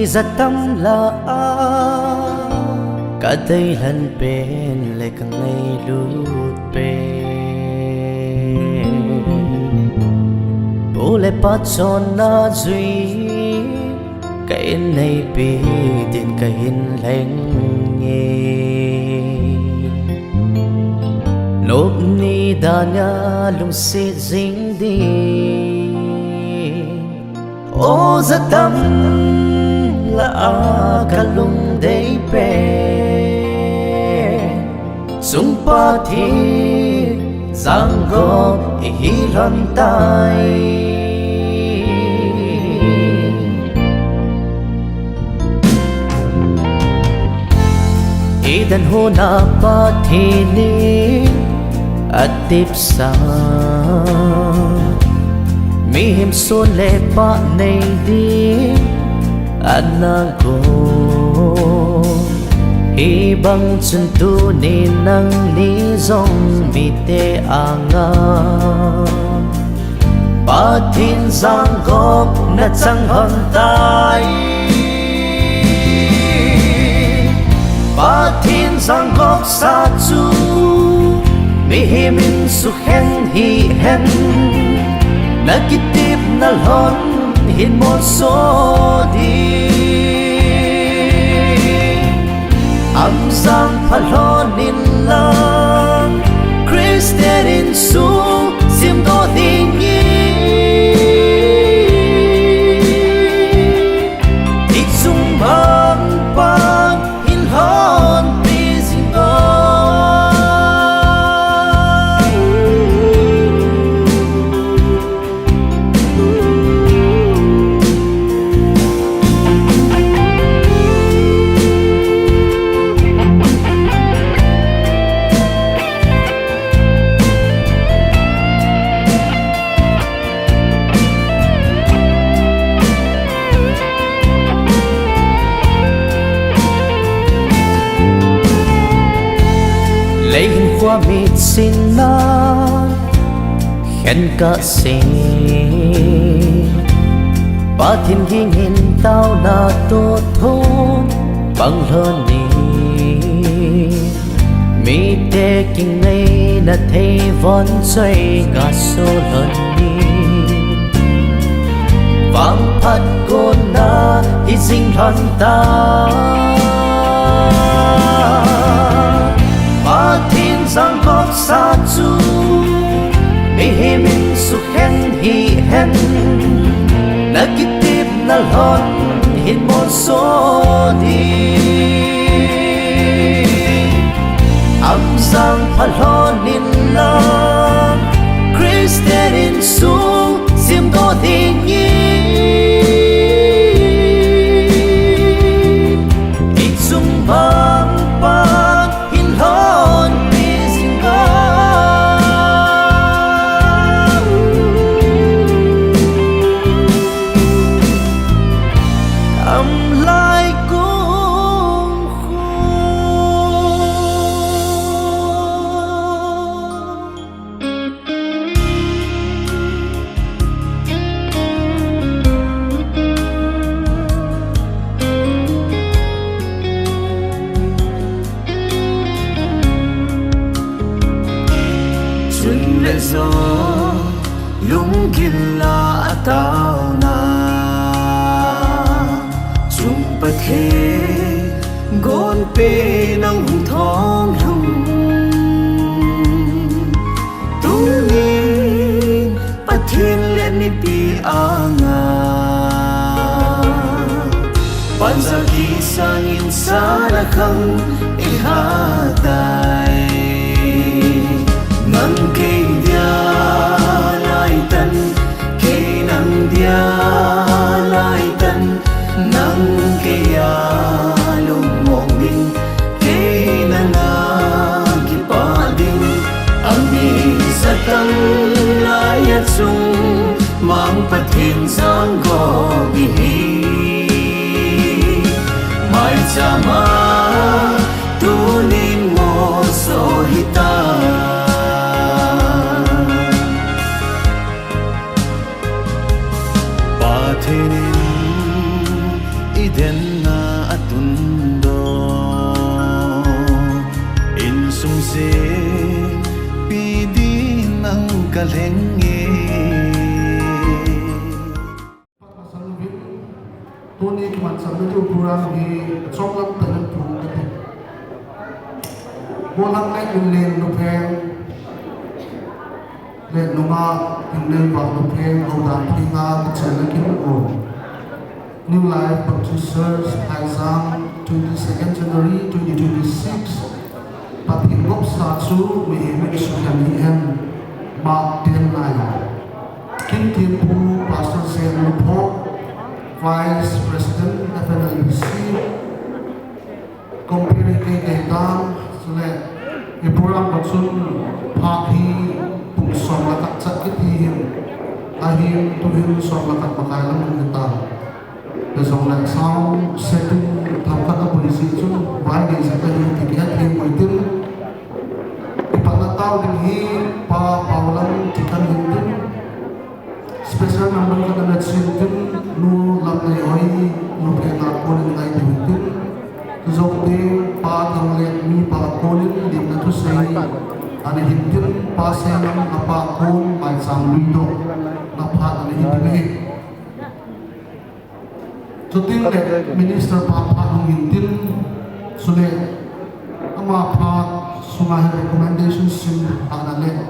giật tâm là cả đây lần bên lại càng ngày lút bên bố lại bắt cho na duy cái này bị tiền cái hình lạnh nhẹ nốt ni đa nhà lung xịt dính đi ô giật tâm là cả lung đầy bè sung pa thi giang go hi lan tai idan ho na pa thi ni atip sa mi him son le pa nei di anago hi bang chun tu ni nang ni zong mi te anga pa thin giang gop na chang hon tai pa thin giang gop sa chu mi him in su hen hi hen na kitip na lon hin mo so di am sang phalonin lang Christian in su sim do ding ik sung bang bang hin hon pleasing lấy hình qua mịt xin na khen cả xin ba thiên ghi nhìn tao na tô thôn bằng hơn ni mi te kinh ngay na thấy von chơi cả số lần ni vang phát cô na hi sinh thân ta ba thiên giang góp sa chu mi hi min su hen hi hen na kitip na lon hin mo so di am giang phalonin lang Christian in su sim do ding ik sung bang bang hin hon pleasing God am lai cung khô lệ gió lung gila tao na chung pa the gon pe nang thong hum tu ni pa thiên lệ ni pi anga pan za ki sang in sa la khang i ha dai nang ke dia lai tan ke nang dia lai tan nang ke ya lung mong din ke nang ki pa din ang ni sa tang lai ya chung mang pathin sang go bi hi mai chama tu nin mo so hita Iden lenge Tony kuman sampai tu kurang di coklat dengan pun. Bolang naik dengan lupeng, lek numa dengan bak lupeng, orang tinggal berjalan kini. New Life Producers Haizang 22nd January 2026 Patingop Satsu Mehmet Suhyanihan Mark Denlai Kim Timpu Pastor Sen Lupo Vice President FNLBC Kompiri Kegetan Selek Ipuram Batsun Paki Pungsong Lakat Sakit Hihim Ahim Tuhim Song Lakat Makailam Mengetang Besok nak sound setting tampak apa isi tu, baik dari sekali tiga yang mungkin dipandang dengan paulan jika mungkin special number kita nak setting nu lapai oi nu penat pun dengan itu mungkin besok ni pahang lihat ni pahang di mana tu saya ada hidup pasang apa pun macam window nampak ada hidup ni. Tuting le Minister Papa Hintin sule ama pa sumah recommendation sim anale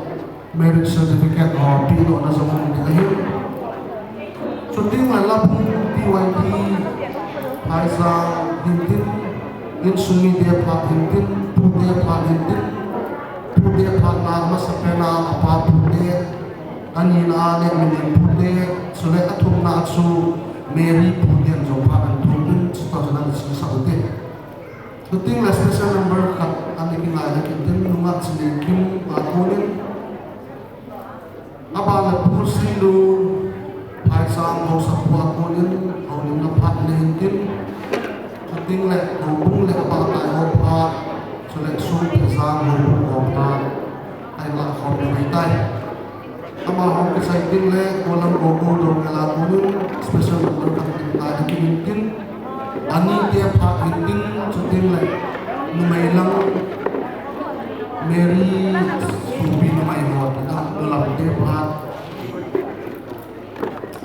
merit certificate or pino na sa mga dahil tuting le lapu PYP Aiza Hintin in sumi dia pa Hintin pude pa Hintin pude pa na masapena apa pude anina ale minin pude sule atum na atsu Mary Pudian Zopa and Tundun 2006 Saudi. The thing less special number kat amikin ada kita numat sendiri akunin abala kursi lu paisang kau sapu akunin akunin dapat lehintin. The thing less hubung leh abala tayo pa seleksi pesang hubung opa ayla kau berkaitan. Ama hong exciting le kolam gogo dong ngelakuin special number ada mungkin ani dia pak hinting syuting le numailang Mary subi numai hot dah dalam dia pak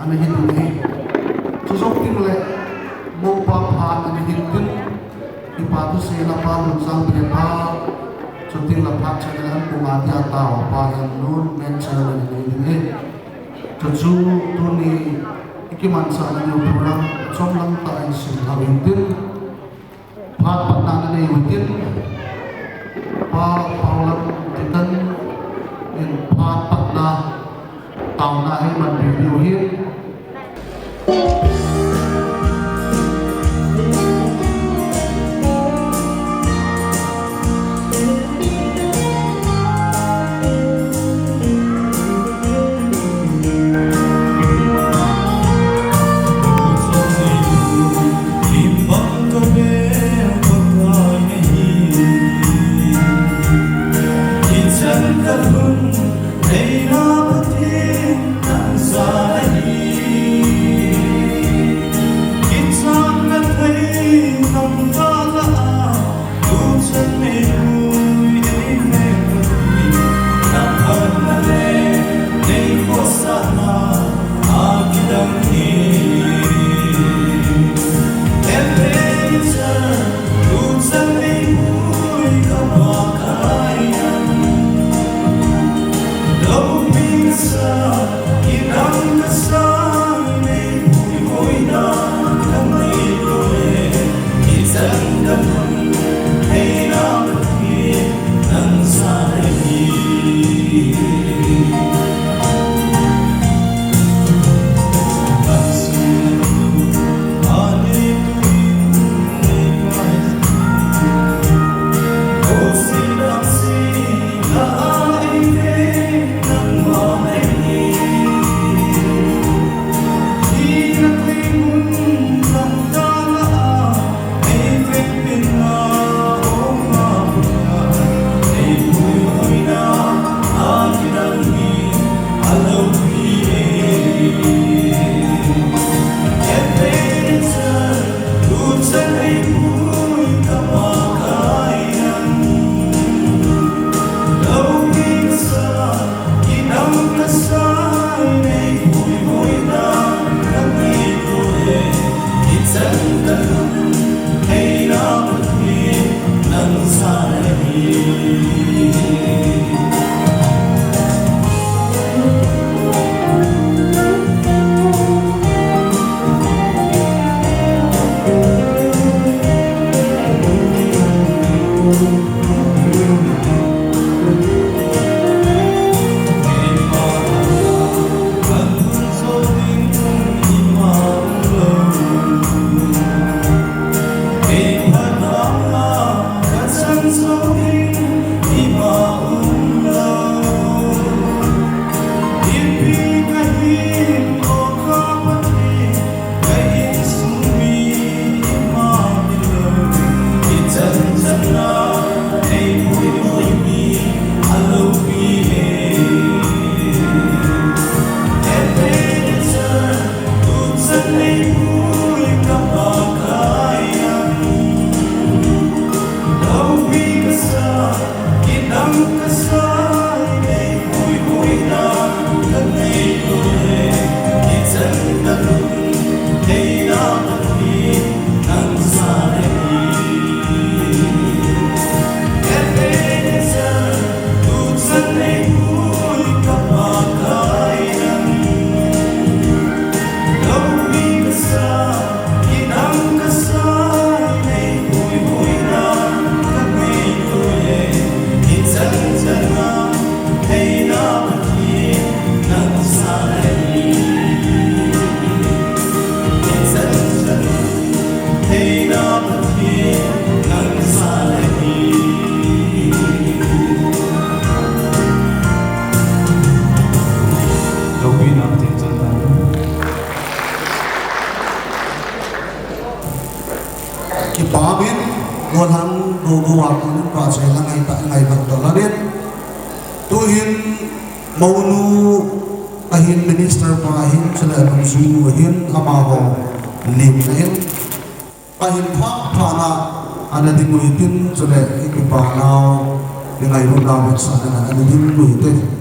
ane hitung ni syuting le mau pak ane hitung ipatu sela pak lunsang dia pak syuting lepas channel pemati atau apa yang nun mention ini cucu tu ni ikiman sana ni orang somlang tak isi hawintin pat patna ni hawintin pa paulan titan in pat patna tahun akhir man reviewin Sa Maunu ahin minister pa ahin sila anong su ahin amaho lim ahin ahin pa na ana din mo itin sila ikipanaw yung ngayon dapat sa ana din mo itin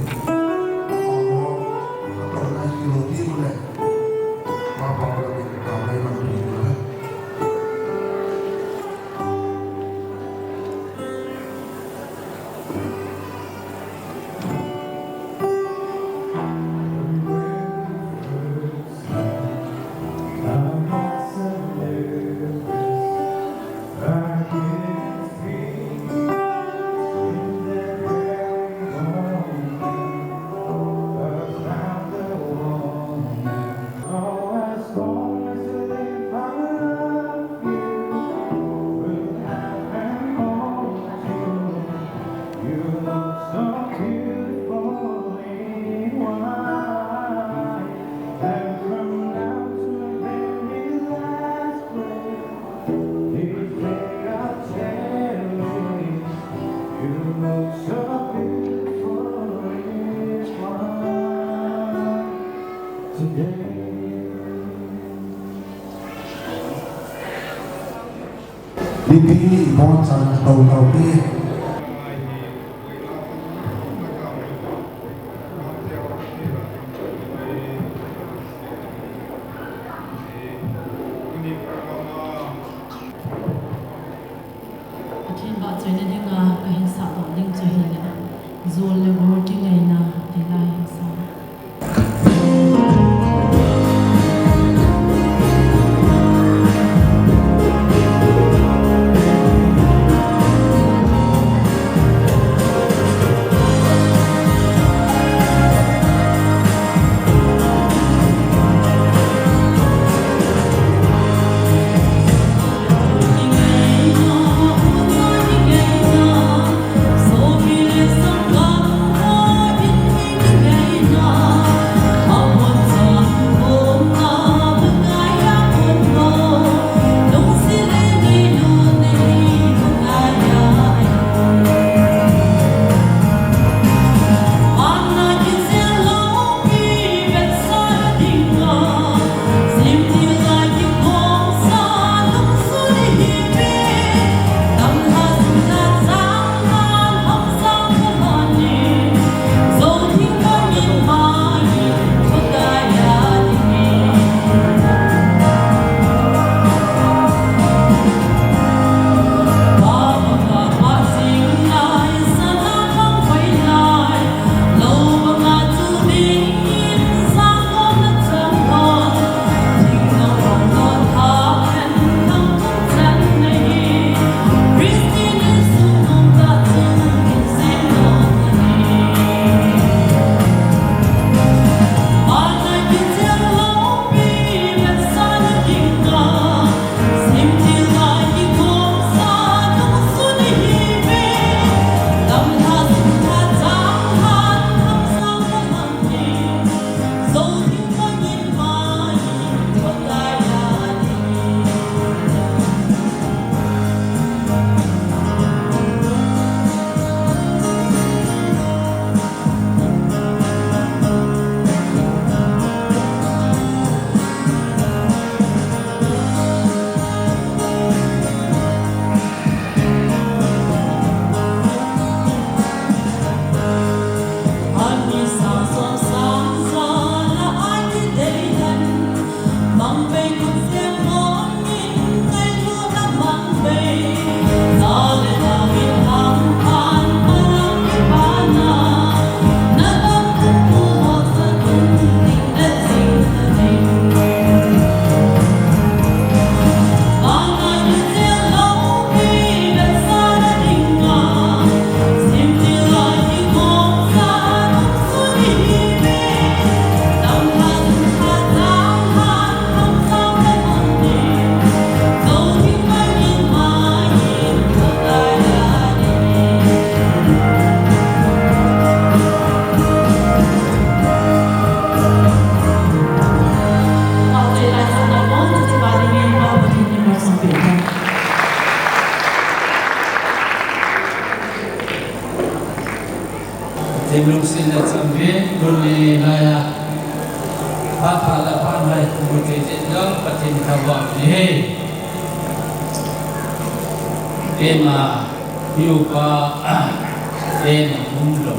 Bibi ibon sa tau-tau ni Atin ba sa ina nga kahinsa to ning chahina zol le voting ay na dilay sa So Jemlung sila sambil duli laya apa lapan lay kumukit dong patin kawak ni tema yupa tema mundo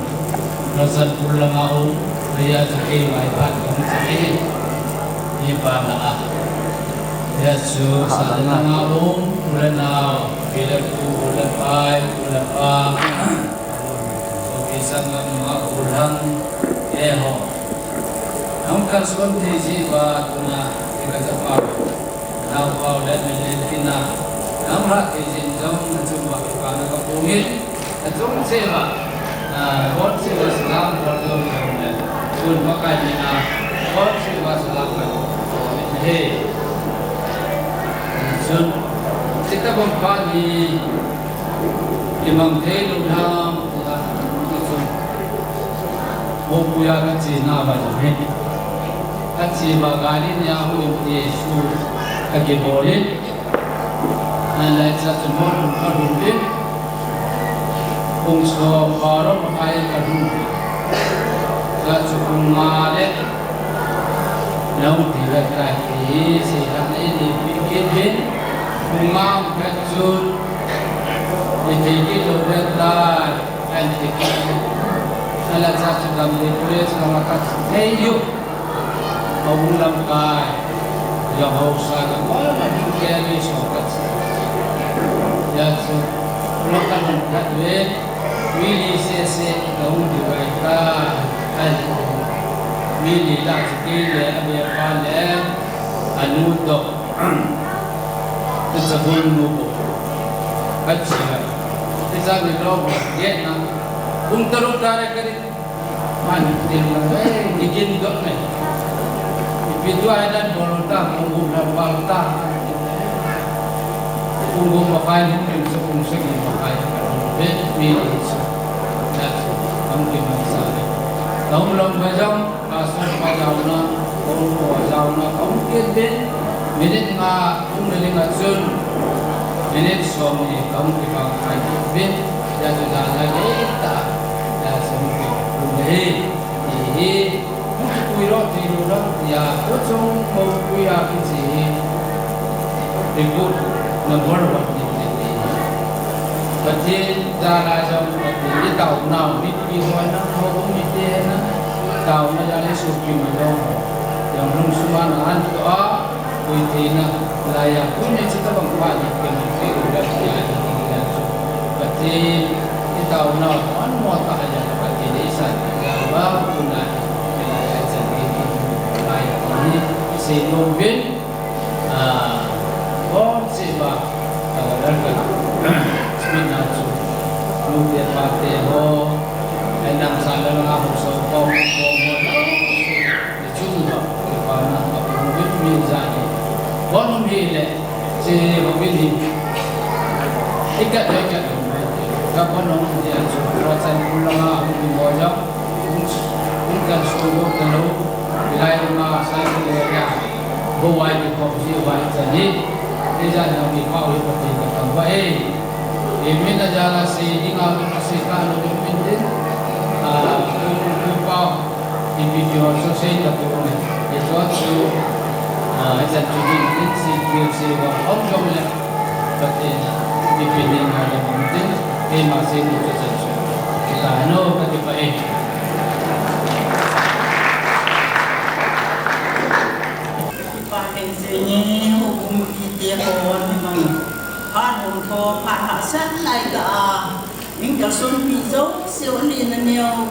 rasan pulang au dia sakit waipat kamu sakit ipa lah ya su salang au pulang au bila pulang pai pulang pa isang mga ulang eho. Ang kasuan tiji ba tuna ikasapar. Nawaw dan menjadikan ang hak tiji jom najumba kana kapungit. Najum sewa. God sewa salam berdoa kepada. Kun makanya God sewa salam kepada. Hey. Sun kita berpadi imam telu nam Mopuya kecil nama je, kecil bagai ni aku Yesus kaki boleh, anda satu orang kadun, bungsu orang pakai kadun, satu kumare, laut tidak kaki, siapa ini fikir, kumam kecil, ini kita berdar, antik. Alat satu dalam dikulis sama kat heyu, awulam kai, yang hausa kalau lagi kiri sokat, ya tu, lokal kat we, mili sese daun diwaita, mili lah sekali ada panen, anu dok, tersebut nubu, kacau, tersebut nubu, dia nak. Teruk darah kiri, mana dia nak? Bikin dok ni. Itu ada bolota, punggung dan balta. Punggung pakai mungkin sepung segi pakai. Milis, mungkin masalah. Tahu belum bajang, asal bajangna, orang bajangna, mungkin deh. Minit ngah, mungkin ngajun. Minit suami, kamu kita pakai. Ben, jadi dah kita. Ini kuirot dirudang ya, ujung mau kuya kisi, ikut nomor waktu ini. Bagi jalan jam ini tahu nak miti mana, mau miti mana, tahu nak jalan suki mana, yang belum semua nak doa, kuitina layak punya kita bangkit yang udah jadi tinggal. Bagi tahu nak mana mau tak ada bagi desa. Bahawa punah wilayah sendiri baik ini senumbin sebab agak sebenarnya mungkin partai enam salah aku sokong dijumpa kerana aku mungkin misalnya bon bila si mobil ikat kapan orang dia proses pulang aku di bawah Bukan seluruh kalau wilayah masa wilayah bawah di kopsi bawah jadi tidak lagi kau seperti kata baik. Ini adalah sehingga kasihkan untuk pindah lupa di video sosial tapi itu tu jadi si objeknya seperti dipilih oleh penting di masih itu saja. Kita anu kata baik. Ini hukum itu memang harus kau san lagi ah. Ini kalau pinjau siapa ni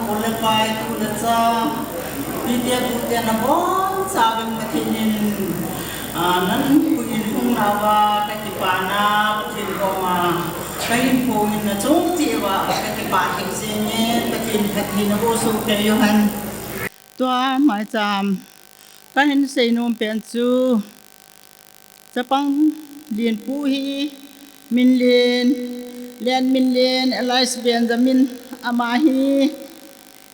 boleh pakai tu dah. Dia nabon sabun macinin. Nan punya hung nawa kakipana macin koma. Kain punya nacung tiwa kakipahin sini macin kakin bosu kayuhan. Tua macam. Kan saya nombor tu, sepang lian puhi, min lian, Elias Benjamin amahi,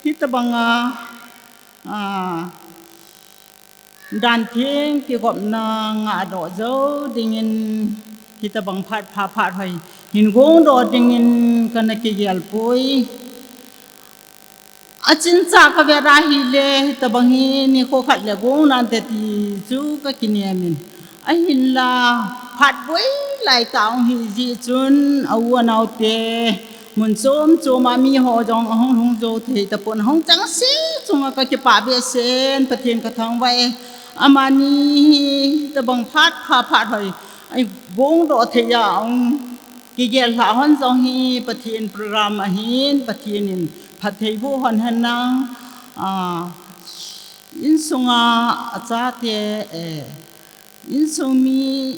kita bangga, dan tiang kita nang ada jauh dengan kita bang pat hai, hinggung do dengan kena kejal pui, Achin cha ka vera hi le tabangi ni ko khat le go nan te ti chu ka kinemin a hin la phat boi lai taung hi ji chun au nau te mun som chu ma mi ho jong hong hong jo the ta pon hong chang si chunga ka ki pa be sen pathian ka thang vai amani tabang phat kha phat hoi ai bong do the ya ong ki gel la hon jong hi pathian program a hin pathianin phát thấy vô hoàn hân năng in sung cha te in sung mi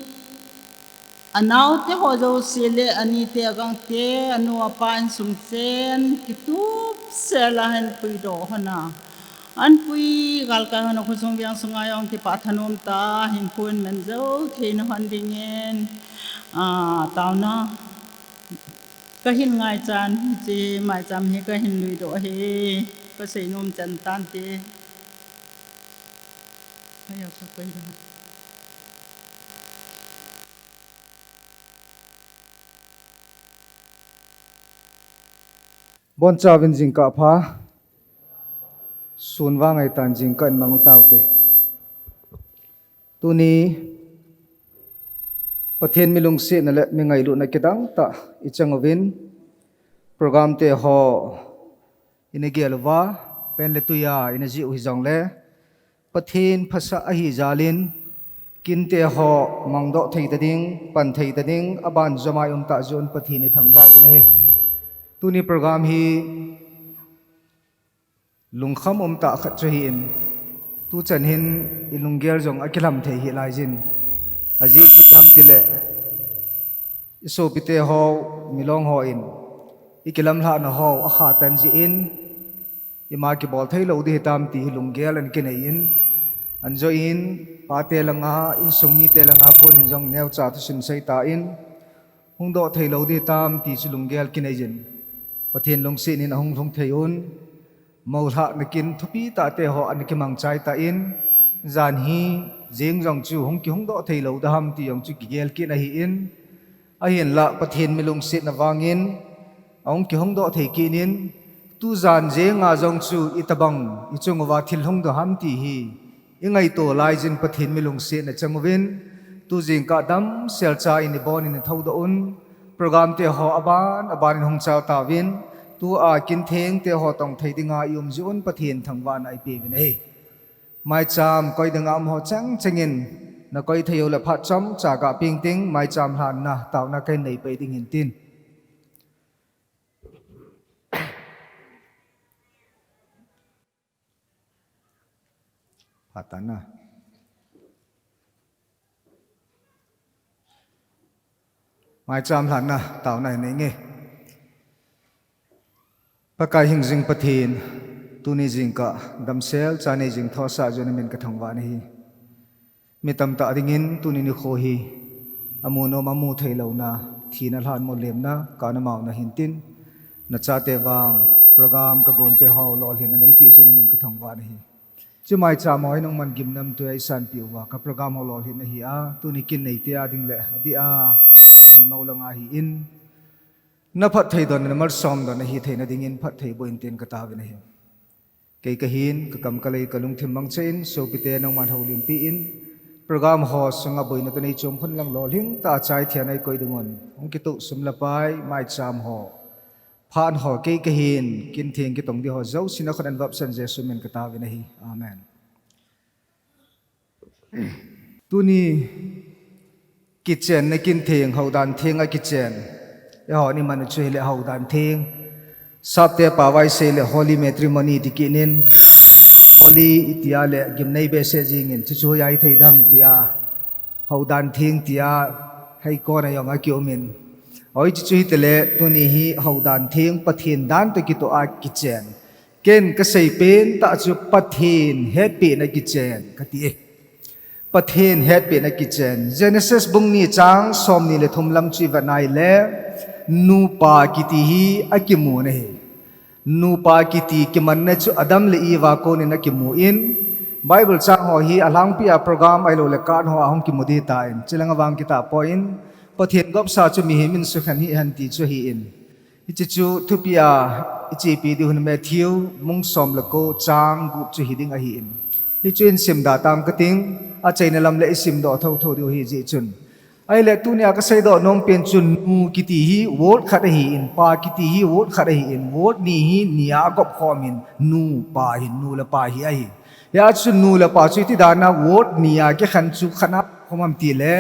anau te ho jo sele ani te gang te anu apa in sung sen kitup sela han pui do hana an pui gal ka hana khusung biang sunga yong ti pathanom ta hin kun men zo thein han dingen tao naก็หินง่ายจันจีหมายจำให้ก็หินลุยโดเฮก็ใส่นมจันตันตีไม่อยากจะไปนะบนจาวินจิงกะพาส่วนว่าไงตันจิงกันมังตาวเตตัวนี้ประเทศมิลุงเสียนั่นแหละมีไงรู้นักกีฬาตาอิจังวินโปรแกรมเตะหออินเกลวาเป็นเลตุยาอินจิอุฮิจังเล่ประเทศภาษาอหิจาลินกินเตะหอมังดอกไทยตะดิงปันไทยตะดิงอบานจมายุมตาจนประเทศในทางว่าวันนี้ตัวนี้โปรแกรมฮีลุงคำตาขัดจะเห็นตัวจันเห็นอิลุงเกลจงอักลำไทยฮิลายจินอาจีคุทำติเลอิโซปิเตหอมิลองหออินอิกลัมลานะหออาขาตันจีอินอิมากิบอลไทยเราดีตามตีลุงเกลันกินอินอันโจอินปาเตลังอาอินสุมีเตลังอาคนอินจงแนวจ่าทุสินไซตาอินหงดอไทยเราดีตามตีสุลุงเกลกินอินประเทศลงสินินหงทงไทยอุนมาหะนักินทุปีตาเตหออันกิมังใจตาอินจานฮีเจียงจงจูหงกิหงดอไทยเราดามตีหงจูกิเกลกินอินอาเห็นละประเทศมิลงสินวางินองค์กิหงดอไทยกินินตูจานเจียงอาจงจูอิตบังอิจงว่าทิลหงดอหามตีฮียังไงตัวลายจินประเทศมิลงสินจังวินตูจิงกาดัมเซลชาอินบอนินเท่าดอุนโปรแกรมเตหออบานหงชาวตาวินตัวอากินเทงเตหอตองไทยดิงายุมจุนประเทศทางวานไอปีวินเอไม่จำก้อยดังอามหอจังจังอินนักก้อยเที่ยวและพัดจำจากกะปิงติงไม่จำหันนะเต่านักเกนในไปดิงอินตินพัดตันนะไม่จำหันนะเต่าไหนในเงี้ยปากกาหิงจิงประเทศตัวนี้จิงกะดำเซลจานนี้จิงทอสะจนมันกระทงวานีมีตำตาดิ่งินตัวนี้นิโคฮีอามูโนมามูไทยเหล่านาทีนัลฮันโมเลมนะการนำเอานาหินตินนัจจาเตวังโปรแกรมกระโกนเตหาวลอลเห็นในปีจนมันกระทงวานีจะไม่จำเอาให้น้องมันกิมน้ำตัวไอ้สันปิวว่ากับโปรแกรมหาวลอลเห็นในฮีอาตัวนี้กินในเตียดิ่งเละที่อาหินเมาลังอาฮีอินนับพัดไทยตอนนั้นมันซ้อมตอนนั้นฮีไทยนัดดิ่งินพัดไทยบนเตียนกระตาวินฮีเกยกะหินกะกำกะเลยกะลุงทิมบังเชนโซปิเตน้องมันหาวลิมปีอินโปรแกรมหอสงบอยนัตในจมพ้นลังหล่อเลี้ยงตาใจเทียนในกอยดึงอนองกิตุสมละไปไม่จามหอผ่านหอเกยกะหินกินเทียงกิตงดีหอเจ้าสินะคนอันวับสันเจสุเมนกะตาวินฮีอาเมนตัวนี้กิจเจนในกินเทียงหาวดันเทียงไอกิจเจนไอหอนี่มันช่วยเลหาวดันเทียงสับเตปาไว้เซเลฮอลีเมทริมอนีที่กินินฮอลีอิติอาเลกิมในเบสเซจิงินช่วยไอไทยดำที่อาหาวดันเทียงที่อาให้ก่อนอย่างอากิโอมินโอ้ยช่วยเตเลตัวนี้ฮีหาวดันเทียงปะเทียนดันตัวกิตัวอากิจเจนเกณฑ์ก็ใส่เป็นตาจุปะเทียนเฮปปี้ในกิจเจนกติเอปะเทียนเฮปปี้ในกิจเจนเจเนซิสบุงนี้จังสมนี่เลทุมลำชีวันไอเลนูปากิติฮีอากิมูเนฮีนูปากิติกิมันเนจูอดัมเลอีวาโกนินักกิมูอินไบเบิลจังหอฮีอลังพิอาโปรแกรมไอโลเลการหออาหงกิมูดีตาอินจิลังวังกิตาปอยอินปะเทียนกบซาจูมีหิมินสุขันฮีฮันติจูฮีอิน Ichi chu thupia ichi pi di hun me thiu mung som la ko chang gu chu hiding a hi in hi chuin sim da tam ka ting a chaina lam le sim do tho tho di hi ji chun ai le tu nia ka sei do nom pen chun mu ki ti hi wot khat hi in pa ki ti hi wot khat hi in wot ni hi nia gop khomin nu pa hi nu la pa hi ai ya chu nu la pa chu ti da na wot nia ke khan chu khana khomam ti le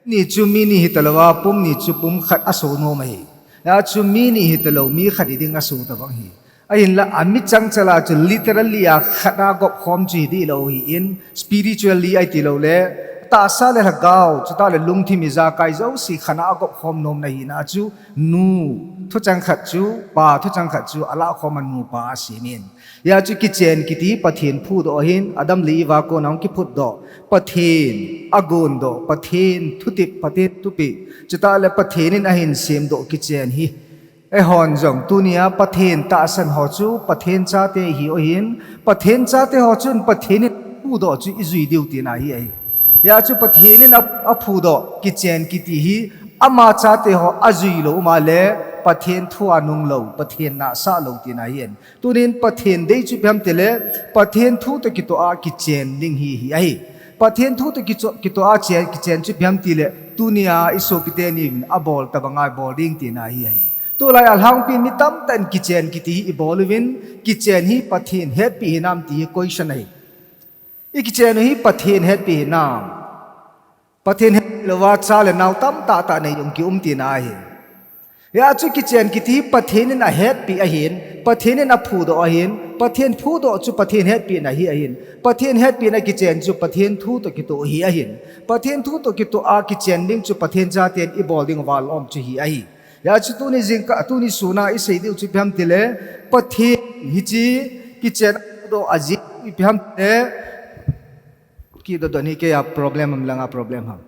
ni chu mi ni hi talawa pum ni chu pum khat aso no mai ya chu mi ni hi talo mi khadi ding asu ta bang hi ain la ami chang chala chu literally a khana gop khom chi di lo hi in spiritually ai ti lo le ta sa le hagao chu ta le lung thi mi za kai zo si khana gop khom nom na hi na chu nu thu chang khat chu pa thu chang khat chu ala khom an nu pa si min ya chu ki chen ki ti pathin phu do hin adam li wa ko nang ki phut do pathin agun do pathin thutip pathet tupi chuta le pathin in ahin sem do ki chen hi e hon jong tunia pathin ta san ho chu pathin cha te hi o hin pathin cha te ho chun pathin pu do chu izui diu ti na hi ai ya chu pathin in a phu do ki chen ki ti hi ama cha te ho azui lo ma le pathin thua nung lo pathin na sa lo ti na yen tunin pathin dei chu pham te le pathin thu to ki to a ki chen ning hi hi ai pathin thu to ki to a chen ki chen chu pham ti le tunia iso pite ni a bol ta banga boarding ti na hi ai tu lai al hang pin mi tam tan ki chen ki ti i bolwin ki chen hi pathin happy nam ti question ai i ki chen hi pathin happy nam pathin lo wa cha le naw tam ta ta nei yong ki ti na hi ya chu ki chen ki ti pathin na happy a hin pathin na phu do a hin pathin phu do chu pathin happy na hi a hin pathin happy na ki chen chu pathin thu to ki to hi a hin pathin thu to ki to a ki chen ding chu pathin cha ten i bolding wal om chu hi a hi ya chu tu ni jing ka tu ni suna i sei diu chu pham tile pathin hi chi ki chen do aji i pham te ki do ni ke ya problem am langa problem ham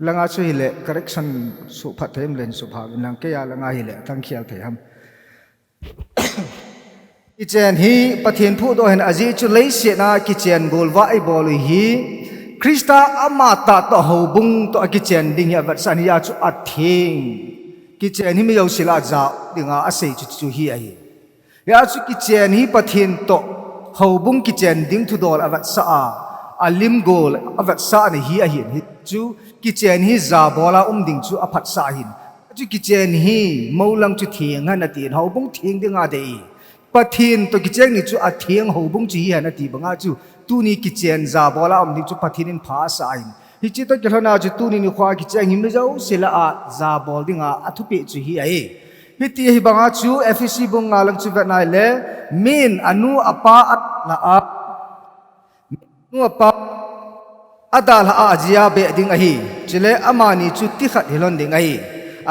langa chu hi le correction su phat them len su pha lang ke ya langa hi le tang khial the ham ki chen hi pathin phu do hen aji chu lei se na ki chen bol wa ai bol hi krista ama ta to ho bung to ki chen ding ya wat san ya chu athing ki chen hi me yo sila za dinga asei chu hi ai ya chu ki chen hi pathin to ho bung ki chen ding thu dol awat sa a alim gol awat sa ni hi a hin hi chu ki chen hi za bola ding chu aphat sa hin chu ki chen hi molang chu thieng han atin ho bung thieng dinga dei pathin to ki chen ni chu a thieng ho bung chi han ati banga chu tu ni ki chen za bola ding chu pathin in pha sa hin hi chi to kelhona chu tu ni ni khwa ki chen him zo sila a za bol dinga athu pe chu hi ai piti hi banga chu fc bung ngalang chu ga nai le min anu apa at la a nu apa adal ha ajia be ding a hi chile amani chu ti khat hilon ding a hi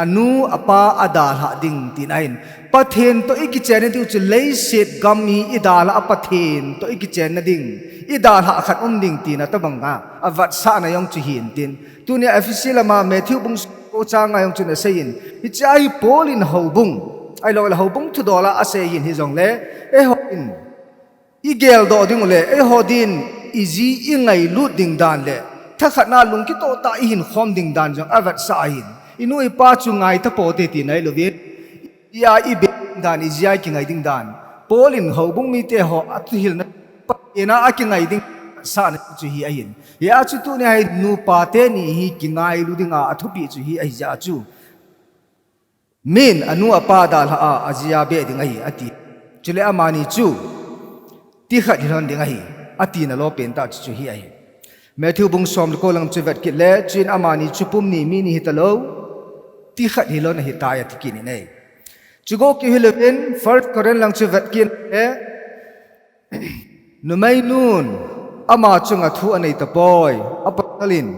anu apa adal ha ding tinain pathen to iki chen tu chu lei set gami idal a pathen to iki chen na ding idal ha khat ding tina ta banga awat sa na yong chu hin tin tu ne fc lama matthew bung ko cha nga yong chu na sein hi chai polin hobung ai lo hobung thu dola a se yin hi jong le e ho in igel do ding le e ho din izi ingai lu ding dan le tha khatna lung ki to ta hin khom ding dan jong awat sa hin inu i pa chu ngai ta po te ti nai lo vi ya i be dan izi ai ki ngai ding dan polin hobung mi te ho atu hil na pa ena a ki ngai ding sa na chu hi a hin ya chu tu ne hai nu pa te ni hi ki ngai lu ding a athu pi chu hi ai ja chu min anu apa dal ha ajia be ding ai ati chule amani chu ti khat hiron ding ai ati na lo pen ta chu hi ai Matthew bung som ko lang chu vet ki le chin amani chu pum ni mi ni hitalo ti khat hilon hi ta ya ti ni nei chu go ki hilen first koren lang chu vet ki le numai nun ama chunga thu anei ta boy apalin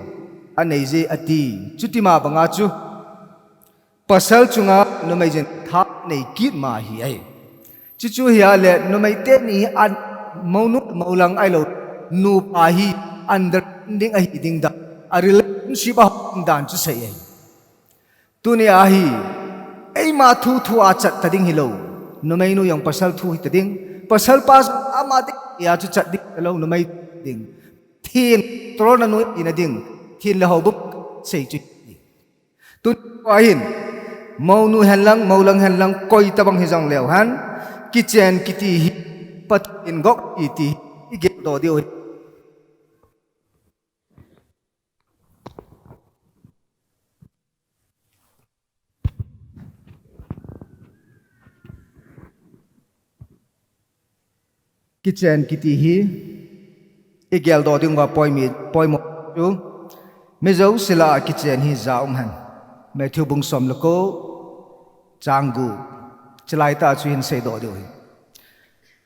anei je ati chutima banga chu pasal chunga numai jen tha nei kit ma hi ai chu hi ale numai te ni an maunu maulang ai lo nu pa hi understanding ai ding da a relationship a dan chu sei ai tu ni a hi ai ma thu thu a chat ta ding hi lo numai nu yang pasal thu hi ta ding pasal pas ama de ya chu chat ding lo numai ding thin tro na nu ina ding thin la ho bu sei chu tu qua hin mau nu hen lang koi tabang hijang leo han kitchen kiti hi pat in gok iti ige do dio kitchen kiti hi igel do ding wa poi mo chu me zo sila kitchen hi za han me thu bung som lako changgu chlai ta chu hin sei do dio hi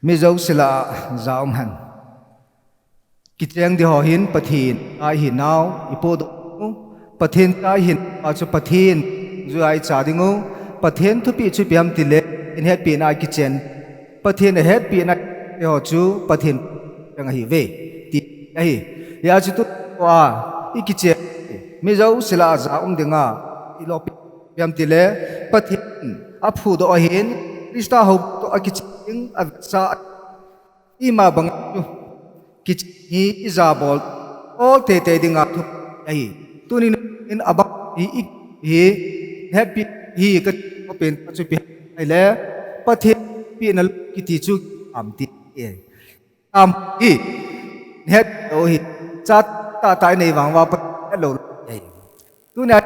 me zo sila za han kitchen di ho hin pathin ai hin naw ipo do pathin ta hin a chu pathin zu ai cha dingu pathin thu pi chu piam ti le in het pi na kitchen pathin het pi na ho chu pathin ang hi ve ti ai ya chu tu wa kitchen me zo sila za dinga ilo piam ti le pathin a phu do hin krista ho to a kitchen a sa ima bang kitchen hi izabol all te dinga thu ai tunin in aba hi happy hi ka open chu pi ai le pathin pi na kiti chu am ti am hi het o hi chat ta tai nei wang wa pa lo ai tu na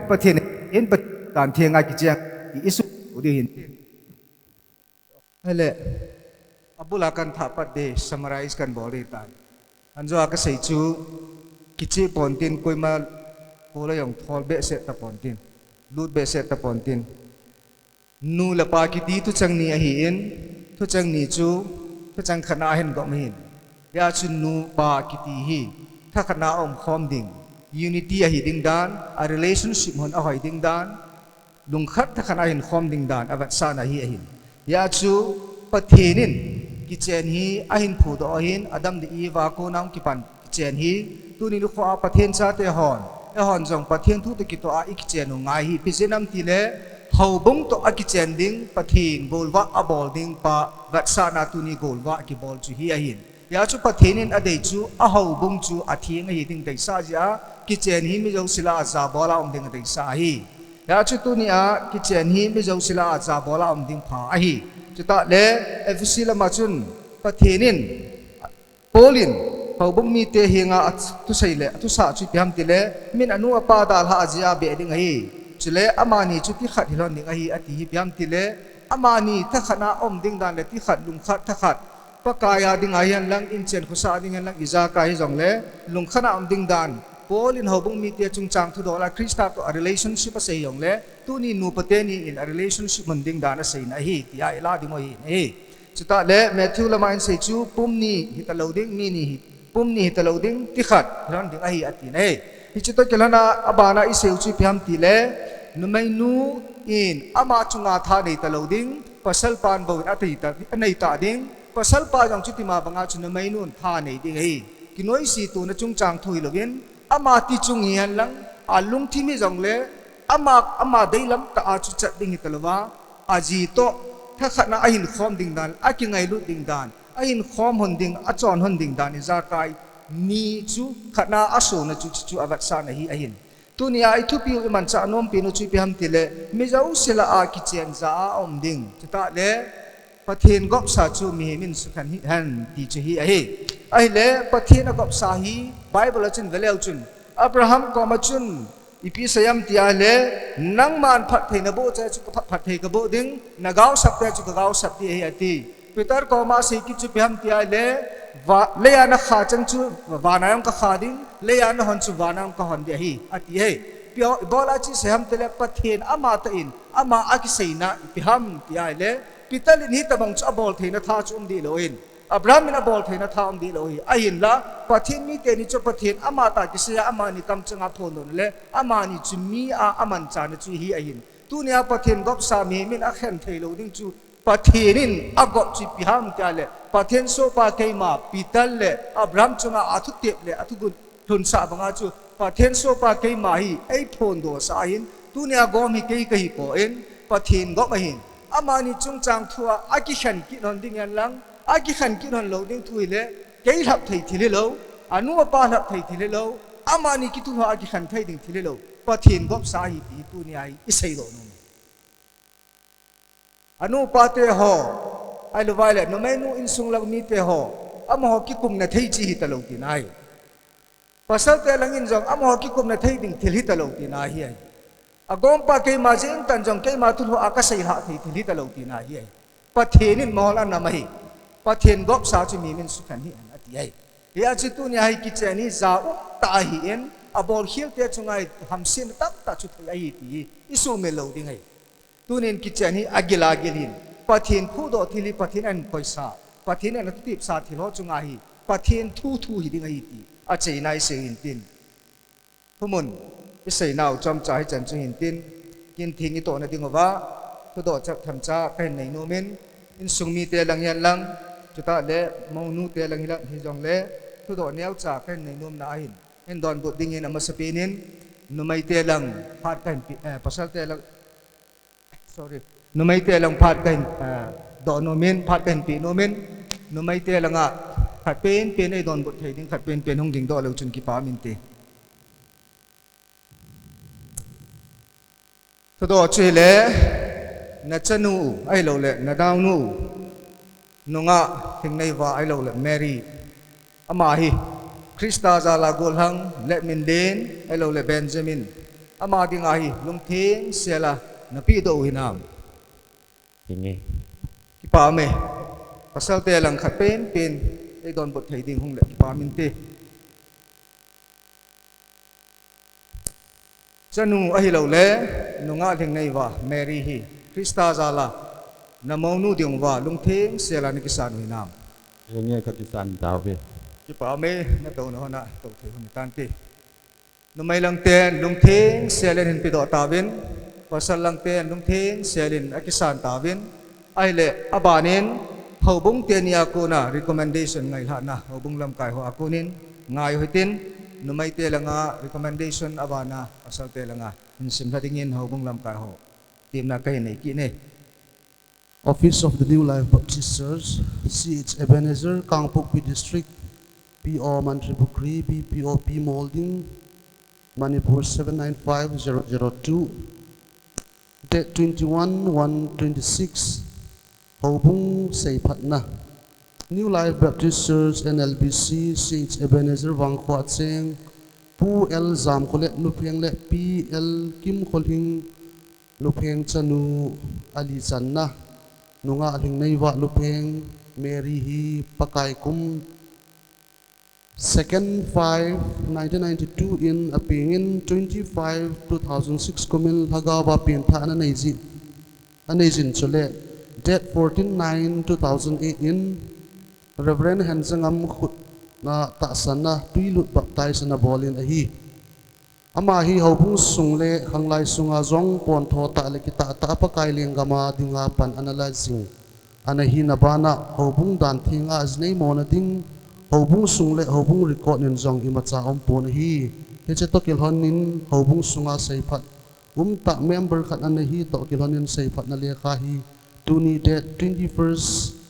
pathin in pat tan thiang ai ki chang isu di hin hele abula kan tha pat de summarize kan boli ta anjo ka sei chu kichi pontin koima pola yong thol be se ta pontin lut be se ta pontin nu la pa ki ti tu chang ni a hi in tu chang ni chu tu chang khana hen go min ya chu nu pa ki ti hi tha khana om khom ding unity a hi ding dan a relationship hon a hoi ding dan lung khat tha khana hin khom ding dan avat sa na hi a hin ya chu pathinin kitchen hi a hin phu do hin adam de iwa ko nang ki pan kitchen hi tu ni lu kho a pathen cha te hon jong pathen thu te ki to a kitchen nu ngai hi pisenam ti le hau bung to a kitchen ding pathin bolwa a bol ding pa vat sa na tu ni golwa ki bol chu hi a hin ya chu pathenin a dei chu a hau bung chu a thieng hi ding dei sa ja kitchen hi mi jo sila za bola ding dei sa hi ya chu tu ni a kitchen hi mi jo sila za bola ding pha a hi chuta le efisila machun pathenin polin hobung mi te hinga tu sei le tu sa chu piam ti le min anu apa dal ha ajia be ding hi chule amani chu ti khat hilon ding hi ati hi piam ti le amani tha khana om ding dan le ti khat lung khat tha khat pakaya ding hian lang in chen khusa ding lang iza ka hi jong le lung khana om ding dan polin hobung mi te chung chang thu do la krista to a relationship a sei yong le tu ni nu pate ni in a relationship mun ding dan a sei na hi ti ai la ding hi chuta le Matthew lama in sei chu pum ni hitalo ding mi ni pum ni hitalo ding ti khat ran ding a hi ati nei hi chuta kelana abana i seu chu piam ti le numai nu in ama chunga tha nei talo ding pasal pan bo ati ta nei ta ding pasal pa jong chu ti ma banga chu numai nun tha nei ding hi kinoi si tu na chung chang thui lovin ama ti chung hian lang alung thi mi jong le ama dei lam ta a chu chat ding hitalowa aji to tha khana a hin khom ding dan a ki ngai lu ding dan a hin khom hon ding a chon hon ding dan za kai ni chu khana a so na chu avat sa na hi a hin tu ni ai thu pi man cha nom pi no chu pi ham ti le mi jau sila a ki chen za om ding ta le pathen gop sa chu mi min su khan hi han ti chu hi a hi ai le pathen gop sa hi bible chun velel chun abraham ko ma chun ipi sayam ti a le nang man phat theina bo cha chu phat thei ka bo ding nagaw sap te chu gaw sap ti hi ati peter ko ma se ki chu pi ham ti a le le ana kha chang chu wa na yam ka kha ding le ana hon chu wa na ka hon de hi ati he pio bola chi se ham te le pathen ama ta in ama a ki seina pi ham ti a le pital in hi tabang cha bol theina tha chu di lo in abraham in a bol theina tha di lo hi a hin la pathen mi te ni chu pathen ama ta ki se ama ni kam changa thon don le ama ni chu mi a aman cha na chu hi a hin tu nia pathen gop sa mi min a khen thei lo ding chu pathenin agop chi pi ham ta le pathen so pa ke ma pital le abraham chunga athu tep le athu gun thun sa banga chu pathen so pa ke ma hi ei thon do sa hin tu nia go mi ke hi po en pathen gop a hin amani chung chang thua aki khan ki non ding yan lang aki khan ki non lo ding thui le ke lap thei thile lo anu pa lap thei thile lo amani ki tu ha aki khan thei ding thile lo pathin gop sa hi ti tu ni ai isei lo nu anu pa te ho ai lo vai le no mai nu in sung lag mi te ho am ho ki kum na thei chi hi ta lo ti nai pasal te lang in jong am ho ki kum na thei ding thil hi ta lo ti na hi ai agom pa ke ma jing tan jong ke ma tu ho akasai ha thi thil hi ta lo ti na hi ai pathin in mol an na mai pathin gop sa chi mi min su kan hi an ati ai ya chi tu ni ai ki che ni za u ta hi en abol hil te chungai hamsin tak ta chu thai ai ti isu me lo ding ai tunin ki che ni agila gilin pathin khu do thili pathin an poisa pathin an tip sa thilo chunga hi pathin thu thu hi ding ai ti a chei nai se in tin humun isei nau chom chai chan chung in tin kin thing i to na ding wa thu do chak tham cha kai nei no men in sungmi te lang yan lang chuta le mau nu te lang hilang hi jong le thu do neu cha kai nei nom na hin en don bu ding in amasapinin numai te lang phat kan pasal te lang sorry numai te lang phat kan do no men phat kan pi no men numai te lang a khat pen pen ai don bu thei ding khat pen pen hong ding do lo chun ki pa min te thu do chui le na chanu ai lo le na daw nu nunga thing nei wa ai lo le Mary ama hi Krista zala golhang le min den ai lo le Benjamin ama ding a hi lung thing sela na pi do hinam ini ki pa me pasal te lang khat pen pen ai don bot thei ding hong le ki pa min te chanu ai lo le nunga thing nei wa Mary hi Krista zala na mau nu ding wa lung thing sela ni kisan hinam ini katisan David ki pa me na to no na to thei hon tan ti no mai lang ten lung thing selen hin pi do tawin pasal lang ten lung thing selin akisan tawin ai le abanin hobung ten ya ko na recommendation ngai ha na hobung lam kai ho akunin ngai hoitin no mai te langa recommendation abana pasal te langa in sim hadingin hobung lam kai ho tim na kai nei ki ne Office of the New Life Baptist Church, C.H. Ebenezer, Kangpokpi District, P.O. Mantribukri, BPOP Molding, Manipur 795002, date 21/1/26, Hobung Seipatna. New Life Baptist Church, NLBC, C.H. Ebenezer, Wangkwa Tseng, Pu L. Zamkolet, Nupeng Le, P.L. Kim Kholhing, Nupeng Chanu, Ali Channa, nunga aling naiwa lupeng Mary hi pakai kum 2nd 5 1992 in apingin 25 2006 kumin hagawa pinta anajin chule date 14/9 2008 in Reverend Hensangam khut na tasana tuilut baptize na bolin ahi ama hi hobung sungle hanglai sunga zong pon tho ta le kita ta pakai lengama dinga pan analyzing anahi na bana hobung dan thinga aznei mona ding hobung sungle hobung record nin zong imacha pon hi heche to kilhonin hobung sunga seiphat ta member khat anahi to kilhonin seiphat na le kha hi tuni date 21st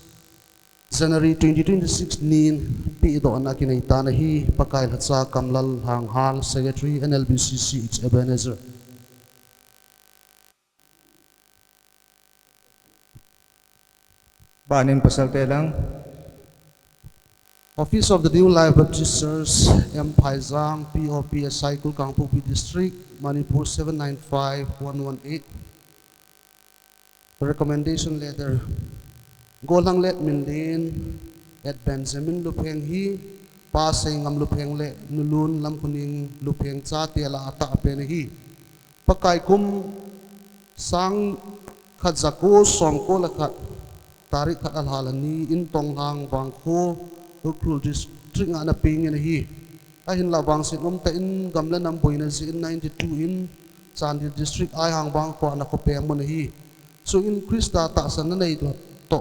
January 2026 nin pi do na kinai ta na hi pakai hatsa kamlal hang hal secretary NLBCC it's Ebenezer banin pasal te lang Office of the New Life Baptist Church M Paizang POP Cycle Kangpokpi District Manipur 795118 recommendation letter Golang let Mindin at Benjamin Lupeng hi pasay ngam Lupeng le nulun lam kuning Lupeng cha tela ata apene hi pakai kum sang khadzako songko lakhat tarik khat alhalani in tonghang bangkho Ukrul district nga na pingin hi ahin la bang sin ta in gamla nam boina si in 92 in Chandir district ay hang bangkho na ko pem mo hi so in Krista ta san na nei to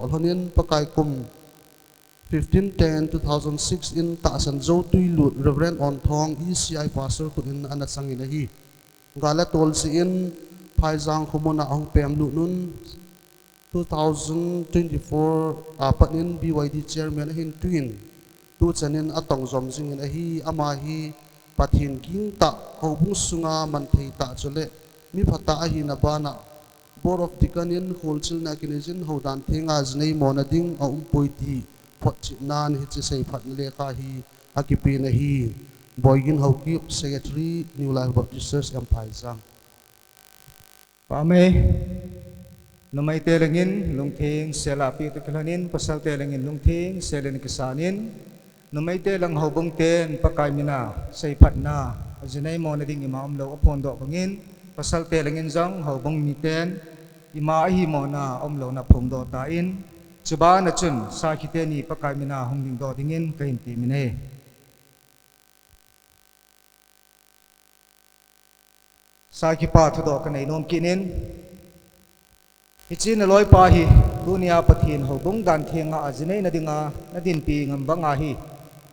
honin pakai kum 15/10/2006 in Tasan Zo Tuilut Reverend On Thong ECI Pastor kunin anasangin hi gala tol si in Phaizang khumona ang pem lu nun 2024 apanin BYD chairman hin twin tu chanin atong zom singin hi ama hi pathin king ta hobung sunga man thei ta chole mi phata a hi na bana board of dikanin holchil na kinijin hodan thenga znei mona ding a poiti photchi nan hi chi sei phat le kha hi akipi na hi boygin hoki secretary New Life Baptist Church Empire Pame numay telangin lungting selapi tekelanin pasal telangin lungting selen kesanin numay telang hobong ten pakai mina say patna azinay mo na ding imam lo apondo pangin pasal telangin zang hobong miten imaahi mo na omlo na pondo tain suba na chun sa kiteni pakai mina hongding do dingin kahinti mine sa kipa thudo kanay nom kinin Ichin aloy pahi dunia pathin hobong dan thenga ajine nadinga nadin pi ngambanga hi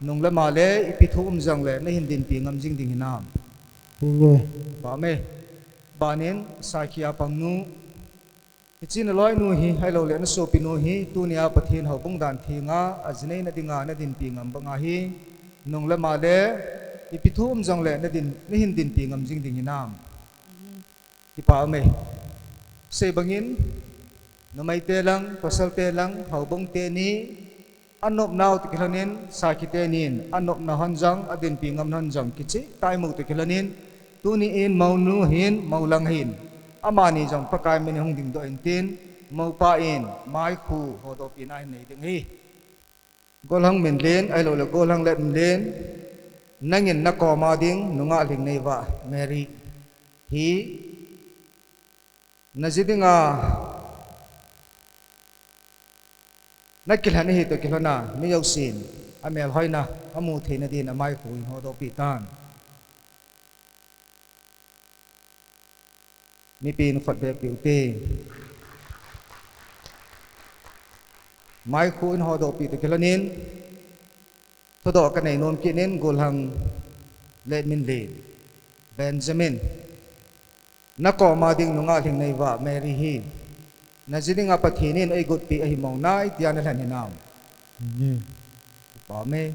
nung lamale ipithu umjang le na hindin pi ngamjing ding hinam ba me banin sakhia pangnu ichin aloy nu hi hailo le na so pinu hi dunia pathin hobong dan thenga ajine nadinga nadin pi ngambanga hi nung lamale ipithu umjang le nadin na hindin pi ngamjing ding hinam ipa me say bangin namay telang pasal telang haubong teni anop naw tikilanin sakitenin anop na hanjang adin pingam hanjang kichi taimo tikilanin tuniin maunuhin maulanghin amani jang pakai meni hongding do intin maupain mai khu hodo pinai nei ding hi golhang menlen ai lo le golhang let menlen nangin na ko ma ding nunga ling nei wa Mary hi najidinga nakilhan hi to kilana miyau sin amel hoina amu theina din amai khuin hodo pitan mi pin khot be piute mai khuin hodo pi to kilanin thodo kanai nom kinin golhang let min le Benjamin nako mading nunga thing nei wa Mary hi najidinga pathinin ai gut pi ai mau nai tian han hinam pa me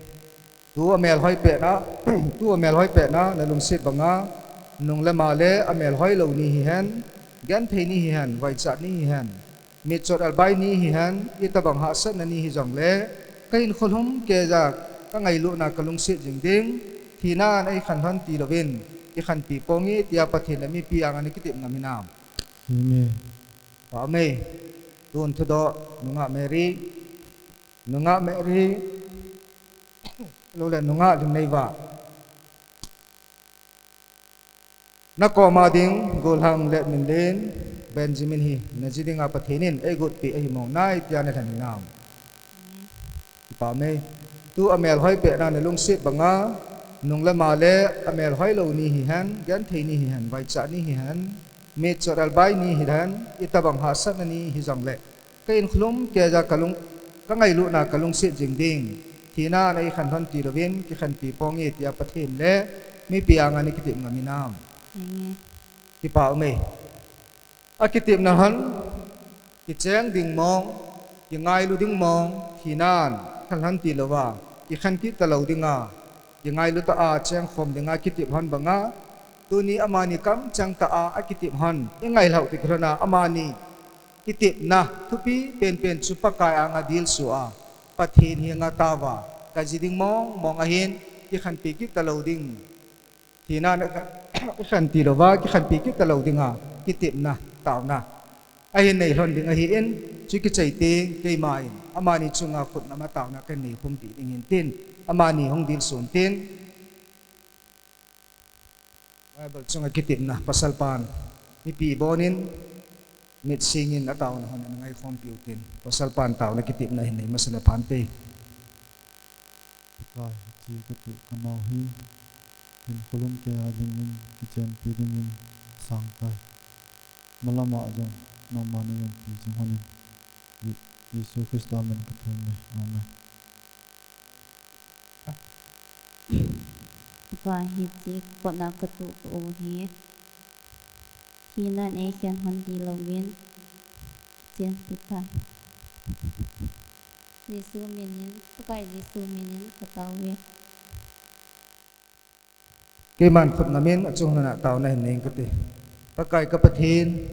tu amel hoi pe na tu amel hoi pe na na lung sit banga nung le male amel hoi lo ni hi han gan thei ni hi han vai chat ni hi han mi chot al bai ni hi han itabang ha sat na ni hi jong le kain khulhum ke ja ka ngai lu na kalung sit jing ding thina ai khan han ti lovin i khan pi pongi tia pathin mi pi angani kitip ngaminam pa me tun thudo nunga Mary lo le nunga ding nei wa nako ma ding golhang let min len Benjamin hi najidinga pathinin ei gut pi ei mo nai tia na than nam pa me tu amel hoi pe na lung sit banga nung la male amel hoi lo ni hi han gan thei ni hi han vai cha ni hi han me choral bai ni hi han itabang ha san ni hi jang le kain khlum ke ja kalung ka ngai lu na kalung sit jing ding thina nei khan thon ti rovin ki khan pi pongi tia pathin le mi piang ani kitim ngaminam ki pa me akitim na han ki cheng ding mong ki ngai lu ding mong thinan khan han ti lowa ki khan ki ta lo dinga ki ngai lu ta a cheng khom dinga kitip han banga tuni amani kam chang ta a akitip han ingai lau ti krana amani kitip na thupi pen supakai anga dil su'a pathin hi nga tawa kajiding mong ahin ki khan pi ki ta lo ding thina na khan ti lowa ki khan pi ki ta lo dinga kitip na taw na ahin nei hon ding a hi en chu ki chei te ke mai amani chunga khut na ma taw na kan nei khum pi ding in tin amani hong dil sun tin Bible chunga kitip na pasal pan mi pi bonin mit singin ataw na hon ngai khom pi tin pasal pan taw na kitip na hin nei masala pan pe Kai chi ka tu kamau hi in kolum ke adingin kitchen pidingin sangkai malama jong namani yang pi jinghonin Yesus Kristus amen katune amen và hiệp sĩ bọn nào cơ tụ của hi khi nan ấy khen hân đi lâu biến trên thị thành Giêsu mình những cái Giêsu mình những cái tàu về cái màn phật namin ở trong nana tàu này nên cái pakai kapathin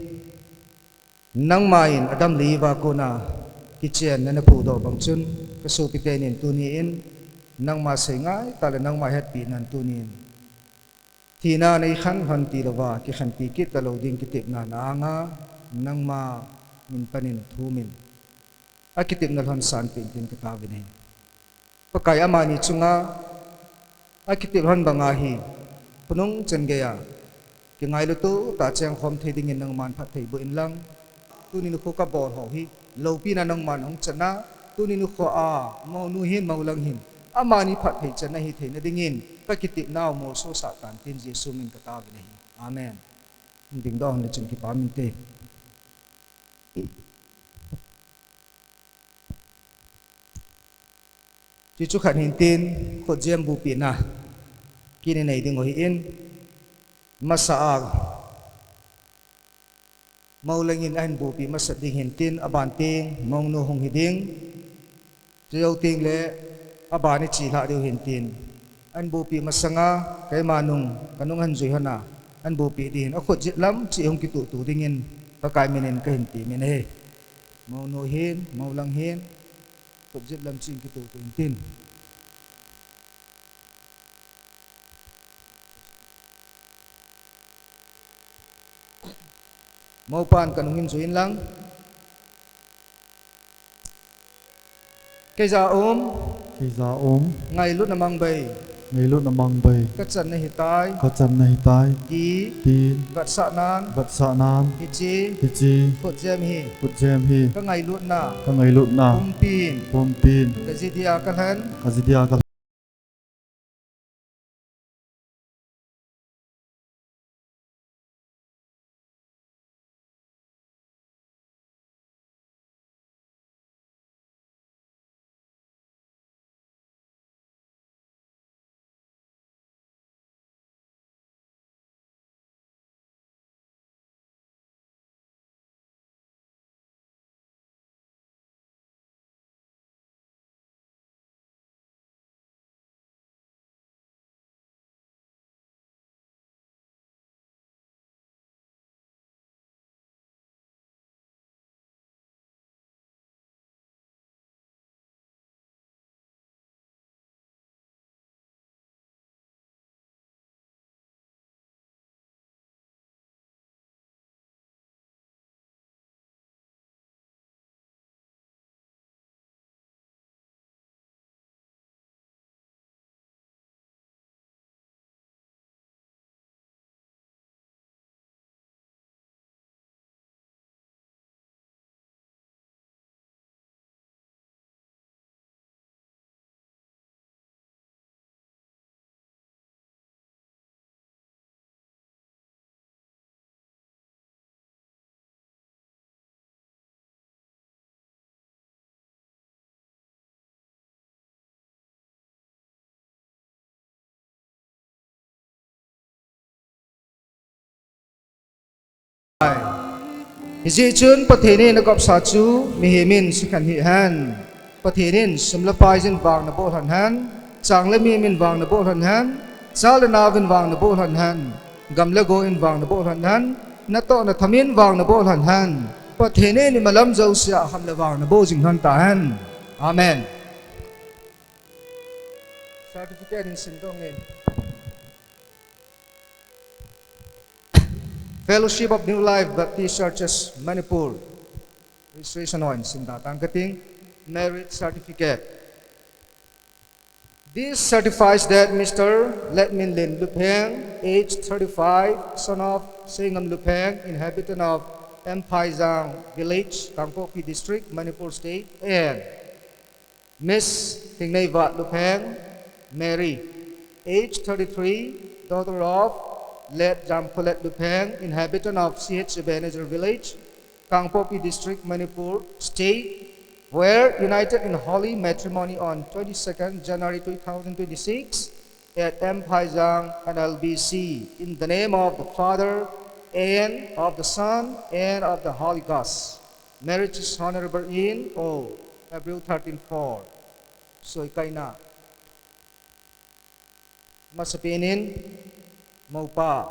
nang main adam li wa kona kitchen na pu do bang chun ka so pitenin tunin nang ma se ngai ta le nang ma het pi nan tunin thina nei khan han ti lawa ki khan pi ki ta lo ding ki tip na na nga nang ma min panin thumin akitip na han san pin tin ka ta vinai pakai amani chunga akitip han banga hi punung chen ge ya ki ngai lu tu ta chang khom thei ding in nang man phat thei bo in lang tu ni nu kho ka bor ho hi lo pi na nang man hong chana tu ni nu kho a mo nu hin mo lang hin amani phat thei chana hi thei na ding in ka kitip naw mo so sa tan tin jesu min ka ta vi nei amen ding dong le chen ki pa min te chi chu khan hin tin kho jem bu pi na kini nei ding hi in masaag maulangin an bu pi masat ding hin tin aban ting mong no hong hiding jeu ting le abani chi la deu hin tin an bu pi masanga kai manung kanung han jui hana an bu pi din a khot jit lam chi hong ki tu tu ding in pa kai menen ka hin ti men he mau no hin mau lang hin khot jit lam chi ki tu tu hin tin mau pan kanungin zuin lang cây già ốm ngày lúc namang bay cắt chân này hitai tin vật sạ nan hichi phật jem hi các ngày lúc na pum pin cái gì dia kan han Hiji chun pathenin na gop sa chu mihimin sikhan hi han pathenin sumlapai jin wang na bol han han changle mi min wang na bol han han sal na vin wang na bol han han gamle go in wang na bol han han na to na thamin wang na bol han han pathenin ni malam zo sia ham le wang na bo jing han ta han amen certificate in sindong in Fellowship of New Life Baptist Churches Manipur registration on Sindatang Kating merit certificate. This certifies that Mr. Letmin Lin Lupeng, age 35, son of Singam Lupeng, inhabitant of Empaizang Village, Kangpopi District, Manipur State, and Miss Tingneva Lupeng, Mary, age 33, daughter of Let Jampolet Lupeng, inhabitant of CH Ebenezer Village, Kangpopi District, Manipur State, were united in holy matrimony on 22nd January 2026 at Empaizang and LBC in the name of the Father and of the Son and of the Holy Ghost. Marriage is honorable in April 13-4. So ikay na. Masapinin Maupa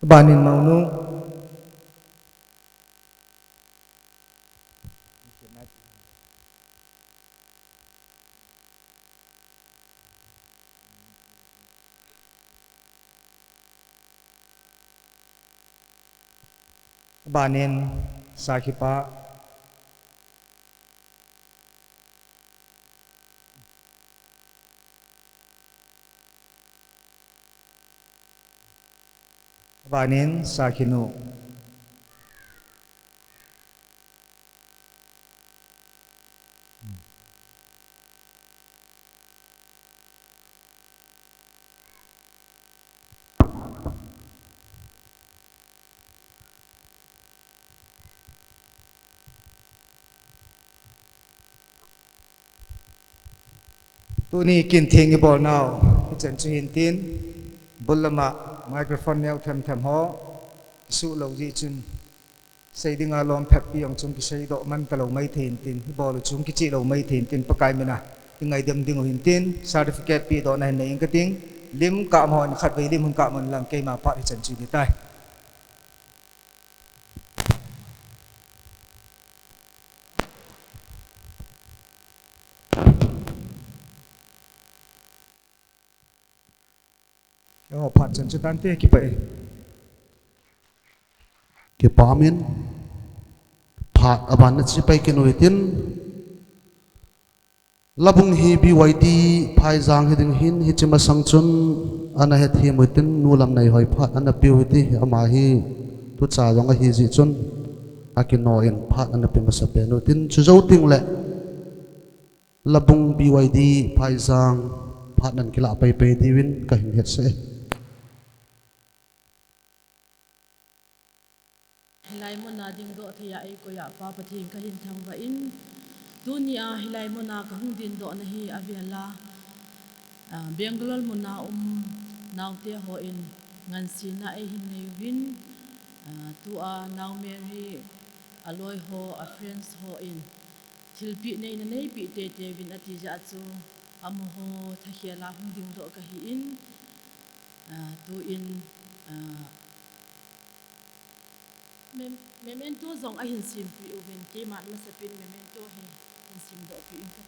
Banin Maunu Banin Sakipa Banin Sakinu Tuni kinting ibol now chen chuhin tin bulama microphone neu them ho su lo ji chun sei dinga lom phep pi ong chung ki sei do man ta lo mai thin tin ibol chung ki chi lo mai thin tin pakai mena tingai dem ding hin tin certificate pi do nai nei ka ting lim ka mon khat vei lim hun ka mon lang ke ma pa chen chu di tai yo phat chen chu tan te ki pai ke pamin phat aban na chi pai ke noi tin labung hi BYD phai jang hiding hin hi chima sangchun ana he thi muitin nulam nei hoi phat ana piuti ama hi tu cha jong hi ji chun akino in phat ana pima sape no tin chu zo ting le labung BYD phai jang phat nan kila pai pai diwin ka hin het se hilai mo na ding do thia ai ko ya pa pathin ka hin thang va in dunia hilai mo na ka hung din do na hi aviala Bengaluru mo na naw te ho in ngan si na ai hin nei win tu a naw Mary aloi ho a friends ho in thilpi nei na nei pi te te win ati ja chu amo ho thahiala hung ding do ka hi in tu in memento zong a hin sim pi uven ke mat ma sapin memento hi hin sim do pi in ka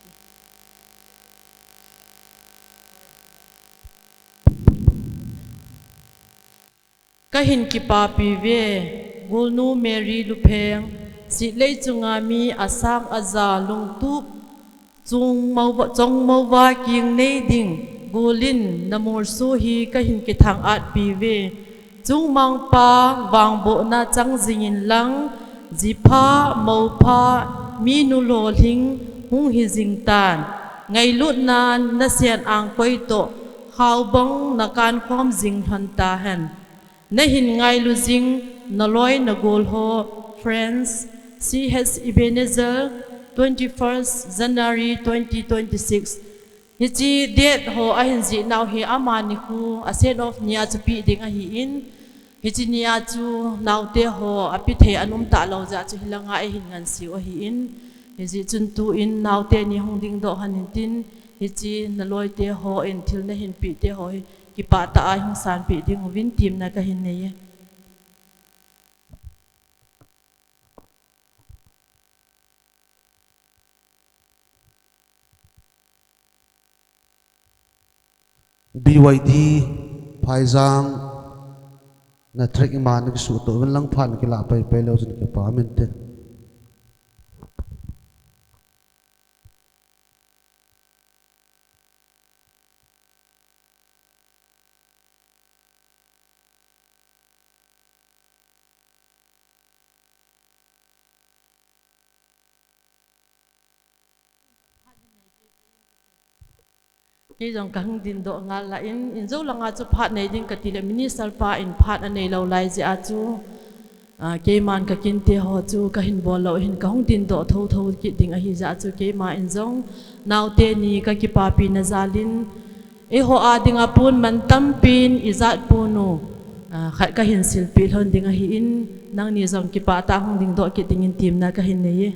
kahin ki pa pi ve gulnu Mary Lupeng si lei chunga mi asang aza lungtu chong mau wa king nei ding gulin namur su hi kahin ki thang at pi ve chung mang pa wang bo na chang jingin lang jipha mau pha mi nu lo hling hung hi jing tan ngai lut nan na sian ang koi to hau bang na kan khom jing han ta han na hin ngai lu jing na loi na gol ho friends CH Ebenezer 21st January 2026 hichi date ho a hin ji naw hi amani khu a set of nia chu pi ding a hi in hichi nia chu naw te ho a pi the anum ta lo ja chu hilanga e hin ngan si o hi in hichi chun tu in naw te ni hong ding do hanin tin hichi na loi te ho in thil na hin pi te ho ki pa ta a hing san pi ding win tim na ka hin nei BYD phai jang na trek iman ki su to lang phan ki la pai pai lo jin ki pa min te ki jong ka hung din do nga la in zo langa chu phat nei ding ka ti le minister pa in phat anei lo lai ji a chu ke man ka kin te ho chu ka hin bol lo hin ka hong tin do tho tho ki ding a hi za chu ke ma in zong naw te ni ka ki pa pi na zalin e ho a ding a pun man tam pin i za punu khat ka hin sil pi hon ding a hi in nang ni zong ki pa ta hong ding do ki ding in tim na ka hin nei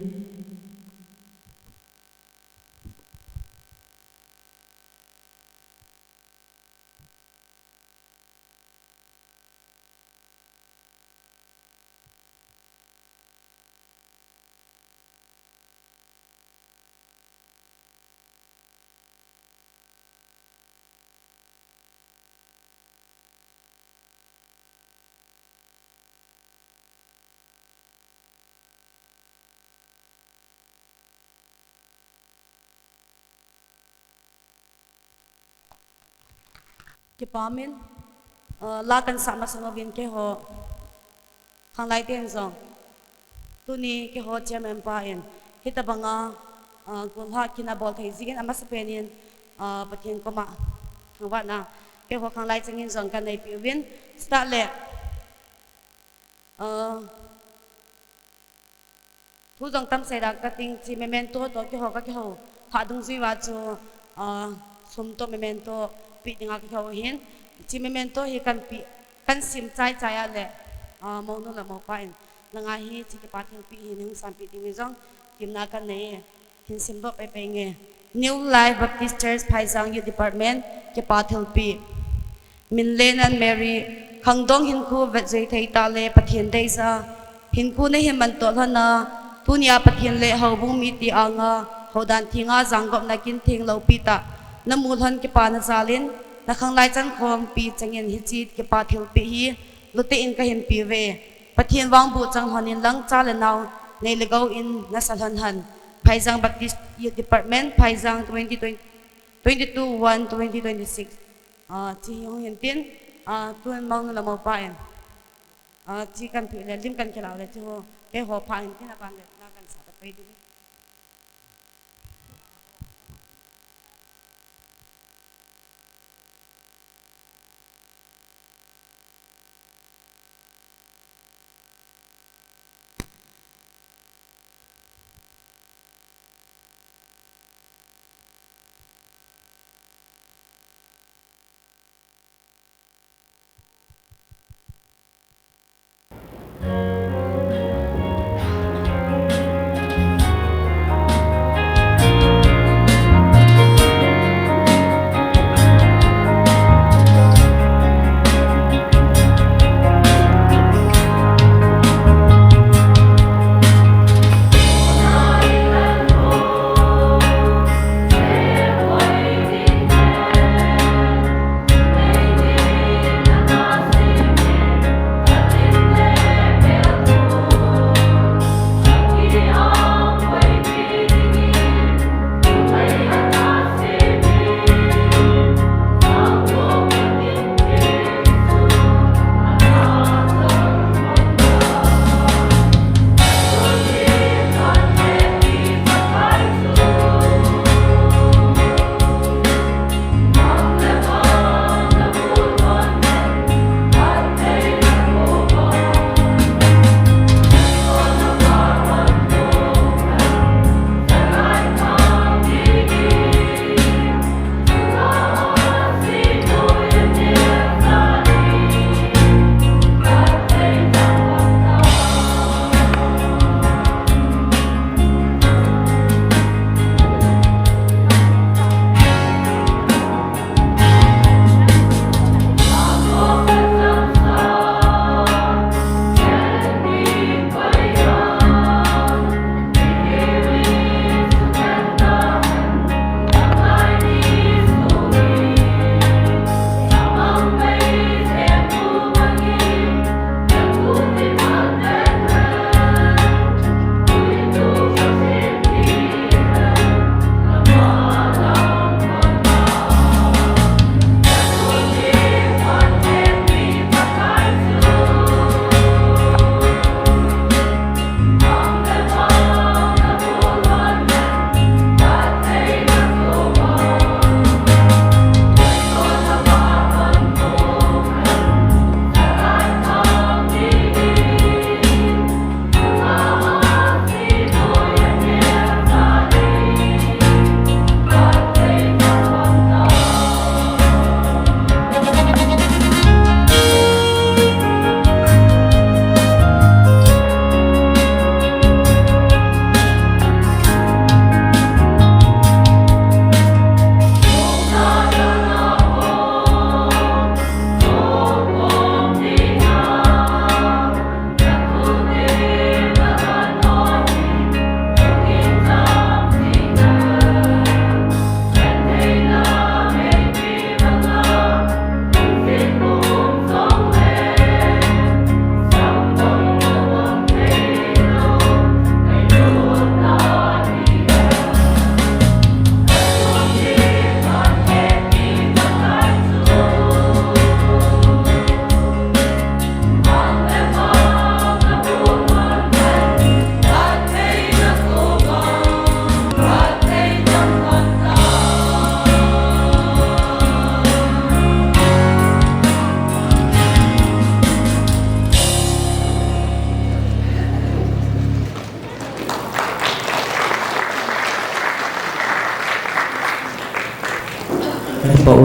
cái pamin la kan sama sama vin ke ho khang lai ten zong tu ni ke ho chairman pa en hita banga kun ha kina bol thai zigin ama spenin pathin koma wa na ke ho khang lai changin zong kan nei pi win start le thu zong tam sai da ka ting chi memento to ke ho ha dung zui wa chu sum to memento pi dinga ke ho hin chi memento hi kan pi kan sim chai chai ale mo no la mo pa en langa hi chi ke pathil pi hi ning sam pi ding zong kim na kan nei hin sim do pe pe nge New Life Baptist Church Phaisang Youth Department ke pathil pi min len and Mary khang dong hin khu vet zai thei ta le pathian dei sa hin khu ne hin man to hana tunia pathian le ho bung mi ti anga hodan thinga zanggop na kin thing lo pi ta namul han ke pa na zalin na khang lai chan khom pi changin hi chi ke pa thil pi hi lute in ka hin pi ve pathian wang bu chang honin lang cha le naw nei le go in na salhan han Phaisang Baptist Youth Department Phaisang 2022-1-2026 chi hong hin tin tuan mong la mo pa en chi kan pi le lim kan ke law le chu ke ho pha hin tin ban le na kan sa ta pe du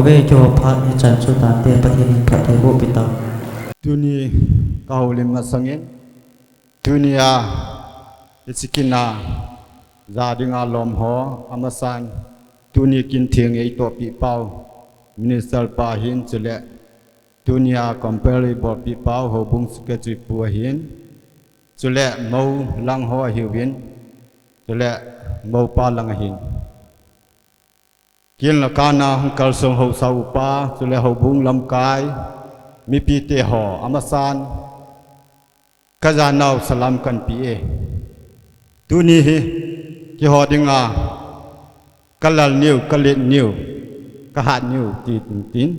về cho phát chân số tàn tệ phát hiện phát thể bộ bị tao Dunia kau lima sangin dunia isikina zadinga lom ho amasan dunia kinting ei to pi pau minister pa hin chule dunia comparable pi pau ho bung sketri pu hin chule mau lang ho hiwin chule mau pa lang hin kin la kana hung kal song ho sau pa chule ho bung lam kai mi pi te ho amasan kazanau salam kan pi e tu ni hi ki ho dinga kalal niu kalit niu ka hat niu ti tin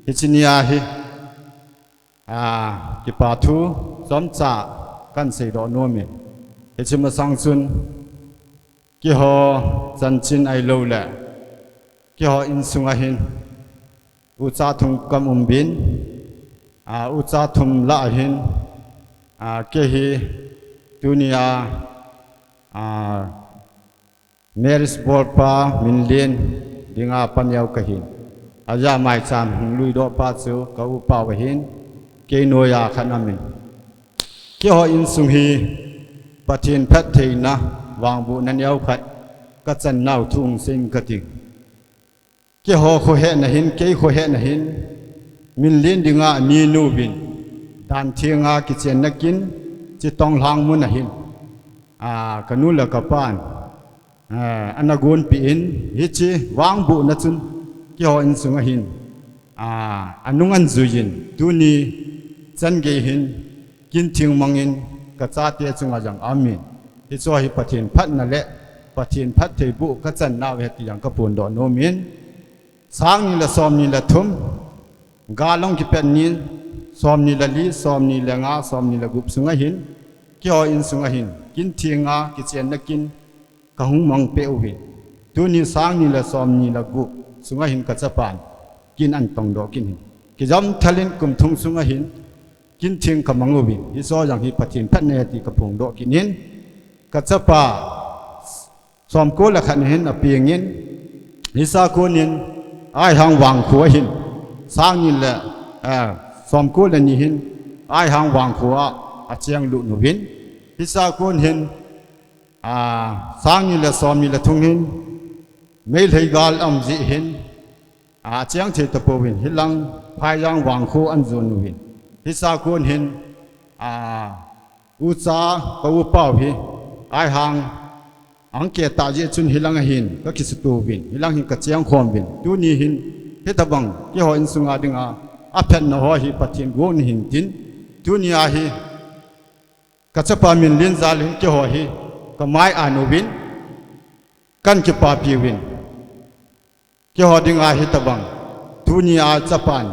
hi chinia hi ki pa thu som cha kan sei do no me hi chima sang sun ki ho chan chin ai lo la ki ho in sunga hin u cha thung kam bin u cha thum la hin ke hi dunia meris bol pa min lien dinga panyau ka hin aja mai cham hung lui do pa chu ka u pa wa hin ke noya khanamin ke ho in sung hi pathin phat theina wang bu nan yau khat ka chan nau thung sing ka ting ke ho kho he na hin ke kho he na hin min lien dinga ni nu bin dan thianga ki chen na kin chi tong lang mun na hin kanu la ka pan anagun pi in hi chi wang bu na chun ki ho in sunga hin anungan zuyin tu ni chan ge hin kin thing mangin ka cha te chunga jang amin hi cho hi pathin phat na le pathin phat thei bu ka chan na we ti yang ka pun do no min sang ni la som ni la thum ga long ki pen ni som ni la li som ni la nga som ni la gup sunga hin ki ho in sunga hin kin thinga ki chen na kin ka hung mang pe u hin tu ni sang ni la som ni la gup sunga hin ka chapan kin an tong do kin hin ki jam thalin kum thung sunga hin kin thing ka mangu bi hi so yang hi pathin phat ne ti ka phung do kin hin ka chapa som ko la khan hin a piang in hi sa ko nin ai hang wang khuwa hin sang ni la som ko la ni hin ai hang wang khuwa a chiang lu nu bin hi sa ko hin sang ni la som ni la thung hin mei thei gal am ji hin chiang the ta po hin hilang phai yang wang khu an zun nu hin hi sa ko hin u cha ka u pau hi ai hang ang ke ta je chun hilang hin ka ki su tu bin hilang hin ka chiang khom bin tu ni hin he ta bang ki ho in sunga dinga a phen no ho hi pathin go ni hin tin tu ni a hi ka chapa min lin zal hin ki ho hi ka mai anu bin kan ki pa pi win ki ho dinga hi ta bang tu ni a chapan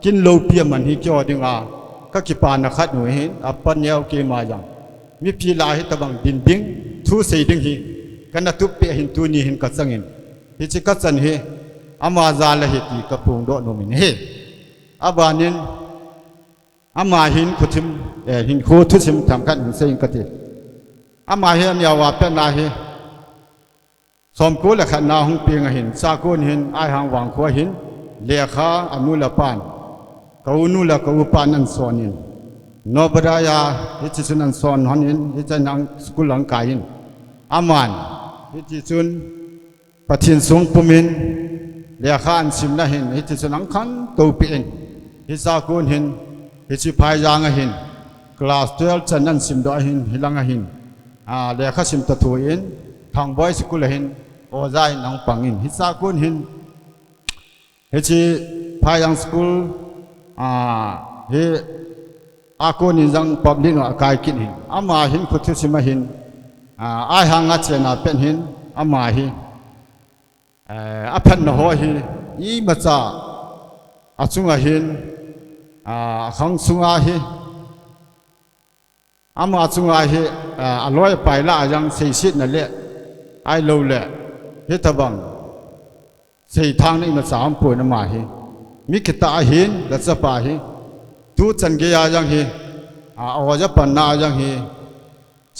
kin lo pi man hi ki ho dinga ka ki pa na khat nu hin a pan yau ke ma yang mi pi la hi ta bang din ding thu sei ding hi kana tu pe hin tu ni hin ka changin hi chi ka chan hi ama za la hi ti ka pung do no min he abanin ama hin khuthim hin khu thu sim tham kan hin sei ka ti ama hi am ya wa pe na hi som ko la khan na hung pi nga hin sa ko hin ai hang wang kho hin le kha anu la pan ka unu la ka u pan an sonin no badaya hi chi sun an son honin hi chanang school ang kain aman hi chi sun pathin sung pumin le khan sim na hin hi chi sun ang khan to pi in hi sa kun hin hi chi phai yang a hin class 12 chan an sim do hin hilang a hin le kha sim ta thu in thang boy school a hin o zai nang pangin hi sa kun hin hi chi phai yang school hi ako ni jang public no kai kin hin ama hin khuthu sima hin ai hanga chena pen hin ama hi a phan no ho hi i macha achunga hin khang sunga hi ama achunga hi aloi pai la jang sei sit na le ai lo le hi tabang sei thang ni macha am pu na ma hi mi khita hin da cha pa hi tu chan ge ya jang hi awaja pan na jang hi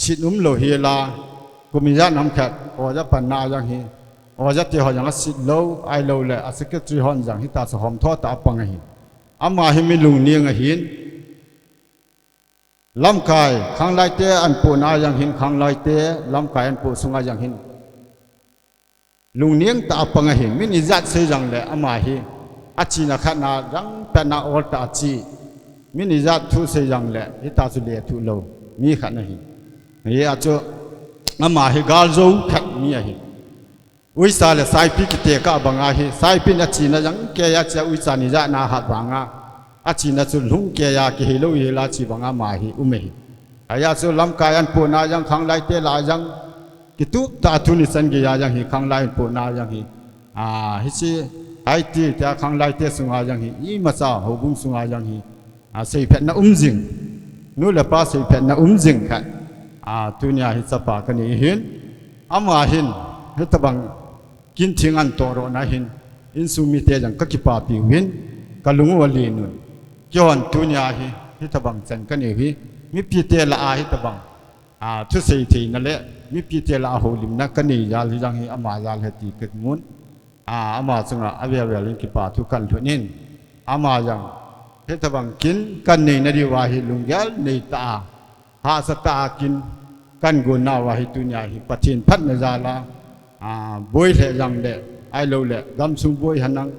sit lo hi la kumiya nam khat awaja pan na jang hi oja te ho yang sit low ai low le a secretary hon jang hi ta so hom tho ta pang hi ama hi mi lung niang a hin lam kai khang lai te an pu na yang hin khang lai te lam kai an pu sunga yang hin lung niang ta pang hi min izat se jang le ama hi achi na khat na rang pa na ol ta chi min izat thu se jang le hi ta su le thu lo mi khat na hi ye a cho ama hi gal zo khat mi hi ui sa le sai pi ki te ka banga hi sai pi na chi na jang ke ya cha ui sa ni ja na ha banga a chi na chu lung ke ya ki hi lo hi la chi banga ma hi u me hi aya chu lam kai an pu na jang khang lai te la jang ki tu ta thu ni san ge ya jang hi khang lai pu na jang hi hi chi ai ti ta khang lai te sunga jang hi i ma sa ho bung sunga jang hi sei phet na jing nu le pa sei phet na jing kha tu nya hi sa pa ka ni hin ama hin he ta bang kin thing an to ro na hin in su mi te jang ka ki pa pi win ka lungu wali nu kyon tu nya hi he ta bang chan ka ni hi mi pi te la a hi ta bang thu sei thi na le mi pi te la ho lim na ka ni ya li jang hi ama ya le ti ket mun ama chunga avia avia lin ki pa thu kan thu nin ama yang he ta bang kin kan nei na di wa hi lungyal nei ta ha sa ta kin kan gun na wa hi tu nya hi pathin phat na za la boi le jang le ai lo le gam sung boi hanang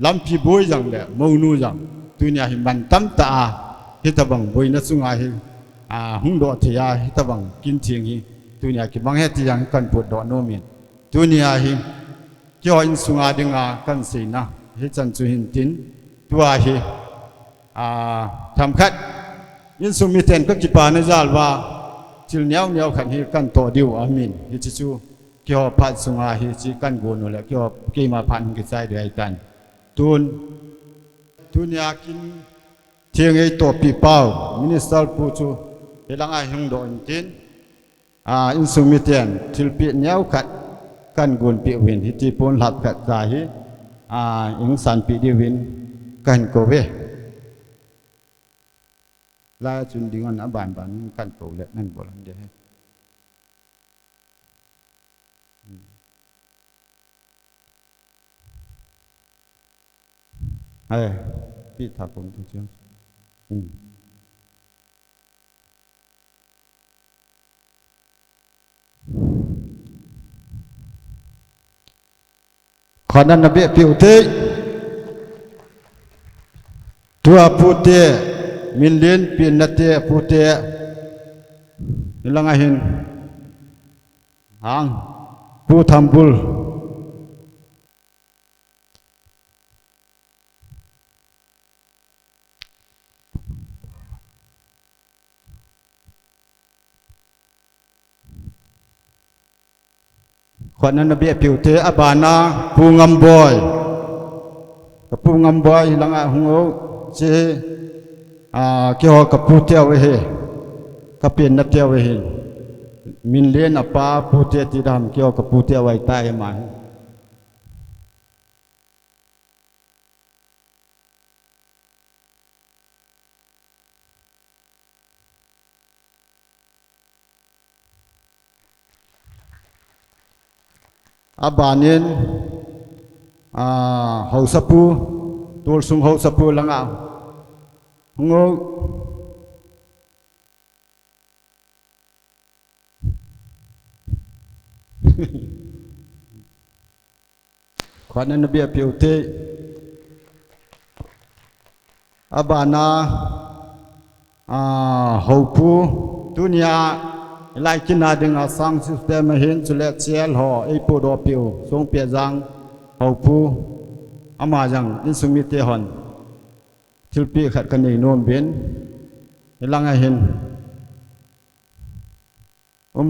lam pi boi jang le mo nu jang tu nya hi man tam ta hi ta bang boi na sunga hi hung do thia hi ta bang kin thing hi tu nya ki bang he ti jang kan put do no min tu nya hi kyo in sunga dinga kan sei na hi chan chu hin tin tua hi tham khat in sumi ten ka ki pa na zal wa til nyau nyau khan hi kan to diu amin hi chi chu kyo phat sunga hi chi kan go no le kyo ke ma phan ki sai de ai tan tun ya kin thieng ei to pi pau minister pu chu helang a hung do in tin in sumi ten til pi nyau khat kan gun pi win hi ti pon lap khat za hi ing san pi di win kan ko ve la chun dingon aban ban kan ko le nan bol han de ai pi tha pon tu chiang khonan na be piu te tua pu te min len pin na te pu te ilanga hin hang pu thambul khonan na be piu te abana pu ngam boy ka pu ngam boy ilanga hungo che kyo ka pu te we he ka pin na te we he min len apa pu te ti dam kyo ka pu te wai ta e ma abanin hau sapu tul sung hau sapu langa ngo khonan nabi apiu te abana hau pu dunia lai kina dinga sang system hin chule chel ho ei pu do piu song pe jang hau pu ama jang in sumi te hon tilpi khat kan nei nom ben ilanga hin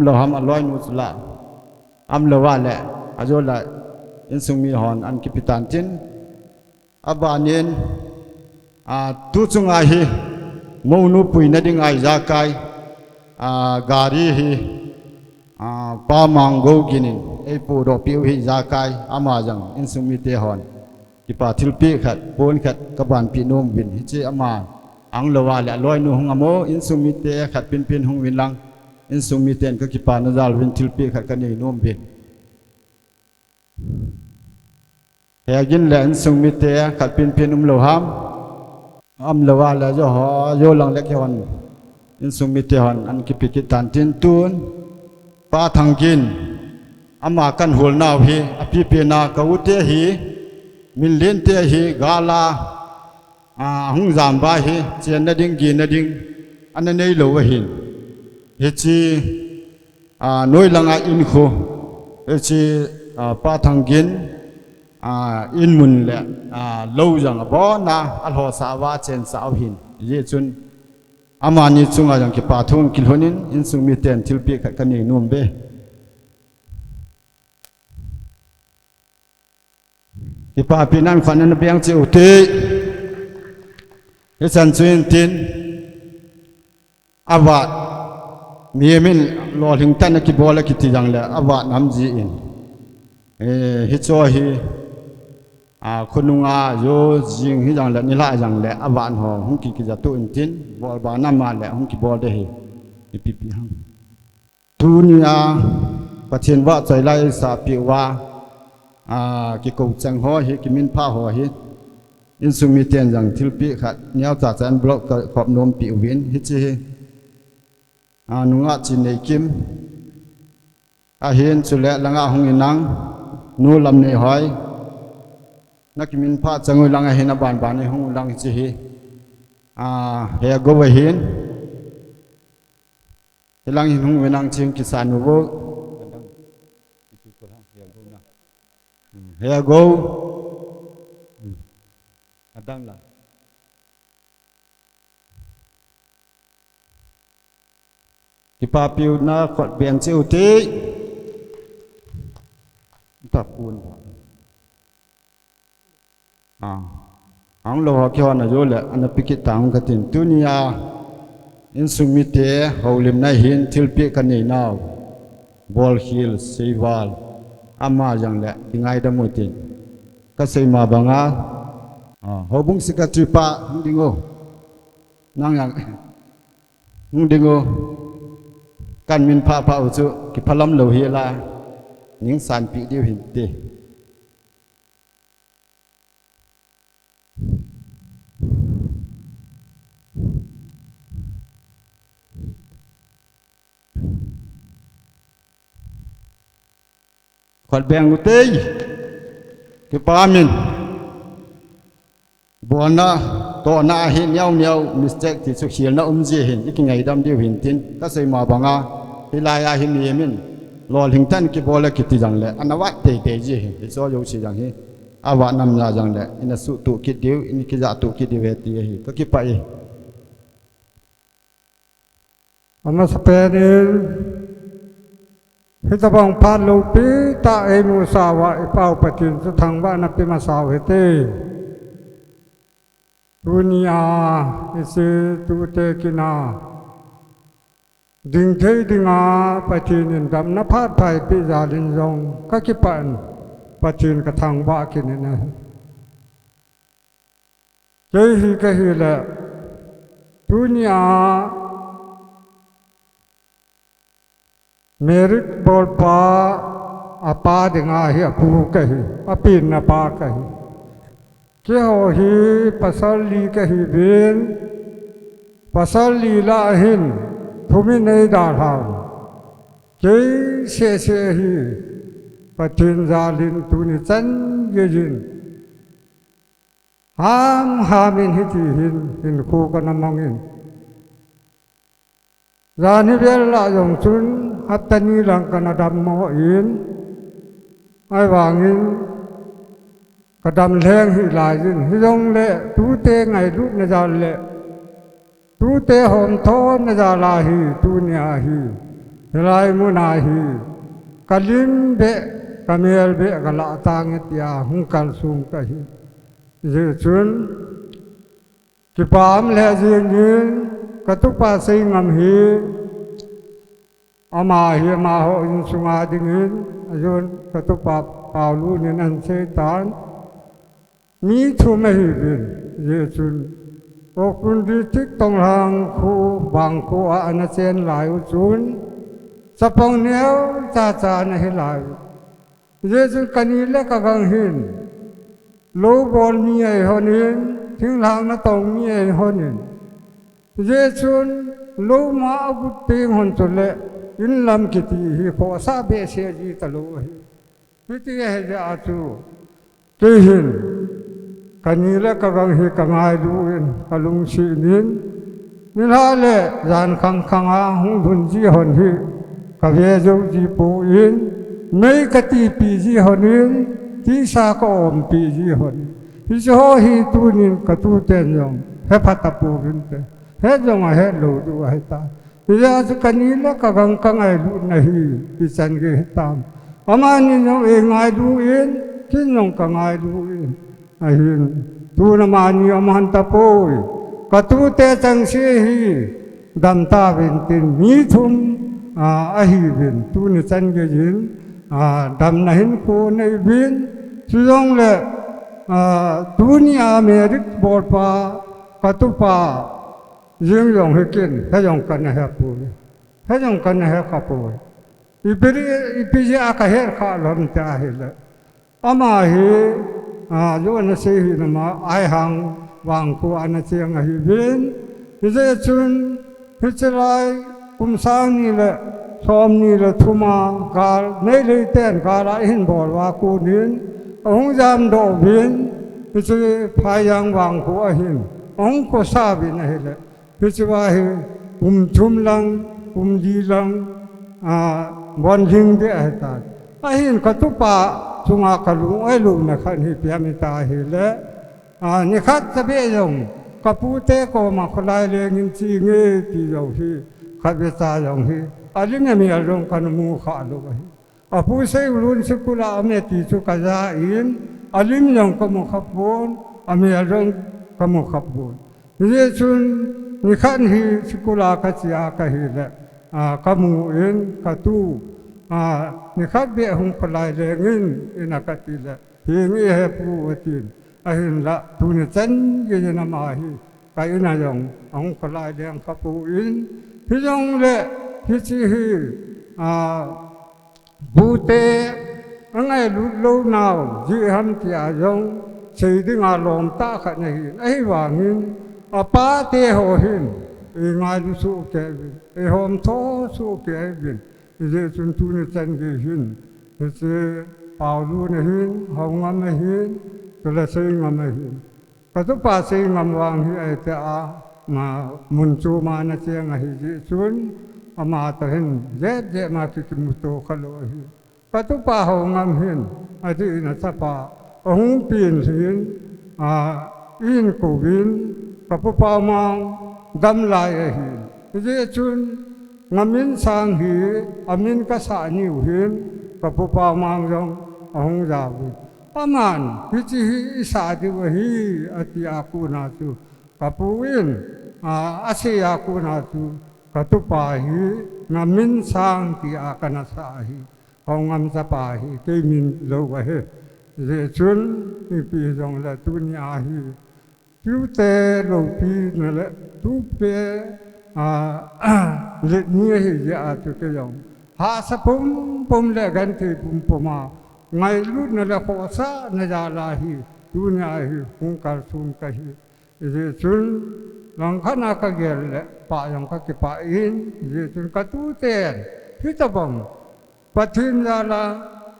lo ham aloi nu chula lo wa le ajola in sumi hon an kipitan tin abanin tu chunga hi mo nu pui na dingai za kai gari hi pa mango ginin ei pu do piu hi za kai ama jang in sumi te hon ki pa thilpi khat pon khat ka ban pi nom win hi chi ama ang lawa la loi nu hung amo in sumi te khat pin pin hung win lang in sumi ten ka ki pa na zal win thilpi khat ka nei nom win Hegin len sung mi te khat pin lo ham am lo wa la jo ho yo lang le ke hon in sung mi te hon an ki pi ki tan tin tun pa thang kin ama kan hul naw hi api pi na ka u te hi min len te hi gala hung zam ba hi chen na ding gi na ding an nei lo wa hin he chi noi langa in kho he chi pa thang kin in mun le lâu rằng bó na al ho sa wa chen sa hin ye chun amani chunga jang ki pa thung kil honin in sung mi ten thil pi khat kan ni num be ki pa pi nan khan an biang che uti he chan chuin tin awa mi min lo hing tan ki bola ki ti jang le awa nam ji in hi cho hi khununga yo jing hi jang le ni la jang le awan ho hung ki ja tu in tin bol ba na ma le hung ki bol de hi pi pi hang dunia pathin wa chai lai sa pi wa ki ko chang ho hi ki min pha ho hi in sung mi ten jang thil pi khat nyao cha chan blok ka khop nom pi win hi chi nunga chin nei kim hian chu le langa hung inang nu lam nei hoi nakimin pha changoi langa hina ban ni hung lang chi hi he go we hin lang hin hung wenang ching ki san wo he go adang la ki pa piu na khot beng chiu ti ta pun ang lo ha kyo na jo le an pi ki tang ka tin tunia in sumi te holim na hin thil pi kan nei naw bol hill seiwal ama jang le tingai da mu tin ka sei ma banga hobung sika tripa dingo nang yang dingo kan min pha pha u chu ki phalam lo hi la ning san pi diu hin te khot beng te ki pa min bona to na hi nyau mistake ti chu khil na ji hin ki ngai dam diu hin tin ka sei ma banga hilaya hin ni min lol hing tan ki bola ki ti jang le anawa te ji hin so yo chi jang hi awa nam ya jang le ina su tu ki diu in ki ja tu ki diu ti hi ka ki pa i ama spedil hitabang palo pi ta enu sawa ipau patin su thang wa na pi ma saw hete dunia isi tu te kina ding thei dinga patin in dam na phat phai pi ja lin jong ka ki pan patin ka thang wa kin na jai hi ka hi la dunia merit bol pa apa dinga hi apu ka hi apin na pa ka hi ke ho hi pasal li ka hi bin pasal li la hin thumi nei da ha ke se hi patin zalin tu ni chan ye jin hamin hi ti hin khu ka na mangin zani bel la yong chun hatani lang kana dam mo in ai wangin kadam leng hi lai jin hi yong le tu te ngai lu na ja le tu te hom thon na ja la hi tu nya hi lai mu na hi kalim be kamel be kala tang tia hung kal sung ka hi je chun ki pam le jin yin katupa sei ngam hi ama hi ma ho in sunga dingin ajun katupa paulu ni nan setan mi thu me hi bin ye chun o kun di tik tong hang khu bang khu an chen lai u chun sapong neo cha na hi lai Yesu kanila kaganghin low ball mi ai honin thing lang na tong mi ai honin Yesu low ma abut ting hon chole in lam kiti hi ko sa be se ji talo hi kiti he ja chu kehin kanila kaganghi kangai duin kalung si nin nilale jan khang khanga hung dun ji hon hi kave jo ji pu in mấy cái tì pì gì hơn nữa tí xa có ổn pì gì hơn thì cho hi tu nín cả tu tiền rồi hết phát tập bù bên thế hết rồi mà hết lù tu hết ta bây giờ cái này là cái ngày lù này thì chân cái hết tam ama nín rồi ngày lù yên kinh rồi cái ngày lù yên ahin tu na mani amahan tapoy cả tu tiền chẳng xe hi đam ta bên tiền mi thum ahi bên tu ni chân cái gì đam na hin ko nei bin suyong le dunia merit bor pa katupa jing yong hekin he yong kan he pu he yong kan he ka pu ipiri aka her kha lom ta he le ama hi yo na se hi na ma ai hang wang ku ana chiang hi bin je chun hichrai kum sang ni le som ni le thuma ka nei le ten ka la hin bol wa ku nin ong jam do bin hichi phayang wang ku a hin ong ko sa bin he le hichi wa hi thum lang di lang bon hing de a ta a hin ka tu pa chunga ka lu ai lu na khan hi pya mi ta hi le ni khat ta be yong ka pu te ko ma khlai le ngin chi nge ti yo hi khat be ta yong hi alim na mi along kan mu kha lo hi apu se ulun sikula ame ti chu ka za in alim yang ka mu khapon ame along ka mu khapon ye chun ni khan hi sikula ka chia ka hi le ka mu in ka tu ni khat be hung khlai le ngin ina ka ti le hi ngi he pu tin a hin la tu ni chen ye na ma hi ka ina yong hung khlai le ka pu in hi yong le hi chi hi bute angai lu lo nào ji ham tia yong sei ding a lom ta kha nei ai wangin apa te ho hin ngai lu su ke e hom tho su ke bin je chun tu ni chan ge hin je pau lu ne hin hong ngam ne hin to la sei ngam ne hin ka tu pa sei ngam wang hi ai te a ma mun chu ma na chiang a hi ji chun ama ta hin je ma ki mu to khalo hi ka tu pa ho ngam hin a di na cha pa ong pin hin in ko bin ka pu pa mang dam lai a hi je chun ngamin sang hi amin ka sa ni hin ka pu pa mang jong ong ja bi aman hi chi hi sa di wa hi ati aku na tu ka pu in a se aku na tu ka tu pa hi ngamin sang ti akana sa hi hong ngam sa pa hi ke min lo wa he je chun ni pi jong la tu ni a hi tu te lo pi na le tu pe le ni hi ya tu ke yong ha sa pum le gan ti pum ma ngai lu na le ko sa na ja la hi tu ni a hi hung kar sun ka hi je chun lang khana ka gel le pa yang ka ki pa in je chun ka tu ten hi ta bang pathin la la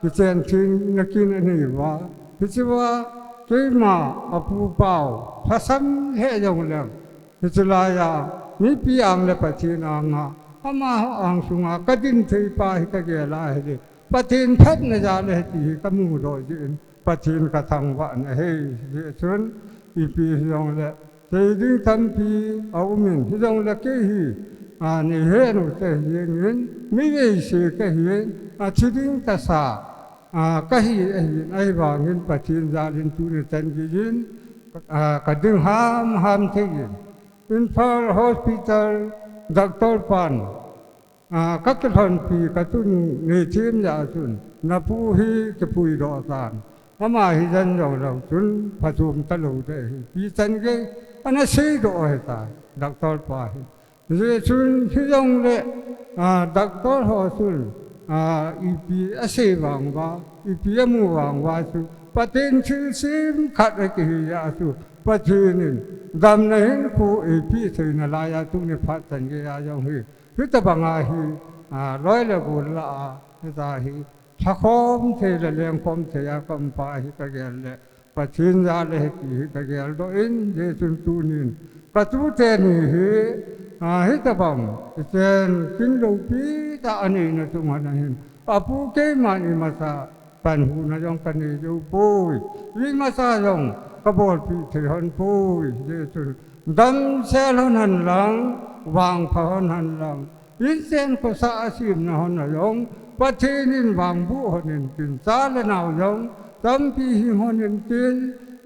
ki chen thin na kin ani wa hi chi wa ke ma apu pao phasam he yong le hi chi la ya mi pi ang le pathin ang ama ang sunga ka din thei pa hi ka ge la he pathin phat na ja le ti ka mu do ji pathin ka thang wa na he je chun i pi yong le thế đi thăm pi áo mình thì dòng là cái gì này hết rồi cái hiền mấy cái sự cái hiền chỉ đi ta sa cái hiền ai vào những bát thiên gia đình tu này chân cái hiền cái đường ham thế hiền in Pearl Hospital Doctor Pan các cái thần pi cái tu này thiên gia chun na pu hi cái pui đỏ tàn ama hi dân dòng chun phát dụng ta lâu đấy pi chân cái anh xây độ hết ta doctor pa hi je chun hi dong le doctor ho chun ipi ase wangwa ipi amu wangwa su patin sim khat ki ya su patinin dam na hin ku ipi thina la ya tu ni phat tan ge ya jong hi hita banga hi loi le bu la ta hi thakom the le leng kom the ya kam pa hi ta ge le pathin ya le ki ta ge do in je sun tu nin ka tu te ni hi ta bang ten kin lo pi ta ani na tu ma na hin apu ke ma ni ma sa pan hu na jong kan ni ju pui wi ma sa jong ka bol pi the hon pui je tu dam se lon han lang wang pha hon han lang in sen ko sa sim na hon na jong pathin wang bu hon tin sa le nau jong tam pi hi hon tin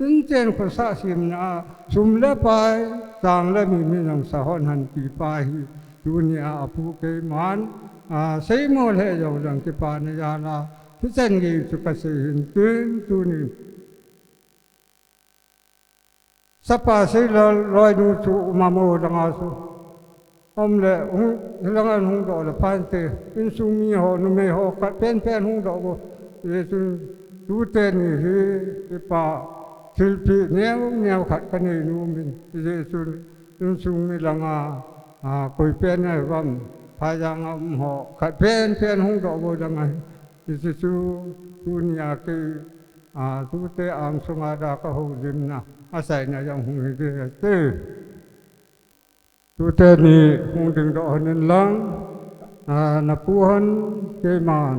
in sen ko sa sim na sum le pai tang le mi nang sa hon han pi pa hi dunia apu ke man sei mo le jo dang ki pa na ya la thi sen gi su ka se hin tin tu ni sapa sei loi du chu ma mo dang a su om le lang an hung do le pan te in su mi ho nu me ho ka pen hung do go ye tu te ni hi ki pa thil pi neo khat ka nei nu min ye in su mi lang koi pen na vam phai yang am ho khat pen hung do go dang ai ti su dunia ke tu te ang sunga da ka ho dim na asai na yang hung hi te tu te ni hung ding do nen lang na pu han ke man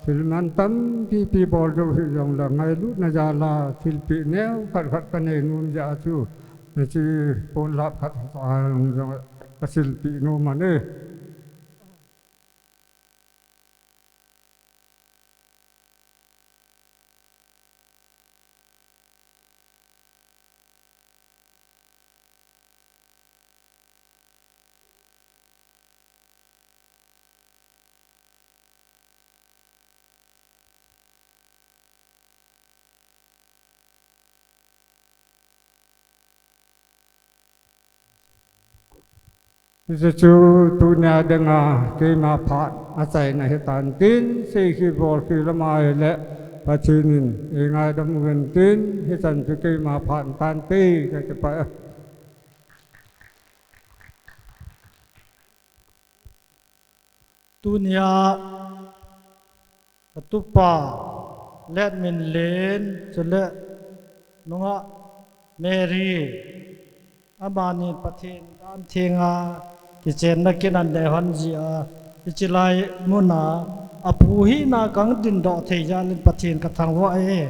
filman tam pi bol do hi yang la ngai lu na ja la fil pi neo khat ka nei nun ja chu ni chi pon lap khat jong ka sil pi no ma ne Isu dunia dengar kema pat asai na hitan tin si bol ki lamai le pacinin ingai dam wen tin hitan tu kema pat tan ti ka pa dunia atupa let min len chele nunga Mary amani pathin an thinga kichen na kinan de han ji a ichilai muna apu hi na kang din do thei jan pathin ka thang wa e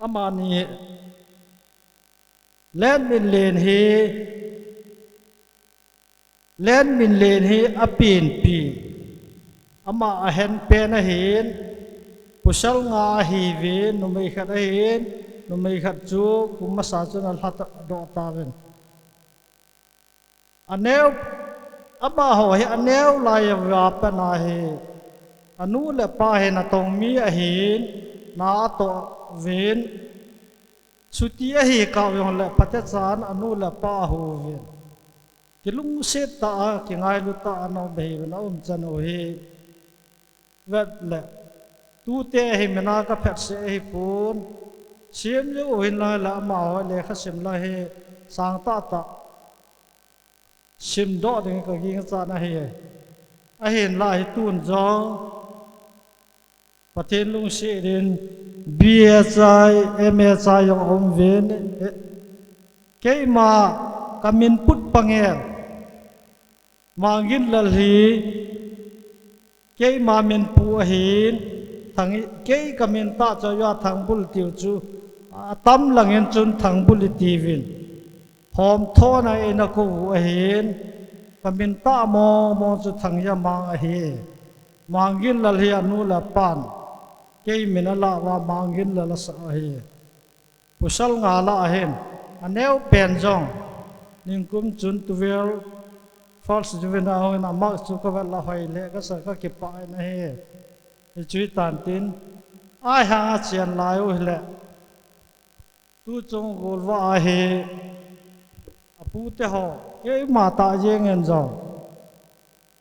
amani len min len hi apin pi ama a hen pe na hin pusal nga hi ve no mai khat a hin no mai khat chu kuma sa chu na hlat do ta ven aneu aba ho hi aneu lai wa pa na hi anu le pa he na tong mi a hin na to ven suti a hi ka yong le pate chan anu le pa ho ven kilung se ta ki ngai lu ta no be na chan o hi vet le tu te hi mena ka phet se hi pun sim yo hin la ma ho le kha sim la he sang ta sim do ding ka gi cha na he a hin la hi tun jong pathen lung se din bia chai me chai yong om ven ke ma kamin put pangel mangin lal hi ke ma min pu hin thang ke kamin ta cho ya thang bul tiu chu tam langin chun thang bul ti vin hom tho na ena ko a hin kamin ta mo chu thang ya ma a hi mangin lal hi anu la pan ke min la wa mangin la sa a hi pusal nga la a hin aneu pen jong ningkum chun tuvel false juvenile na ma chu ka la hoi le ka sa ka ki pa na he chui tan tin ai ha chian lai u le tu chong gol wa he apu te ho ke ma ta je ngen jong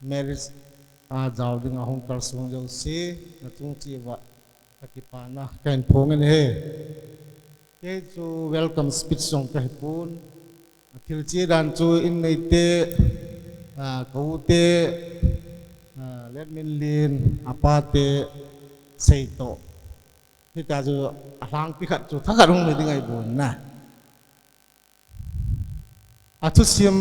marriage giàu đi ngà hong kal sung jau si na tung chi wa akipana kain phong an he ke chu welcome speech song ka pun thil chi dan chu in nei te kau te let min lin apa te sei to hi ta chu alang pi khat chu thakhat hong me dingai bun na thu sim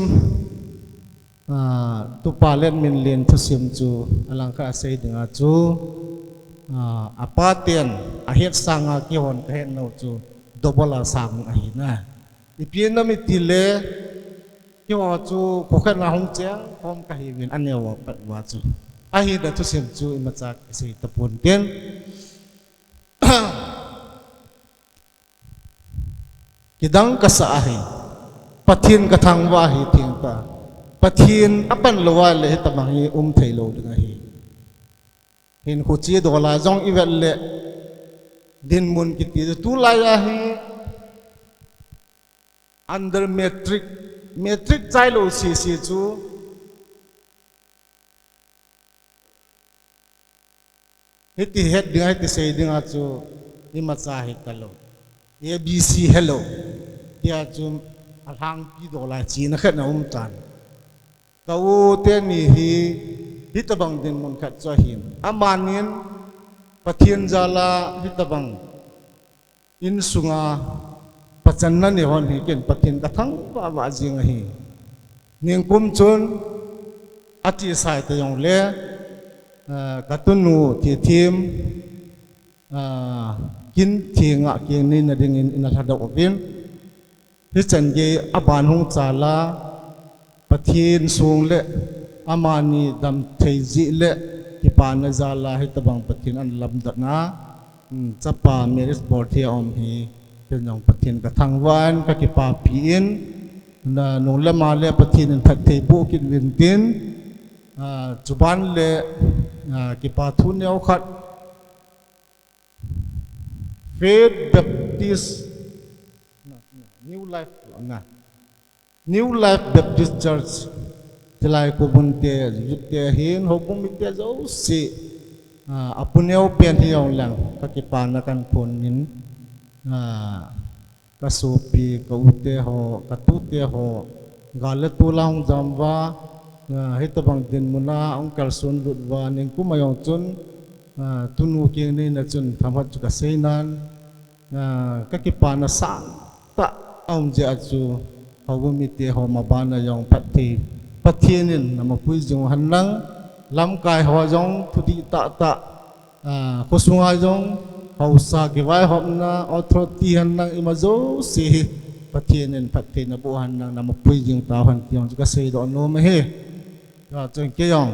tu pa let min lin thu sim chu alang ka sei dinga chu apa ten a het sanga ki hon ka het no chu dobola sang a hi na ipien na mi tile ki wa chu ko khan na hong chang hom ka hi win an ne wa pat wa chu a hi da thu sim chu i ma chak sei ta pun ten kidang ka sa a hi pathin ka thang wa hi thing ta pathin apan lowa le tamang hi thei lo dinga hi hin khu chi do la jong i vel le din mun ki ti tu la ya hi under metric chai lo si chu hiti het dinga ti sei dinga chu ni ma cha hi kalo abc hello tia chu alhang pi do la chi na khat na tan kau te ni hi hitabang din mun khat cho hin amanin pathian jala hitabang in sunga pachanna ni hon hi ken pathin ka thang ba wa jing hi ning kum chun ati sai te yong le katunu ti thim kin thinga king ni na ding in a thada ovin hi chan ge aban hung chala pathin sung le amani dam theizi le ki pa na zala hi tabang pathin an lam da na chapa marriage board hi om hi ken yong pathin ka thangwan ka ki pa piin na nong lama le pathin an that thei bu kin win tin chuban le ki pa thu neu khat Faith Baptist New Life Baptist Church tilai ko bunte yutte hin hopum mitte zo si apuneo pian hi ong lang kakipana kan ponin kasupi kaute ho katute ho galatu lang jamwa hitabang din muna ong kalsun lutwa ning kumayong chun tunu king ni na chun thamat chu ka seinan kakipana sang ta ong je achu hawumite ho mabana yong patti pathienin namapui jong hanang lam kai ho jong thudi ta kosunga jong hausa ki vai homna authority hanang imazo si pathienin patti na bu hanang namapui jing ta han tiong ka sei do no me he chong ke yong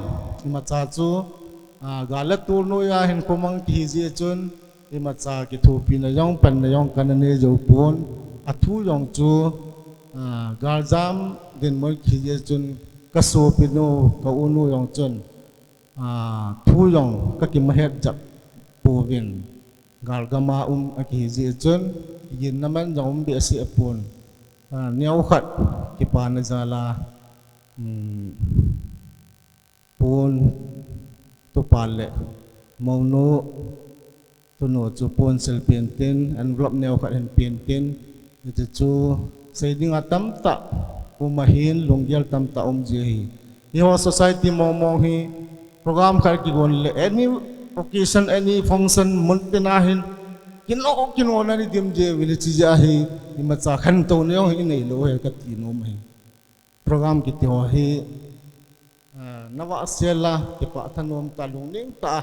imacha chu galatu no ya hin komang ki ji chun imacha ki thupi na yong pan na yong kanane jo pun athu yong chu galjam din mo ki ji chun kaso pino ka unu yong chun thu yong ka ki mahet jap povin galgama aki ji chun yin naman jong bi si apun neu khat ki pa na jala pun tu pale mauno tuno chu pon sel pentin envelope neu khat hen pentin itu chu seiding atam ta umahin longyal tam ta je hi yo society mong hi program khar ki gon le any occasion any function muntinahin kino na ni dim je village ja hi ima cha khan to ne hi nei lo he ka ti no mai program ki ti ho hi nawa sela ki pa thanom ta lung ning ta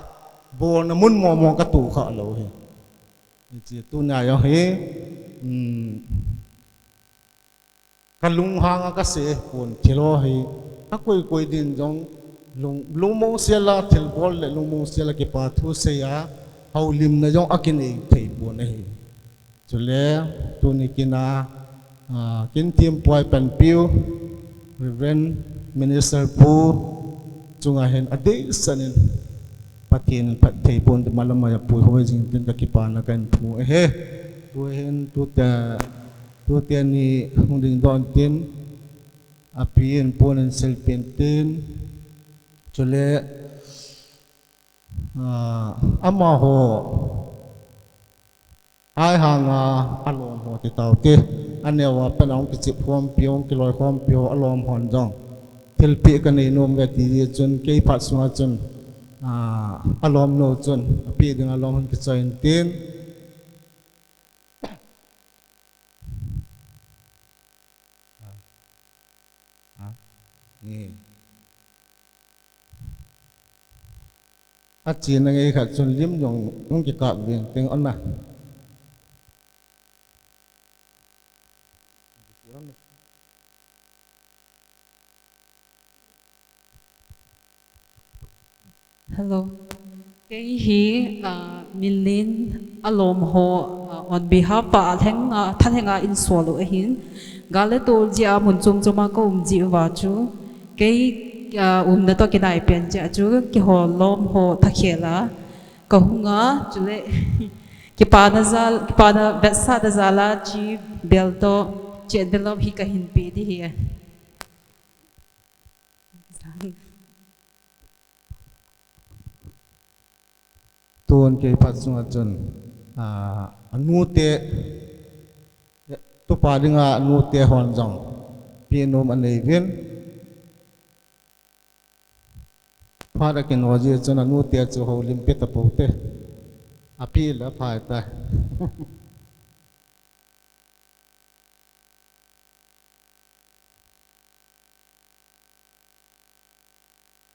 bon mun mo ka tu kha lo he ji tu na yo he kalung hanga ka se pon thilo hi a koi din jong lung mo sela thil bol le lung mo sela ki pa thu se ya haulim na jong akin ei thei bon hi chule tu ni kina kin tim poi pan piu Reverend Minister Pu chunga hen ade sanin patin pat thei bon malamaya pu hoi jing tin ka ki pa na kan thu he tu hen tu tian ni hung ding don tin apien ponen sel pentin cho lệ ama ho ai hàng alom ho ti tàu ti anh emว่าเป็นองค์กิจความเพียวกิลอยความเพียวอารมณ์หอนจองเทลปีกันในนมเวทีจนเกี่ยพัดสมาจนอารมณ์โนจนปีดึงอารมณ์กิจใจตีนนี่อาจีนนั่งเองขัดจนลิ้มยงนุ่งกิกะเวียงเต็งอันน่ะHello. Cái hi Milin alom ho on behalf pa theng than henga in swallow a hin gale tol ja mun chung chuma ko ji wa chu cái na to ke dai pen ja chu ki ho lom ho thakhela ko hunga chule ki pa na besa da zala chi belto che belom hi ka hin pe di hi tuôn cái phát sinh chân nu tê tu pa đi ngã nu tê hoàn dòng piano anh ấy viên phát ra cái nói gì chân nu tê cho họ lim pet tập tê api là phải ta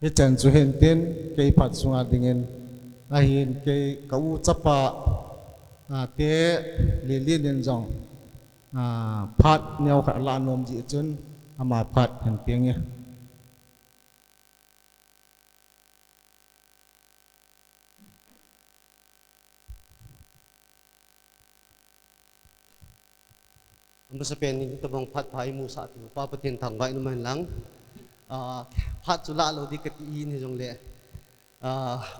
cái chân chú hiện tên cái phát sinh dengan ahin cái cấu chấp tế liên liên liên dòng phát nhau khả lan nôm dị chân mà phát hình tiếng nhé Ang sa pen ni tabang phát phai mu sa tu pa patin thang bai naman lang phát chula lo di katiin hi jong le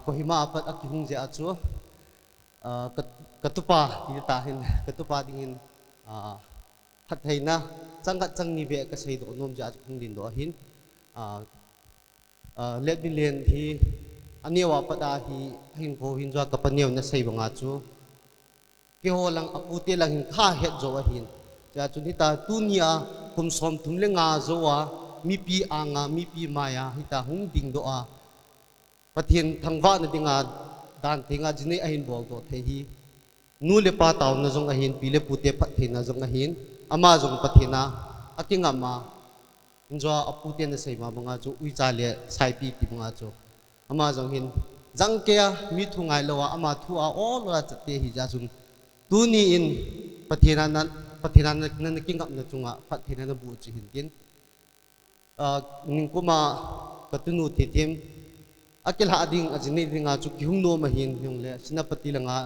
ko hima apat akihung je achu katupa ti tahin katupa dingin phat theina changat changni be ka sei do nom ja khung din do hin let billion hi aniwa pada hi hin ko hin ja ka panew na sei banga chu ke ho lang apute lang hin kha het zo hin ja chu ni ta tunia kum som thum le nga zo wa mi pi anga mi pi maya hita hung ding do a pathian thangwa na dinga dan thinga jini ahin bol do the hi nu le pa taw na jong ahin pi le pute pathin na jong ahin ama jong pathina akinga ma injo apute na sei ma banga chu ui cha le sai pi ti banga chu ama jong hin jang ke mi thungai lowa ama thu a all la chate hi ja sun tu ni in pathina na kingap na chunga pathina na bu chi hin tin ningkuma katunu titim akil hading ajini dinga chu kyung no mahin yung le sinapati langa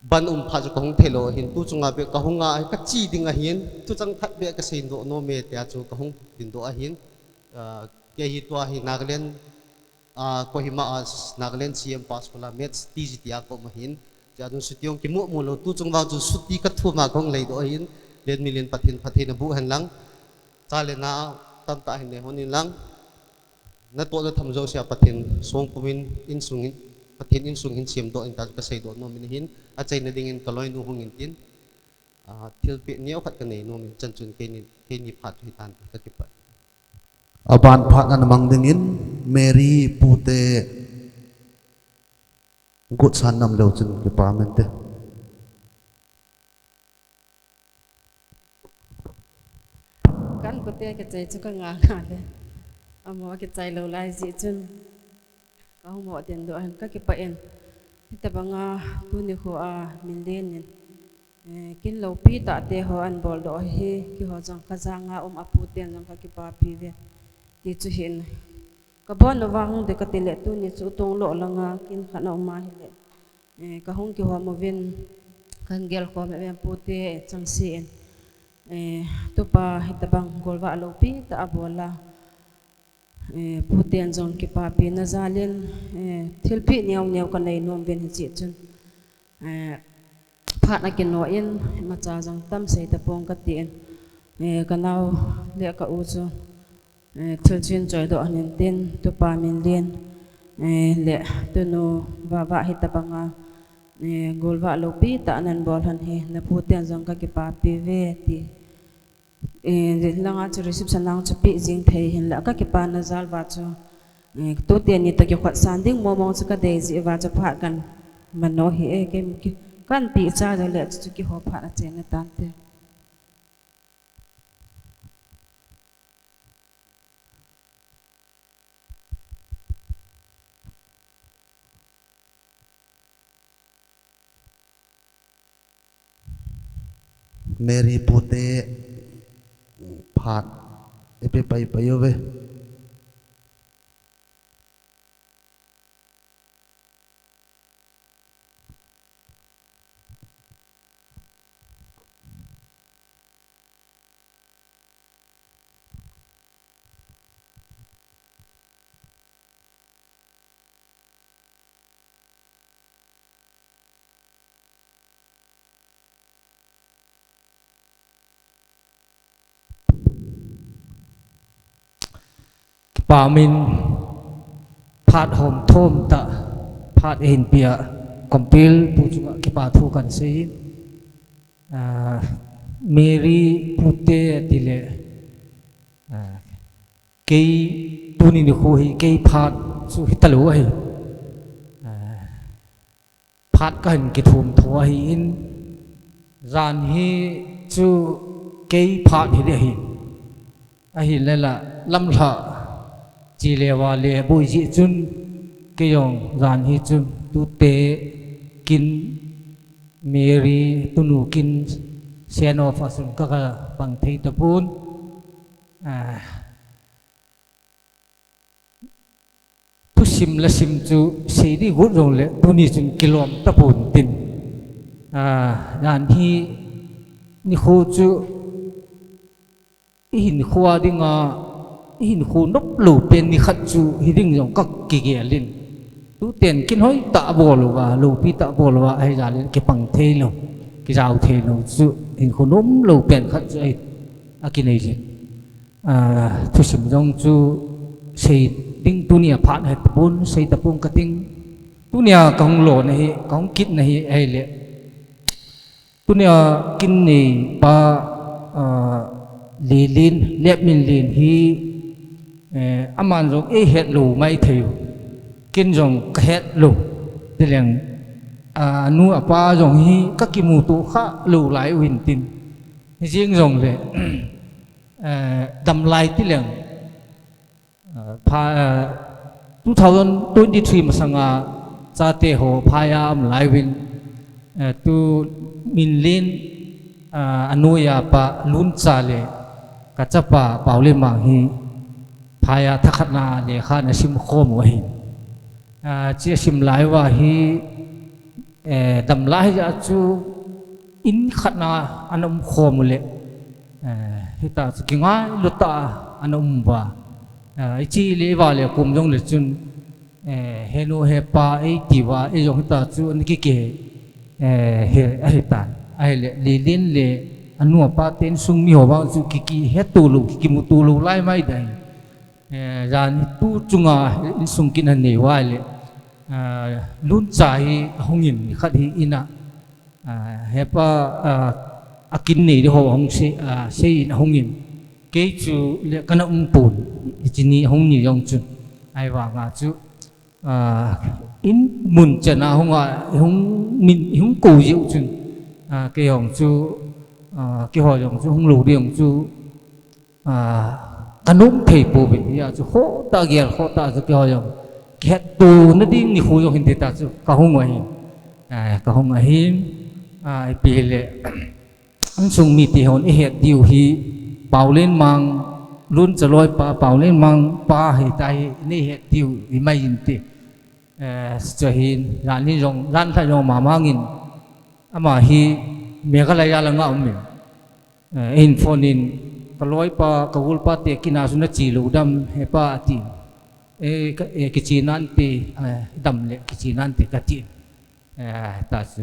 ban pha ko hong thelo hin tu chunga be ka honga ka chi dinga hin tu chang that be ka sein do no me tia chu ka hong din do a hin ke hi to hi Nagaland ko hima as Nagaland CM pass pula mets TGT ko mahin ja dun sutyong ki mu lo tu chungwa chu suti ka thu ma khong lei do hin len million pathin na bu han lang chale na tam ta hin ne honin lang na to na tham zo sia pathin song pumin in sungin pathin in sungin siam do in ta ka sei do no min hin a chai na ding in kaloi nu hungin tin thil pe niau khat ka nei no min chan chun ke ni phat hi tan ka ki pa aban phat an mang ding in Mary pute gut san nam lo chun ki pa men te kan pute ke chai chu ka nga le amo ke chai lo lai ji chun ka mo den do an ka ki pa en ta banga tu ni ho a min len kin lo pi ta te ho an bol do hi ki ho jang ka janga apu ten jang ka ki pa pi ve ti chu hin ka bon no wang de ka tele tu ni chu tong lo langa kin khana ma hi le ka hong ki ho mo vin kan gel ko me pu te chang si en tu pa hita bang golwa lo pi ta abola puten jong ki pa pi na zalen thilpi niaw ka nei nom ven chi chun phat na kin no in ma cha jang tam sei ta pong ka tin ka naw le ka u chu thil chin joy do anin tin tu pa min lien le tu nu wa hi tapanga golwa lopi ta nan bol han hi na puten jong ka ki pa pi ve ti langa chu reception lang chu pi jing thei hin la ka ki pa na zal wa chu tu te ni ta ki khat san ding mo mong chu ka de ji wa chu pha kan man no hi e ke kan pi cha da le chu ki ho pha na chen na tan te Mary Pute Pat Epe Pai Payove bà mình phát hòm thôm ta phát hình bia compil bu juga ki pa thu kan sei Mary Pute dile cái tuni ni khu hi cái phát su hitalu hi phát kan ki thum thua hi in ran hi chu cái phát hi de hi a hi lela lam la chỉ lệ và lệ bồi dị chun cái dòng dàn hi chun tu tế kin Mary tu nu kin sen of asun các bằng thầy tập bún tu sim la sim chu sei đi gút rồi lệ tu ni chun kilom tập bún tin dàn hi ni khu chu hin khoa đi nga hin khu nốc lù bên ni khát chu hi ding dòng các kỳ ghẻ lên tu tiền kinh hối tạ bồ lù và lù pi tạ bồ lù và hay là lên cái bằng thê lù cái rào thê lù chu hin khu nóm lù bên khát chu ấy cái này gì thu sim dòng chu xây ding tu nia phát hết bốn xây tập bốn cái ding tu nia công lồ này công kít này hay lệ tu nia kinh này ba lì lin lẹp min lin hi aman rong e het lu mai theu kin rong het lu de leng nu apa rong hi các ki mu tu kha lu lai win tin riêng rong le dam lai ti leng pha 2023 masanga cha te ho phaya am lai win tu min lin anuya pa lun cha le kachapa paule mang hi phaya thakhatna le kha na sim khom wa hi chi sim lai wa hi dam lai ja chu in khatna anum khom le hita kinga luta anum wa chi le wa le kum jong le chun heno he pa e ti wa e jong ta chu an ki ke he a hita ai le lin le anu pa ten sung mi ho ba chu ki he tu lu ki mu tu lu lai mai dai ran tu chunga in sung kin an nei wa le lun chai hongin khat hi ina he pa akin nei de ho hong se in hongin ke chu le kana pun chini hong ni yong chu ai wa nga chu in mun chana honga hong min hong ku yu chu cái hồng chú cái hồi hồng chú không lù đi hồng chú anh đúng thầy bố bị ya chú khó ta ghét khó ta chú cái hồi hồng ghét tu nó đi ni khu hồng hình ta chú cả hồng ấy cả hồng ấy bị lệ anh sung mi thì hồng hết điều hi bảo lên mang luôn trở lôi bảo lên mang ba hệ tai này hết điều thì may nhìn thì trở hiện ran ni rong ran thay rong mà mang in ama hi Meghalaya lang nga umin infonin kaloy pa kawul pa te kinasuna chilu dam hepa ati kichinan te dam le kichinan te kati tasu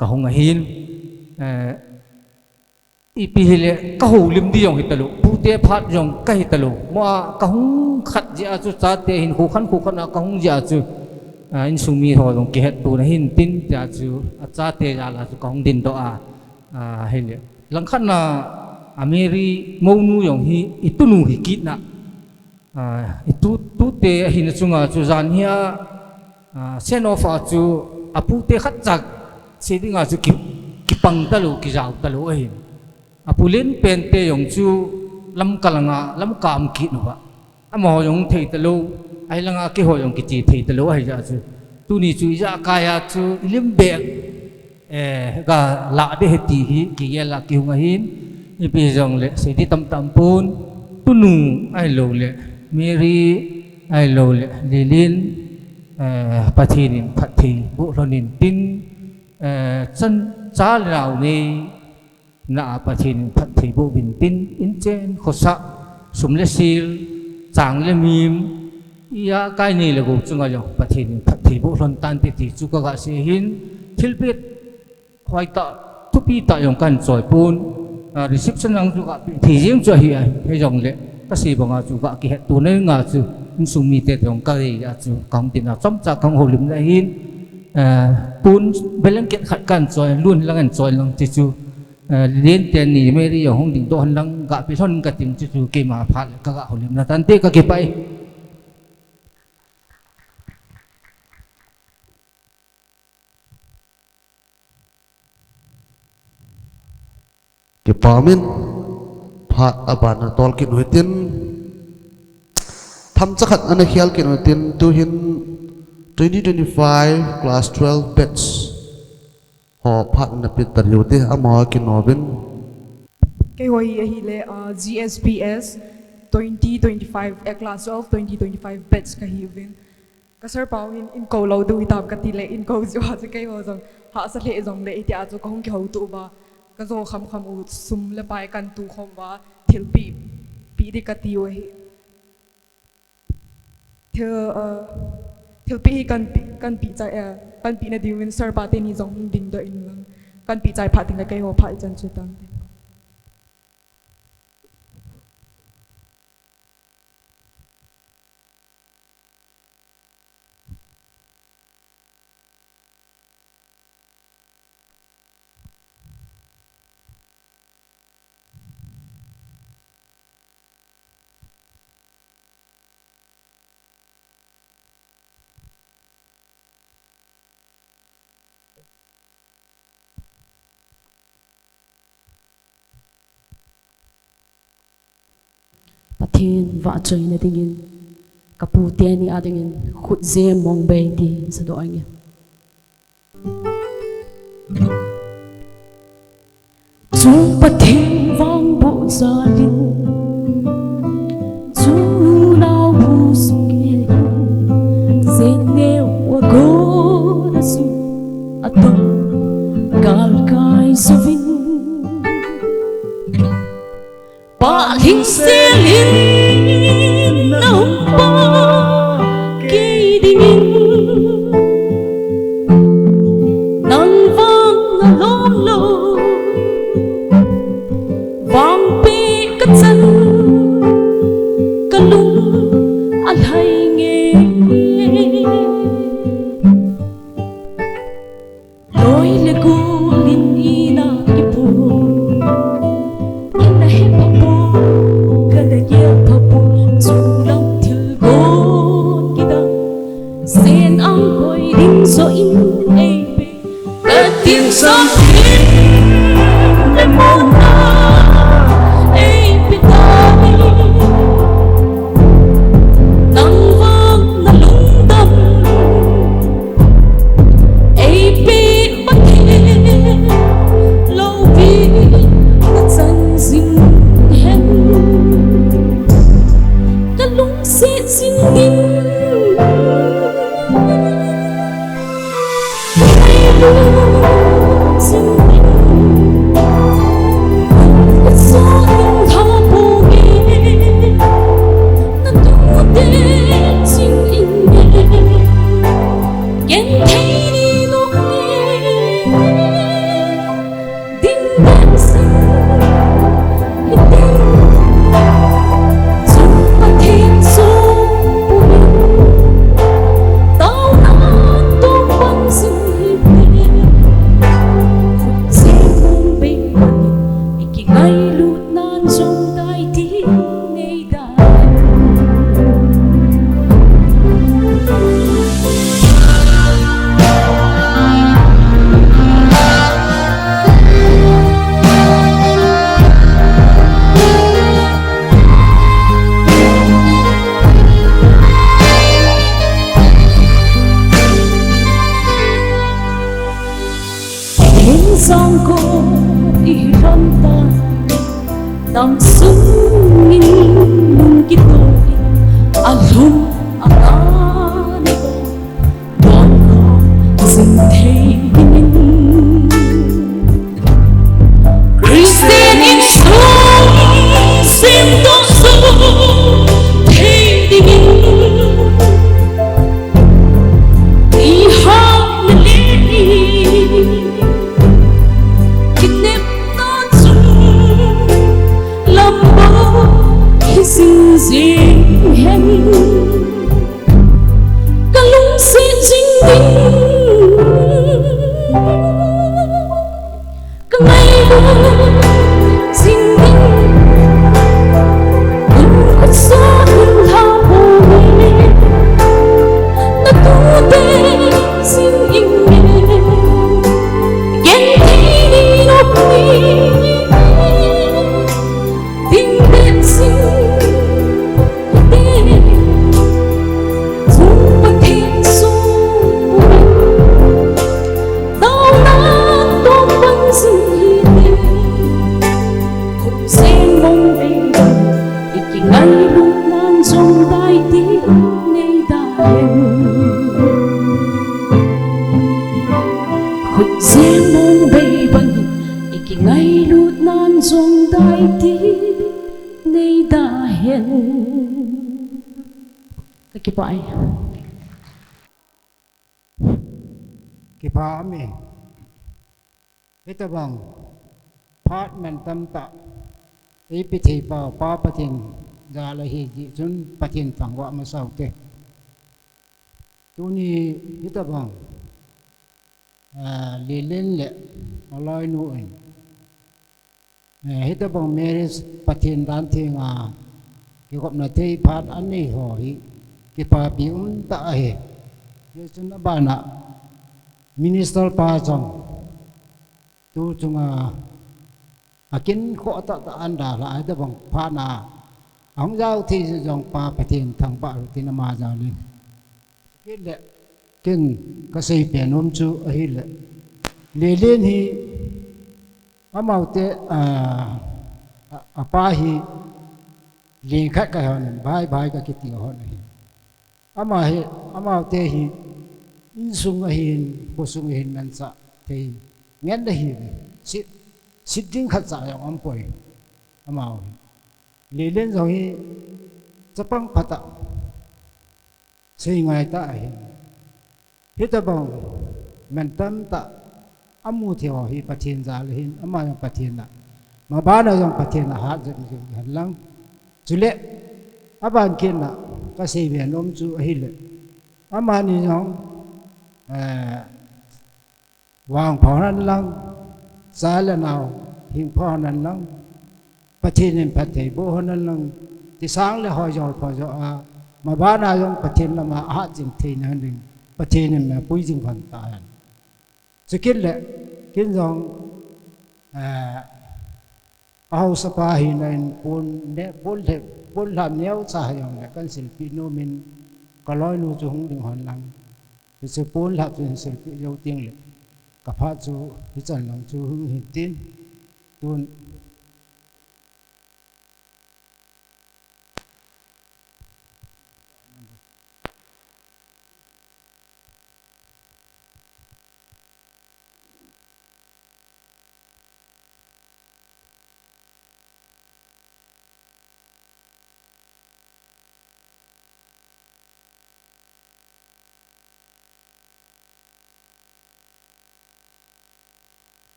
kahong hin ipihile kahu lim di yong hitalu pute phat yong ka hitalu mo kahung khat ja chu cha te hin khu khan na kahung ja chu in sumi ho yong ke het tu na hin tin ja chu cha te ja la chu kahung din to hele lang khan na ameri monu yong hi itunu hi kit na itu tu te hin chunga chu zan hia senofa chu apu te khat chak sedinga chu ki pang talu ki jaw talu hin apulin pente yong chu lam kalanga lam kam ki no ba amo yong thei talu ai langa ki ho yong ki chi thei talu ai ja chu tu ni chu ja kaya chu lim be ga la de heti hi ki ya la ki hunga hin ni pi jong le se di tam tam pun tunu ai lo le meri ai lo le lilin pathinin phathi bu ronin tin chân cha lao ni na pathin phathi bu bin tin in chen khosa sum le sil chang le mim ya kai ni le go chunga yo pathin phathi bu ron tan ti chu ka ga se hin thilpet hoi ta thupi ta yong kan choi pun reception ang chu ka thi jing chu hi ai he jong le ka si banga chu ka ki het tu ne nga chu sumi te yong ka ri ya chu kong tin na chom cha kong holim na hin pun beleng ket khat kan choi lun lang an choi lang ti chu liên tiền ni me ri hong ding do han lang ga pi thon ka tim chu chu ke ma phat ka ga holim na tan te ka ke pai cái pamin phat abana tol kin hoitin tham chakhat ana khial kin hoitin tu hin 2025 class 12 batch họ phat na pit tar yote ama kin novin cái hồi hi le GSPS 2025 class 12 2025 batch ka hi vin ka sir pau in ko lo du itam ka ti le in ko jo ha cái ho jong ha sa le jong le itia jo kong ki ho tu ba ka zo kham kham u sum le pai kan tu khom wa thil pi di ka ti we thil pi kan pi cha kan pi na di win sir pa te ni jong ding do in lang kan pi chai pha ting ka kai ho pha chan chu tam pathin va choi na dingin kapu te ni adingin khut ze mong be ti sa do angin chung pathin vang bo za lin chu lao hu su ke zen ne wa go na su atom gal kai su vin ba hình se lin nau ba ke ding nang vang na lom lo vang pe ka chan ka lung al hai nge loi le gu lin ina ki pu in na he pa Dam sungin kita alum akane bangka singhe Christian in song sim dong so thading xin riêng hem cả lung xin dinh đinh cả ngày luôn dinh đinh đừng có xa đừng thao hồ mê nó tu tê xin im mê ghen thi đi nốt mi tình đẹp xin Kipai Kipami Ito bang Partment tamta Ipiti pa papatin Zalahi jun patin pangwa masaute Tuni ito bang Lilin le Malay nuin Ito bang meris patin danti nga Kikop na te pat ani hoi Kipa biun ta he yesun bana minister pa chong tu chunga akin ko ta anda la ai da bang pa na ong giao thi jong pa patin thang pa tin ma giao lên kin le kin ka sei pe nom chu a hi le le len hi amau te a pa hi le khat ka hon bai bai ka ki ti hon hi ama te hi insung ahin posung ahin nansa te ngen da hi sit ding khat sa yang ampoi ama le len zo hi chapang phata sei ngai ta hi hita bang men tam ta amu theo hi pathin za le hin ama yang pathin na ma ba na yang pathin na ha jeng jeng lang chule aban kin na ka sei be nom chu hi le ama ni jong wang pho nan lang sa la nào hing pho nan lang pathin nen pathe bo nan lang ti sang le ho jo pho jo a ma ba na jong pathin la ma ha jing the na ning pathin nen ma pui jing phan ta an chu kin le kin jong au sa pa hi nen pun ne pun le pun làm néo sa yong le kan sil pi no min ka loi nu chu hung ding hon lang ti se pun la chu sil pi yo ting le ka pha chu hi chan long chu hung hin tin tun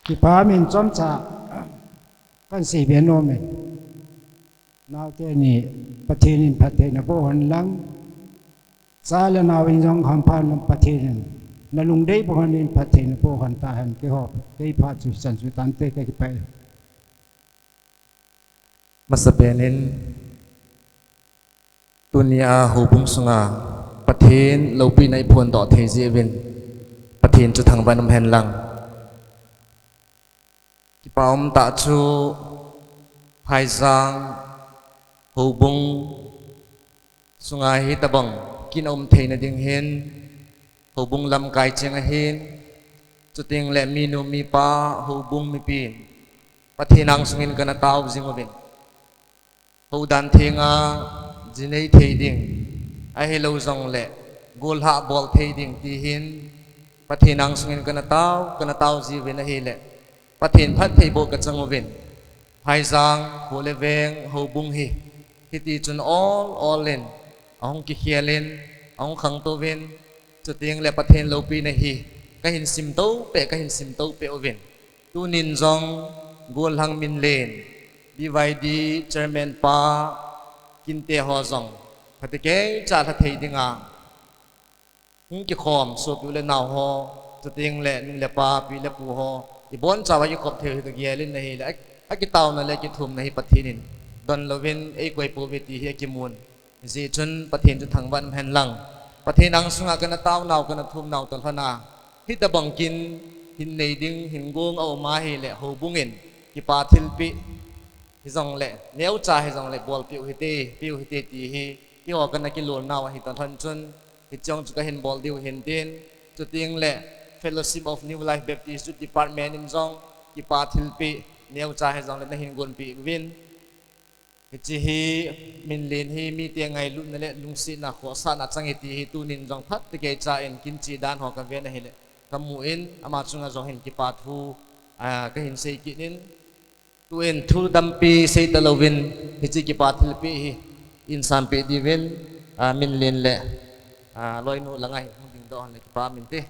ki pa min chom cha kan sei be no men naw te ni pathin in pathe na bo hon lang sa la naw in jong kham phan lam pathin na lung dei bo hon in pathe na bo hon ta han ke ho dei pha chu san chu tan te ka ki pa masapenin tunia hubung sunga pathin lopi nai phun do the jewin pathin chu thang vanam hen lang ki paum ta chu phai giang ho bung sunga hi tabang kin theina ding hen ho bung lam kai cheng a hen chuting le mi nu mi pa ho bung mi pin pathinang sungin kana taw zingobin ho dan thinga jinei thei ding a hello zong le gol ha bol thei ding ti hin pathinang sungin kana taw ji ven a hi le pathin phat thei bo ka changovin phai giang ho le veng ho bung hi ti chun all in ahong ki khialin ahong khang to vin chuting le pathin lo pi na hi ka hin sim to pe ovin tu nin zong gol hang min len divide chairman pa kinte ho zong patike cha tha thei dinga hung ki khom so pi le naw ho chuting le ning le pa pi le pu ho i bon cha wa ki khop thei to gialin na hi le a ki taw na le ki thum na hi pathinin don lovin ei koi pu ve ti hi ki mun ji chun pathin chu thang ban hen lang pathin ang sunga kana taw naw kana thum naw ton phana hi ta bang kin hin nei ding hin gong au ma hi le ho bungin ki pa thil pi hi zong le neu cha hi zong le bol piu hi te ti hi ki ho kana ki lol naw hi ton than chun hi chong chu ka hin bol diu hin tin chu ting le fellowship of new life baptist department in zong ki pa thil pi neu cha hi zong le na hin gon pi win chi hi min len hi mi te ngai lu na le lungsi na kho sa na changi ti hi tu nin jong phat te ke cha in kin chi dan ho ka ve na hi le kamu in ama chunga jong hin ki pa thu ka hin sei ki nin tu in thu dam pi sei ta lovin hi chi ki pa thil pi hi insan pe di ven min len le loi nu langai hung ding do le ki pa min te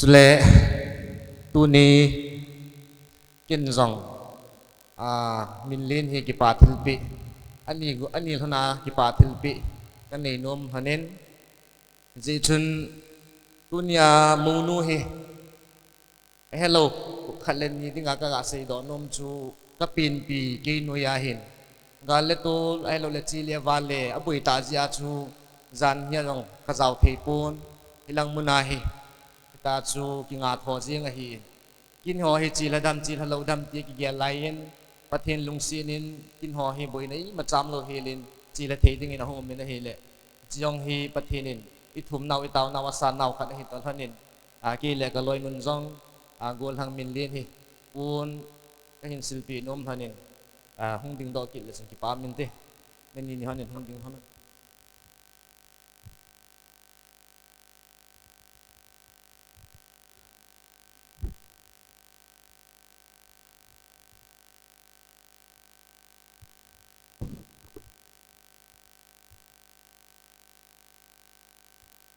chule tu ni kin zong min lin hi ki pa thil pi ani thona ki pa thil pi kan nei nom hanen ji chun tunia munu hi hello khalen ni dinga ka sei do nom chu ka pin pi ke no ya hin gale to ai lo le chi le vale abui ta zia chu zan hia rong ka zau thei pun hilang muna hi ta chu ki nga tho jing a hi kin ho hi chi la dam chi la lo dam ti ki ge lain pathin lung sin in kin ho hi boi nei ma cham lo hi lin chi la thei ding in hom min a hi le chiong hi pathin in i thum naw i taw naw san naw khat hi ton hanin ki le ka loi nun jong gol hang min lin hi un ka hin silpi nom hanin hung ding do ki le sing ki pa min te nen ni hanin hung ding hanin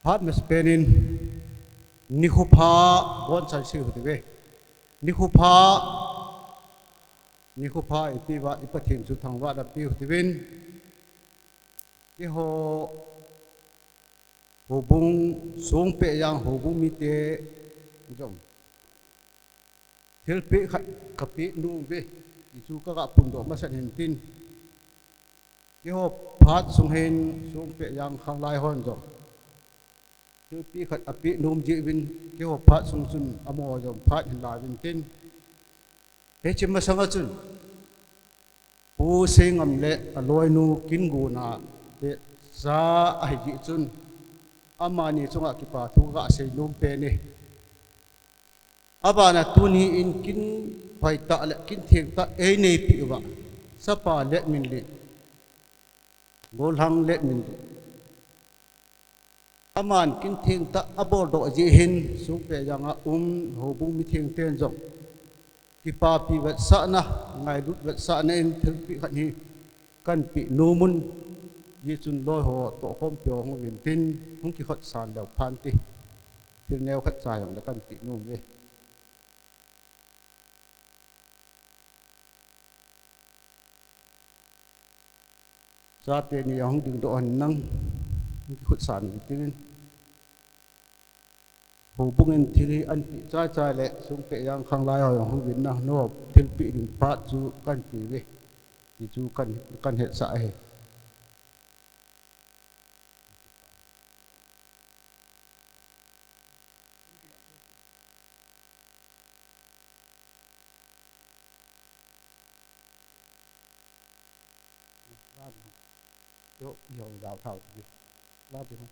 Pat mes penin nikhupa bon chal si hutwe nikhupa ipiwa ipathin chu thangwa da pi hutwin ki ho hobung song pe yang hobung mi te jong helpe kapi nu ve chu ka pun do ma san hin tin ki ho phat sung hen sung pe yang khang lai hon jongคือปีขัดอภินุมจีวินเกี่ยวพระสงฆ์จุนอโมยมพระหินลายวินตินเฮจิมาสังจุนผู้เสงอำเละลอยนูกินกูนาเดซาไอจิจุนอามานีจงอากิปาทุกะเสนุมเปเนอาบานาตุนีอินกินไฟตะและกินเทียงตะเอเนปิวะสปาเละมินเลโกลังเละมินเลaman kin thing ta abor do ji hin su pe yang ho bung mi thing ten jong ki pa pi wat sa na ngai lut wat sa na in thil pi khan hi kan pi nu mun yi chun loi ho to khom pyo ng win tin hung ki khat san lo phan ti til neo khat sa yang la kan pi nu ve cha te ni hong ding do an nang khut san tin hồ bung en thili an pi cha cha le sung pe yang khang lai ho hong win na no thil pi ding pa chu kan pi ve ti chu kan het sa he yo yo đào thảo gì la gì không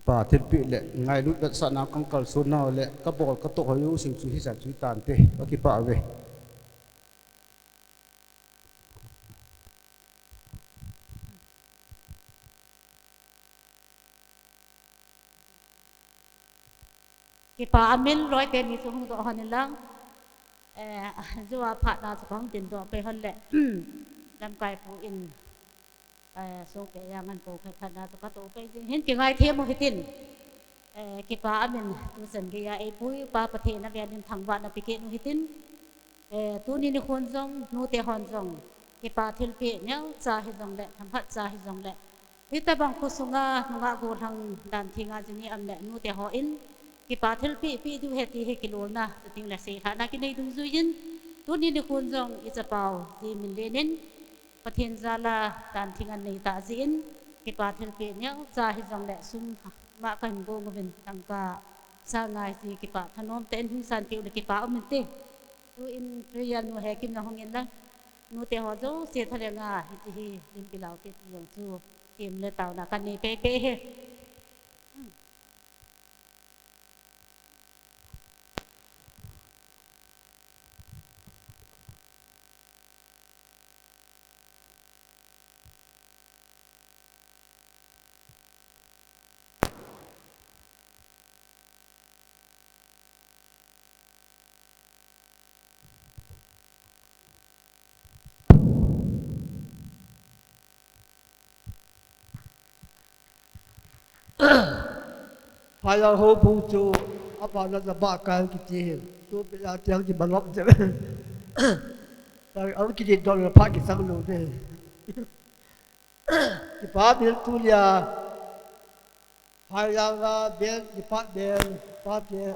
bà thiết bị lệ ngày lúc đất sạn nào căng cờ số nào lệ các bộ các tổ hữu sinh suy sản suy tàn tê các cái bà về cái bà amin rồi tên mi xuống độ hơn lắm dù phát nào sẽ không tiền độ về hơn lệ làm cái phụ in số cái yang anh phụ phải khăn nào sẽ có tổ về hiện cái ngày thêm một cái tin cái bà amin tu sân cái ai phụ bàประเทศนักเรียนทางวันนักพิเศษmột cái tin tuนี่คนจงนู่เตะคนจงcái bà thiên vị nhớ cha hay jong lệ thằng phát cha hay jong lệที่แต่บางคนสุงาหงากูทางด่านที่งานจะนี่อำแหน่งนู่เตะหออินกี่ป่าเทลปีดูเหตุเหตุกิโลนะจะทิ้งละเสียหานักกินในดุงซุยินตัวนี้ในคนจงอิจเปาที่มินเลนินประเทศซาลาด่านที่งานในตาจีนกี่ป่าเทลปีเนี่ยจะให้จงแหละซุ่มมากันโกงเป็นทางกาสร้างไงสิกี่ป่าถนนเต้นหิ้งสันติวกี่ป่าอเมริกาตัวอินเรียนนู่เหกิมนะห้องเงินละนู่เตะหอโจเสียทะเลงาฮิตฮิลิมปิลาวเตะยงจูเกมเลตาวนักกันนี่เป๊ะพายาโฮพูจูอาปานาจะบ้าการกิจเหตุตัวเป็นอาจารย์ที่บรรลุจะแต่เอากิจโดนพากิสังลูเนี่ยที่ป้าเบียนตุลยาพายางาเบียนที่ป้าเบียนป้าเบียน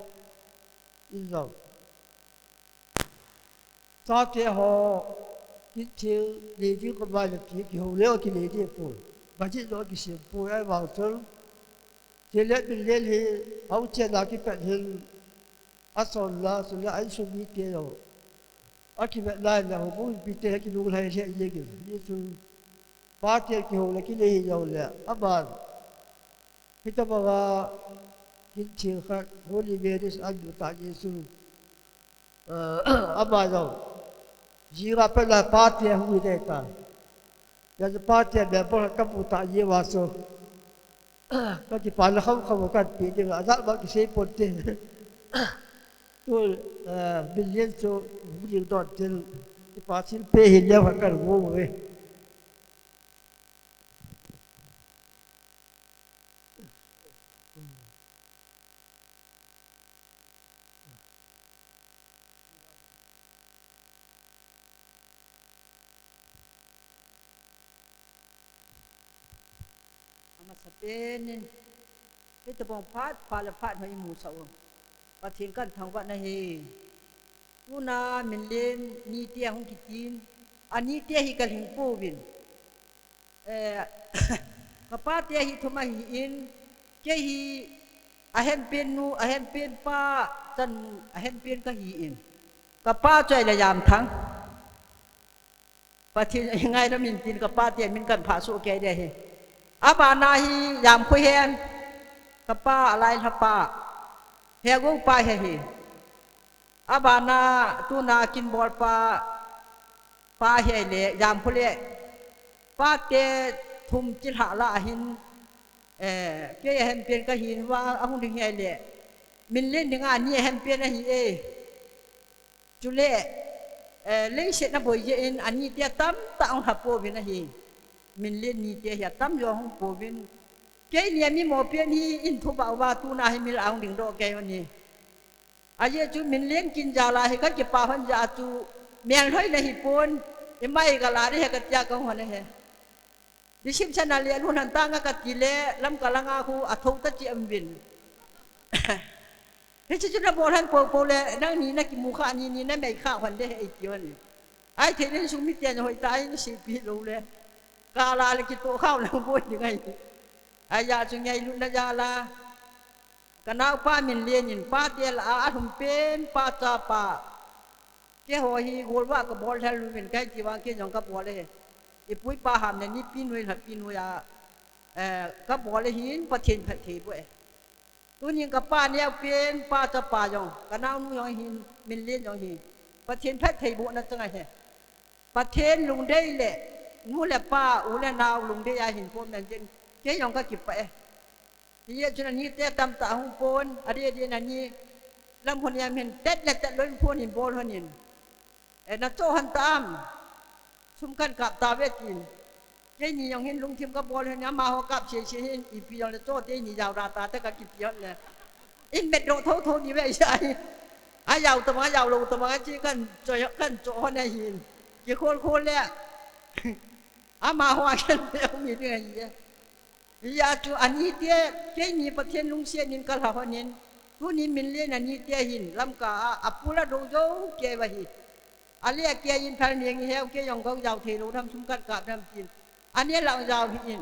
อินทร์ซาเทียหอกิจเลี้ยงคนไว้เลยที่หัวเลี้ยวกิเลี้ยงปูบางทีเรากิเสียปูไอ้วางซึ่งที่เล่นเป็นเล่นที่เอาเจ้าหน้าที่เป็นเห็นอาสนละส่วนละไอ้สุนิเดียวอาคิดแบบนั้นนะผมพิจารณาคิดดูอะไรเช่นนี้กันนี่คือปาร์ตี้ที่หัวเล็กเลยยาวเลยอาบานพิจารณาคิดเชื่อค่ะโฮลิเวริสอันดูตาเยซูอาบานเราจีราเป็นละปาร์ตี้หัวเด็กตาอยากจะปาร์ตี้แบบพวกกับผู้ตาเยวาสุก็ที่ผ่านแล้วเขาบอกกันปีนึงอาจารย์บางทีเสียปนเต็มตัวบิลเลียนโซ่ผู้หญิงตอนเจอที่ผ่านชิ้นเปย์เห็นแล้วกันงงเลยเป็นนี่จะบอกพัดพาละพัดให้หมู่สาวประเทศกันทางวัดนะเฮกูนาเมนเลนนี่เตี้ยของกิจีนอันนี้เตี้ยฮิกันหิงปูวินกระป้าเตี้ยฮิทุมาฮิอินเจฮิอาเห็นเป็นนูอาเห็นเป็นป้าจันอาเห็นเป็นก็ฮิอินกระป้าใจระยามทั้งประเทศยังไงนะมินจินกระป้าเตี้ยมินกันผ่าสู้แกได้เฮอาบานาฮียามคุยเฮนกับป้าอะไรทับป้าเฮกุป้าเฮฮีอาบานาตูนากินบอลป้าเฮเล่ยามคุเล่ป้าเตทุมจิตหาละหินเกยเห็นเปลี่ยนก็หินว่าอาหุนถึงเฮเล่มินเล่นถึงอันนี้เห็นเปลี่ยนฮี chú lệ lấy sẽ nó bồi yên anh đi tia tắm tạo hấp bồ bên này mình lên đi tia hiệp tắm vô không bồ bên cái này mi một bên hi in thu bảo và tu na hi mi lao đỉnh độ cái này ai giờ chú mình lên kinh gia la hay cái cái bảo hắn gia chú miền hơi này hi pôn em mai cái lá đi hay cái tia cái hoa này đi xem chân là liền luôn hắn ta cái tỷ lệ lâm cái lăng aku atau tất chi âm bin thế chứ nó bảo hắn bồ lệ năng ní na cái mukha ní na mấy khao hắn đấy ai tiêu này ai thấy nên chúng mi tiền hồi tay nó xì pi lâu lệ cả là cái tổ khao là bôi như vậy ai giờ chúng ngày luôn ra là cái nào pa mình liền nhìn pa tiền là ăn hùng pen pa cha pa cái hồi hi gol wa cái ball theo luôn mình cái gì vang cái dòng cái ball này ít bụi pa hàm này ní pin nuôi à cái ball này hin pa thiên phát thị bụiตัวนี้กับป้าเนี่ยเป็นป้าจะป้าจงกันน้านุ่งยังหินมินเลี้ยนยังหินประเทศแพทย์ไทยบุญนั่นจังไงเหรอประเทศลุงได้แหละนู่นแหละป้าอูแหละนาวลุงได้ยาหินพวกนั้นจริงเจ๊ยังก็เก็บไปที่เยอะจนนี้เจ๊ตำตาหุ่นปนอะไรเดียนันนี้ลำคนยังเห็นเด็ดและแต่ล้นพวกหินโบนคนหินนักโจหันตามซุ่มกันกับตาเวทินเจ๊นี่ยังเห็นลุงทิมกับโบนเห็นน้ำมาหัวกับเชี่ยเห็นอีพียังเลยโจเจ๊นี่ยาวราตาแต่ก็กิบเยอะเลยอินเม็ดโดโทนี่ไม่ใช่อายาวตัวมายาวลงตัวมาจีกันจ่อยกันจ่อในหินกี่คนเลยอามาหัวกันเดียวมีเรื่องอย่างยาจูอันนี้เตี้ยเจ๊นี่ประเทศลุงเสียนินกะลาหัวนินผู้นี้มินเลี้ยนอันนี้เตี้ยหินลำกาอับปุระดูโจเกวะหินอันนี้เกยินพันเนียงเหี้ยวเกยองเขายาวเทโลทำซุ้มกันกับทำกินอันนี้หลังยาวหิน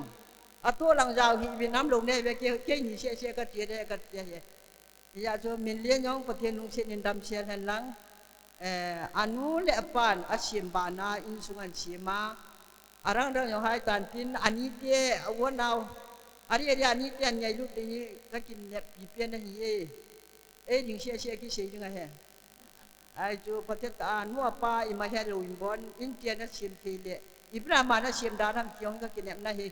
อัตัวหลังยาวหินเป็นน้ำลงได้ไปเกยนี่เชี่ยก็เตี้ยได้ก็เตี้ยยาจูมินเลี้ยนยองประเทศลุงเสียนินดำเชียนหันหลังอนุเลปานอาชีพบานาอินสุงันชีมาอารางเรื่องอย่างไรตันตินอันนี้เตี้ยวันเอาอันนี้เตี้ยใหญ่ลูกตีก็กินเนี่ยปีเปียนนี่ยิงเชี่ยกี่เชี่ยยังไงฮะไอ้จูประเทศอันวัวป้าอิมาเฮลูอินบอนอินเดียนั่นเชียมทีเละอิบรามานั่นเชียมดาทำเกี่ยวก็กินเนี่ยนั่นเอง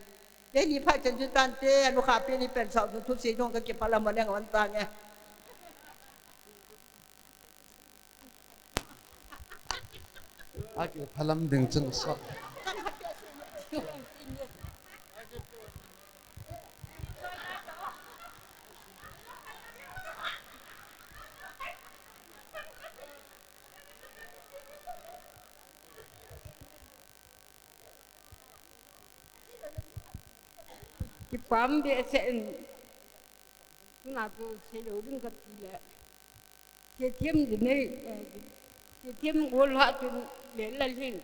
เตี้ยนี่พายจนจุดตันเตี้ยลูกค้าเปี้ยนี่เป็นสาวทุกสิ่งก็เก็บพลังมาเลี้ยงวันตาไงAki phalam ding chen so. Ki pam be sen na ko se lo ding ka tile ke tiêm gì này ke tiêm gol ha tu le la lin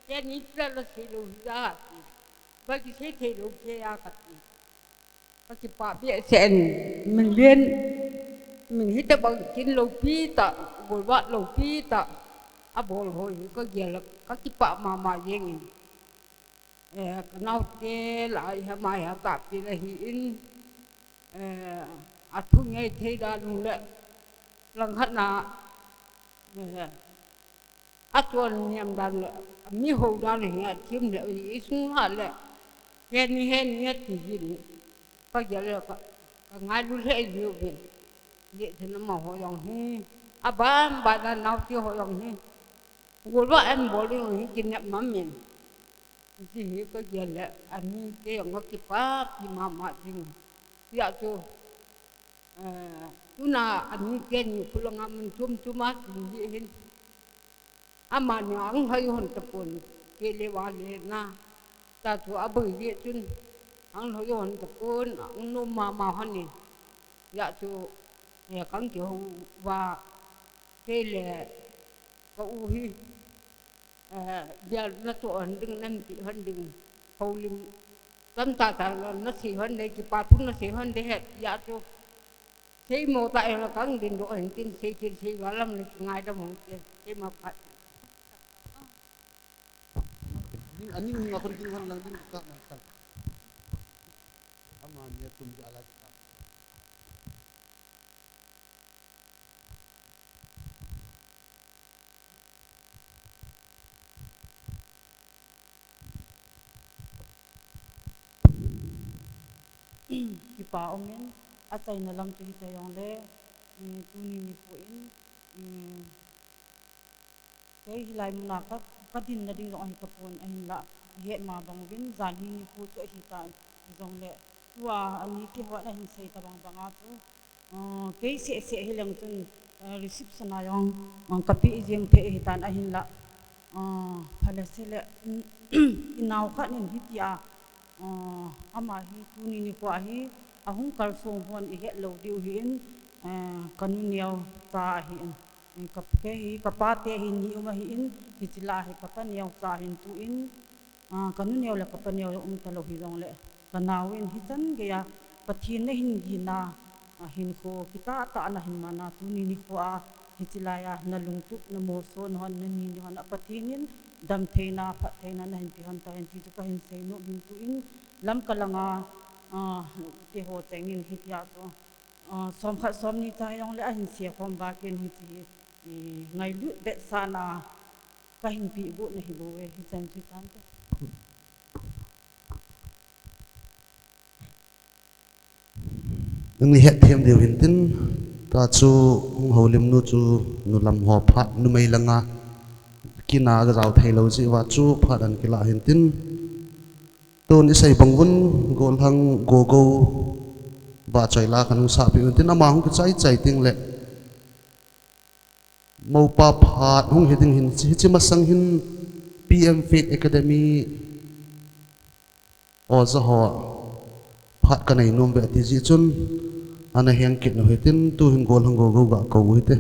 ke ni tra la se lo za ba ki se ke lo ke ya ka ti ba ki pa be sen mình liên mình hít bằng chín lâu phi ta gol ba lâu phi ta a bol hồi có gì là các ki pa mà riêng cái nào thế lại hay mai hay cặp thì là hiện thu nghe thế đã luôn đấy lần hết là tuần nhầm đàn mi hồ đàn này chiếm được ý xuống hạt lệ hen nhất thì gì có giờ là ngay lúc thế nhiều việc vậy thì nó màu hội đồng hi ba là nào tiêu hội đồng hi ngồi vợ em bỏ đi rồi kinh nghiệm mắm miền thì có giờ là anh cái ông có kịp pháp thì mà chừng dạ chú na anh cái nhiều phương anh mình chum mát gì hết mà nhàng hay hơn tập quân cái lễ vào lễ na ta chú à bơi gì chun anh hay hơn tập quân anh nôm mà hơn nè dạ chú cắn kiểu và cái lễ có u hi giờ nó chọn đừng năm chỉ hơn đừng hầu lim tâm ta nó xì hơn đây chỉ ba phút nó xì hơn đây hết dạ chú thế mô tại là các đình độ hình tin xì vào lâm lịch ngày đó một thế mà phải Ani mga kuntingan lang din ka kan. Ama niya tumja ala ka. Kipa omen atay na lang kita yung le tu ni po in cái lại muốn là các tin là đi rồi các con anh là hiện mà bằng viên giải đi phụ trợ hiện tại dòng lệ và anh cái họ là hình xây tabang banga tu cái sẽ hilang chân reception ayong kapi jeng the hitan ahin la phalasele inaw ka nin hitia ama hi tuni ni kwa hi ahung kal song hon i het lo diu hin kanuniaw ta hin kap ke hi kapate hi ni uma hi in hitila hi kapaniaw ta hin tu in kanuniaw la kapaniaw talo hi dong le kanawin hitan gaya pathin na hin gina hin ko kita ta na hin mana tuni ni kwa hitilaya na lungtuk na morso no han ni ni han patinin dam theina pha theina na hin pihan ta hin ti tu ka hin sei no hin tu in lam kalanga te ho chengin hitia to som kha som ni ta yong le a hin sia khom ba ken hi ti ngai lu bet sana ka hin pi bu na hi bo we hi tan chi tan te nung li het thêm điều hiện tin ta chu hầu lim nu chu nu lam ho phat nu mai langa kina ga rau thai lo chi wa chu phat an kila hiện tin ton isai bangwun gol hang go go ba chai la kan sa pi tin ama hung chai chai ting le mo pa phat hung heding hin chi ma sang hin PM Faith Academy o za ho phat ka nei nom be ti ji chun ana heng kit no hetin tu hin gol hang go go ga ko hite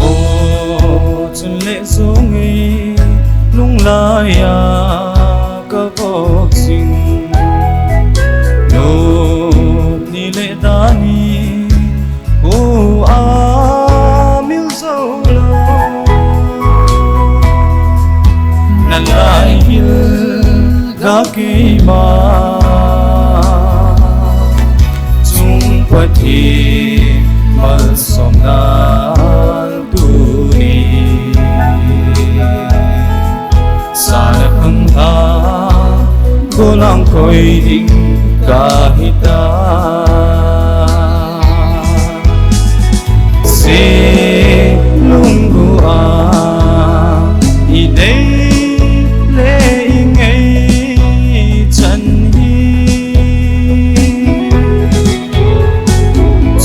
o chun le sungi lung la ya ka bok sing no ni le dani o a mil solo na lai hil ga ki ma chung pati mal som na tu ni sa na phang tha ko lang koi ding ka hita se lungu a i dei le ngai chan hi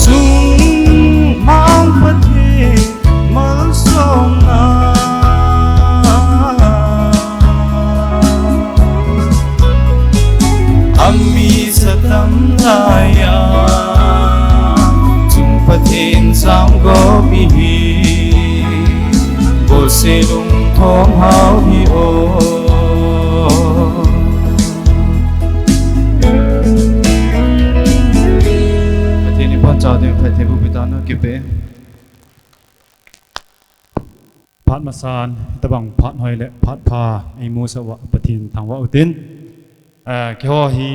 chung mang pati mal song na ami satam laya chung pathin sam go bi hi bol se lung thom hao hi o pathin ni pon cha ding pathin bu bitan no ki pe phat masan tabang phat hoi le phat pha ai mu sa wa pathin thang wa utin ki ho hi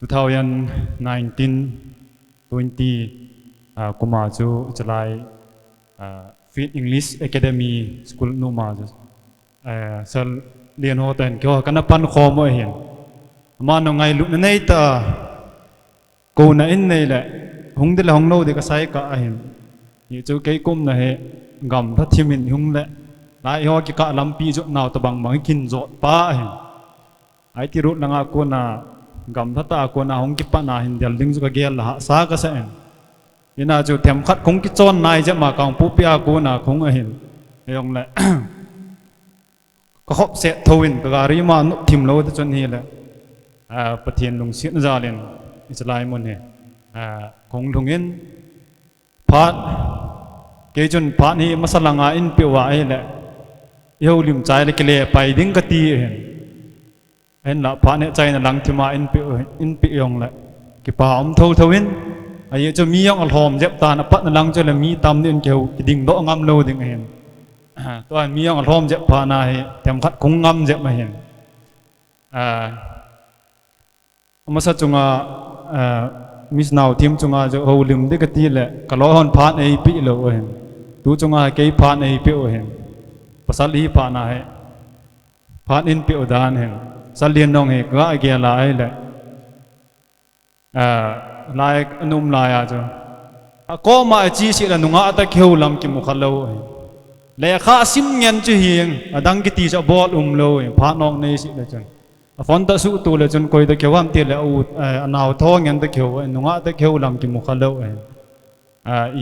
2019 20 kuma chu chalai Faith English Academy School numa chu sal lian ho ten ki ho kana pan kho mo hin ma no ngai lu nei ta ko na in nei le hung de hong no de ka sai ka hin ni chu ke kum na he gam tha thimin hung le lai ho ki ka lam pi jo naw ta bang mang kin zo pa hin ai ti ru langa ko na gam thata ko na hong ki pa na hin del ding zu ka gel ha sa ka sa en ina chu them khat khong ki chon nai je ma kaung pu pia ko na khong a hin yong le ko hop se thowin ka ri ma nu thim lo ta chon hi le pathian lung sin za len islai mon he khong thungin phat ke chun phat ni masalanga in pe wa ai le yo lim chai le ke le pai ding ka ti hen en la pha ne chai na lang thima in pi yong la ki pa om tho thowin ai cho mi yong al hom jep ta na pat na lang cho le mi tam din keu ki ding do ngam lo ding hen to mi yong al hom jep pha na he tem khat kung ngam jep ma hen masa chunga mis naw thim chunga jo ho lim de ka ti le ka lo hon pha nei pi lo hen tu chunga ke pha nei pi o hen pasal hi pha na he pha in pi o dan hen sa liên nong he ga ge la ai le lai anum la ya cho ko ma chi si la nunga ta kheu lam ki mukhalo le kha sim ngen chu hieng adang ki ti cha bol lo pha nong nei si le chon phone ta su tu le chon koi ta kheu am ti le u anaw tho ngen ta kheu nunga ta kheu lam ki mukhalo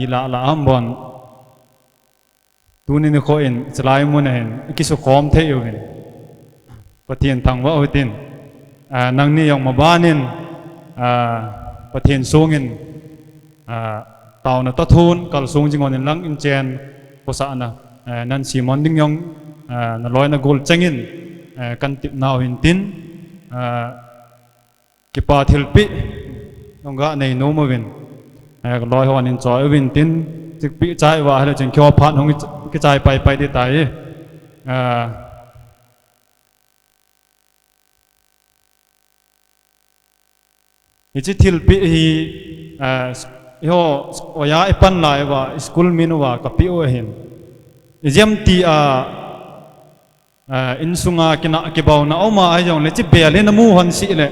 i la la am bon tu ni ko in chlai mun hen ki su khom the yu hen pathian thang wa utin nang ni yong ma banin pathian sungin tàu na to thun kal sung jingon in lang in chen posa na nan simon ding yong na loi na gol chengin kan tip naw hin tin ki pa thilpi nonga nei no mo win loi hon in choi win tin tik pi chai wa hala chen kyo phat hong ki chai pai de tai ichi thilpi hi yo oya ipan lai wa school min wa kapi o hin jem ti in sunga kina ke baw na oma ai jong le chi bele na mu hon si le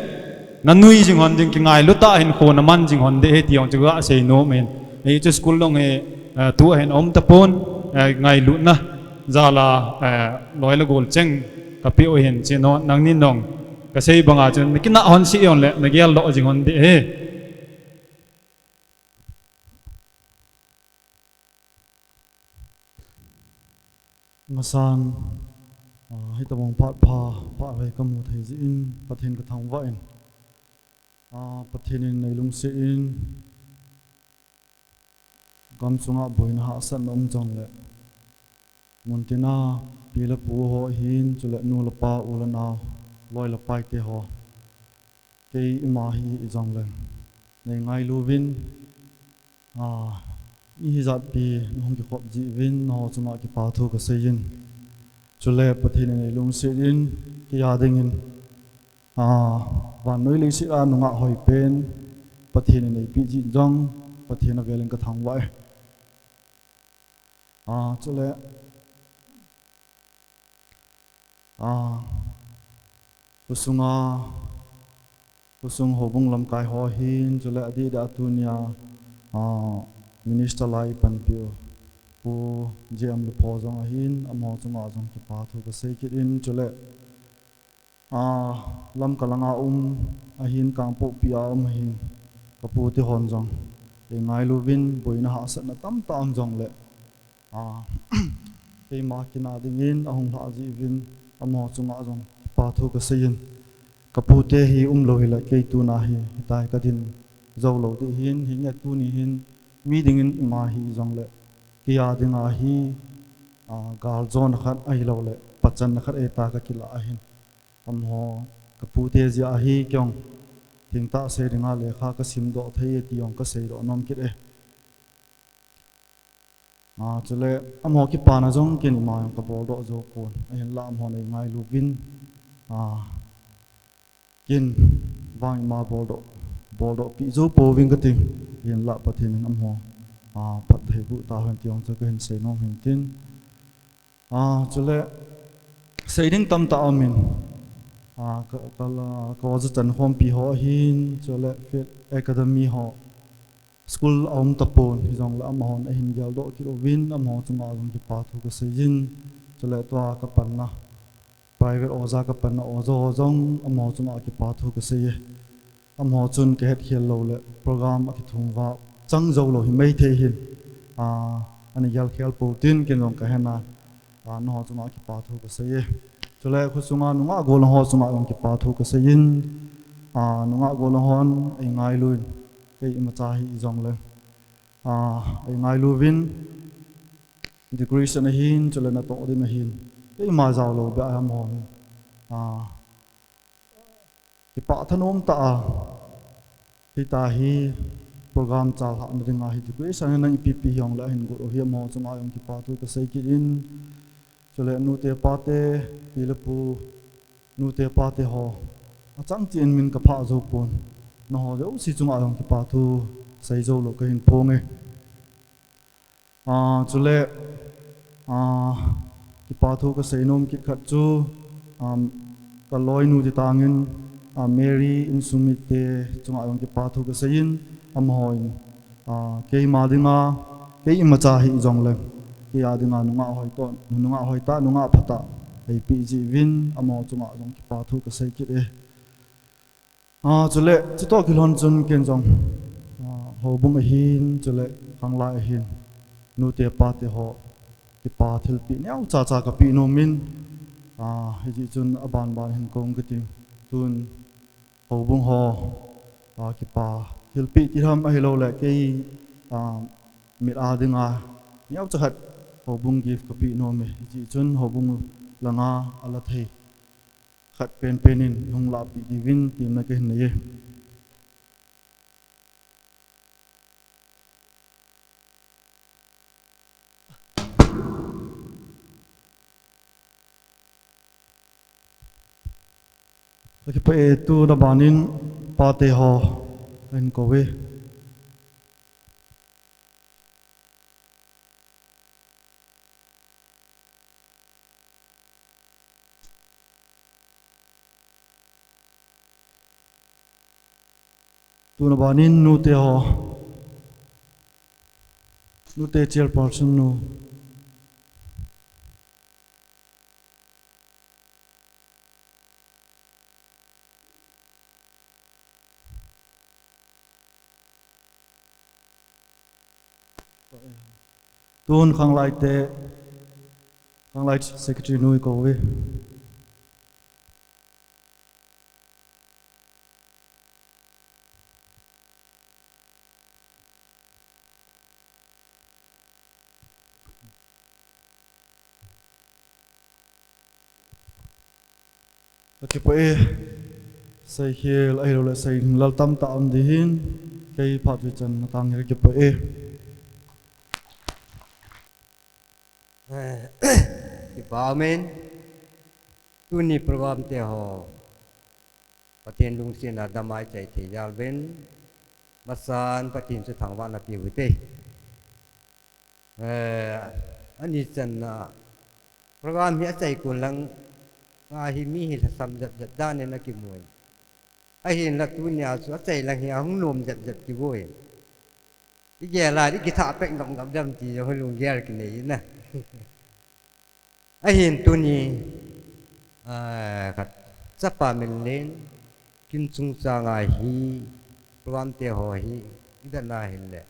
na nui jing hon jing ki ngai lu ta hin ko na man jing hon de he ti yong chuga sei no men ei chu school long he tu hen om ta pon ngai lu na zala loi la gol cheng kapi o hin chi no nang ni nong ka sei banga chen kina hon si yong le na gel lo jing hon de he Masan hi tabong phat pha ve kamu thei ji in pathin ka thang wa in pathin in nei lung se in gam chunga boin ha san ong jong le muntina pila pu ho hin chule nu la pa ulana loi la pai te ho ke ma hi jong le nei ngai lu win i zat pi hong ki khop ji win no chuma ki pa thu ka seyin chule pathin nei lung se in ki ya ding in wan noi le si a nunga hoi pen pathin nei pi ji jong pathin a veleng ka thang wa chule usung hobung lam kai ho hin chule adi da tunia minister lai pan pio pu jam lu po jong hin amo chunga jong ki pa thu ka sei kit in chule lam kalanga a hin kang po pia hin ka pu ti hon jong e ngai lu win boina ha sa na tam tam jong le ke ma kina ding in ahong ha ji win amo chunga jong pa thu ka sei in ka pu te hi lo hi la ke tu na hi tai ka din zo lo ti hin hinga tu ni hin mi ding in ma hi jong le kia ding a hi gal zon khat ai lo le pachan khat e ta ka kila a hin ho ka pu te ji a hi kyong thing ta se ringa le kha ka sim do thei ti yong ka sei ro nom kit e chule amo ki pa na jong kin ma ka bol do zo kon a hin lam ho nei ngai lu win kin wang ma bol do pi zo po wing ka ting yin la pathin am ho pat thei bu ta han tiong cha ken sei no hin tin chule sei ding tam ta amin ko za chan hom pi ho hin chule fit academy ho school om tapon hi jong la am hon a hin gal do ki win am ho chunga jong ki pa thu ka sei jin chule to ka pan na private oza ka pan na ozo jong am ho chunga ki pa thu ka sei am ho chun ke het hial lo le program a ki thung wa chang zo lo hi mai the hin ani yal khel po tin ken long ka hena no ho chunga ki pa thu ka sei chule khu sunga nunga gol ho chunga long ki pa thu ka sei in nunga gol hon ai ngai luin ke ma cha hi jong le ai ngai lu win degree san hin chule na to de na hin ke ma zaw lo ba am ho ki pa thanom ta hi ta hi program chal ha na ringa hi degree san na ipp yong la hin go hi mo chunga yong ki pa tu ka sei ki in chule nu te pa te pilapu nu te pa te ho achang chin min ka pha zo pon no ho zo si chunga yong ki pa tu sei zo lo ka hin phong e chule ki pa thu ka sei nom ki khat chu ka loi nu ti tangin Mary in sumite chunga yong ki pathu ka sayin amhoin ke ma dinga ke imacha hi jong le ke ya dinga nunga hoi to nunga hoi ta nunga phata ei pi ji win amo chunga yong ki pathu ka sai ki e chule chito kilon chun ken jong ho bung a hin chule kangla a hin nu te pa te ho ki pa thil pi nyau cha cha ka pi no min hi ji chun aban ban hin kong ka ting tun ho bung ho ki pa thil pi ti ham a hello le ke mi a dinga nyau cha khat ho bung gift ka pi no me hi ji chun ho bung langa ala thei khat pen penin hung la pi di win tim na ke hin ye Lagi pa tu na banin pate ho en kowe tu na banin nu te ho nu te chairperson nu tuôn khang lai secretary nuôi cô với cái bữa xây kia lại rồi lại xây lal tâm tạo đi hin cây phát triển chân tăng cái bữa Ipa amen. Tuni program te ho. Patien lung sin adamai chai the yalben. Masan patien su thangwa na pi wite. Ani chan program hi chai kulang nga hi mi hi sam jat jat dan na ki moi. A hin la tunya su chai lang hi hung nom jat jat ki voi. Ye la di ki tha pek ngam ngam dam ti ho lung ger ki nei na. A hin tu ni kat chapa min len kin chung cha nga hi program te ho hi ida na hin le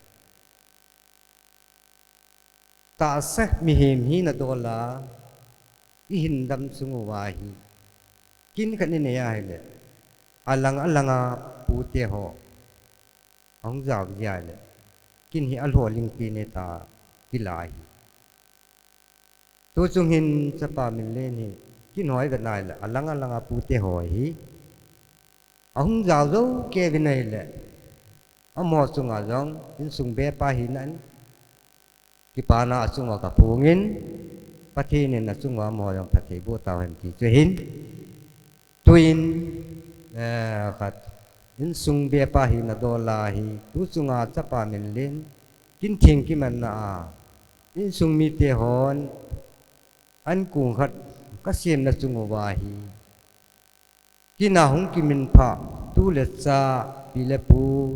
ta sa mi him hi na dola i hin dam chung wa hi kin kan ni ya hi le alanga pu te ho ong jaw ya le kin hi al ho ling pi ne ta kilai tu chung hin chapa min len hi kin hoi ga nai la alanga pu te hoi hi ông giàu dấu kia bên này là ông mò sung ở trong in sung bé pa hin anh cái pa na sung ở cả phố ngin pa thi nên là sung ở mò trong pa thi bu tàu hình thì chơi hin tuin khát in sung bé pa hin là đô la hi tu sung ở chapa min len kin thing ki man na in sung mi te hon anh cùng khát các xem là sung ở wa hi khi nào hung kim min pha tu le cha pi le pu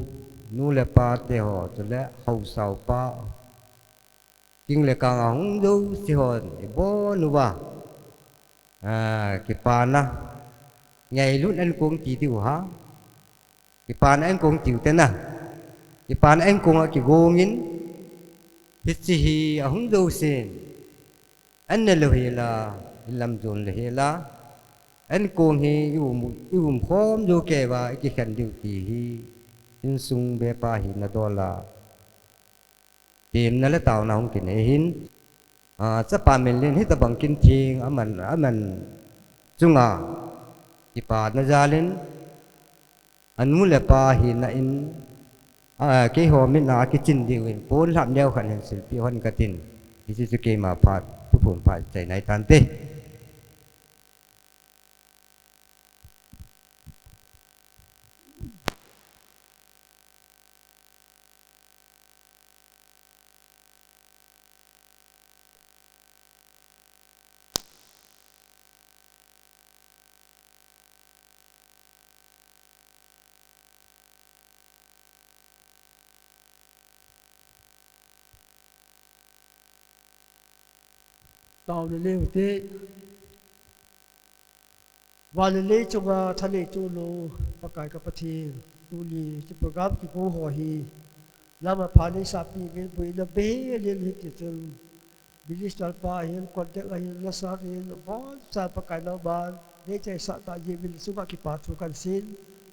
nu le pa te ho tu le hau sau pa king le kang hung du si ho bo nu ba ki pa na ngày lúc anh cũng chỉ tiêu ha ki pa na anh cũng tiêu tên na ki pa na anh cũng ki go ngin hit si hi hung du sin anh ne lo hi la lam zon le hi la anh cuồng hi yêu khom vô kề và cái khăn điều gì hi in sung bé pa hi na đô la tìm nó là tàu nào không kể hin sắp pa mình lên hết tập bằng kinh thiêng ở mình chung thì pa nó ra lên anh muốn là pa hi na in cái hồ mình là cái chân điều in bốn làm nhau khăn hình sự bị hoan cái tin thì chỉ cái mà pa tu phụng pa chạy này tan tê tàu lên lêu thế và lên lêu chung à thân lệ chung lô bác cái các bác thi tu lì cái program cái cô hỏi hi làm mà phá lên sạp đi cái bữa nó bé lên hết chung bilis talpa hiền contact hiền lasar hiền बहुत सारा pakai nabar ni cai sakta je bil suka ki patu kan sin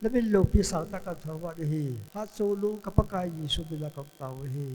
lebih lo pi sakta kan thawa de hi hat solo kapakai Yesu bila kau tahu hi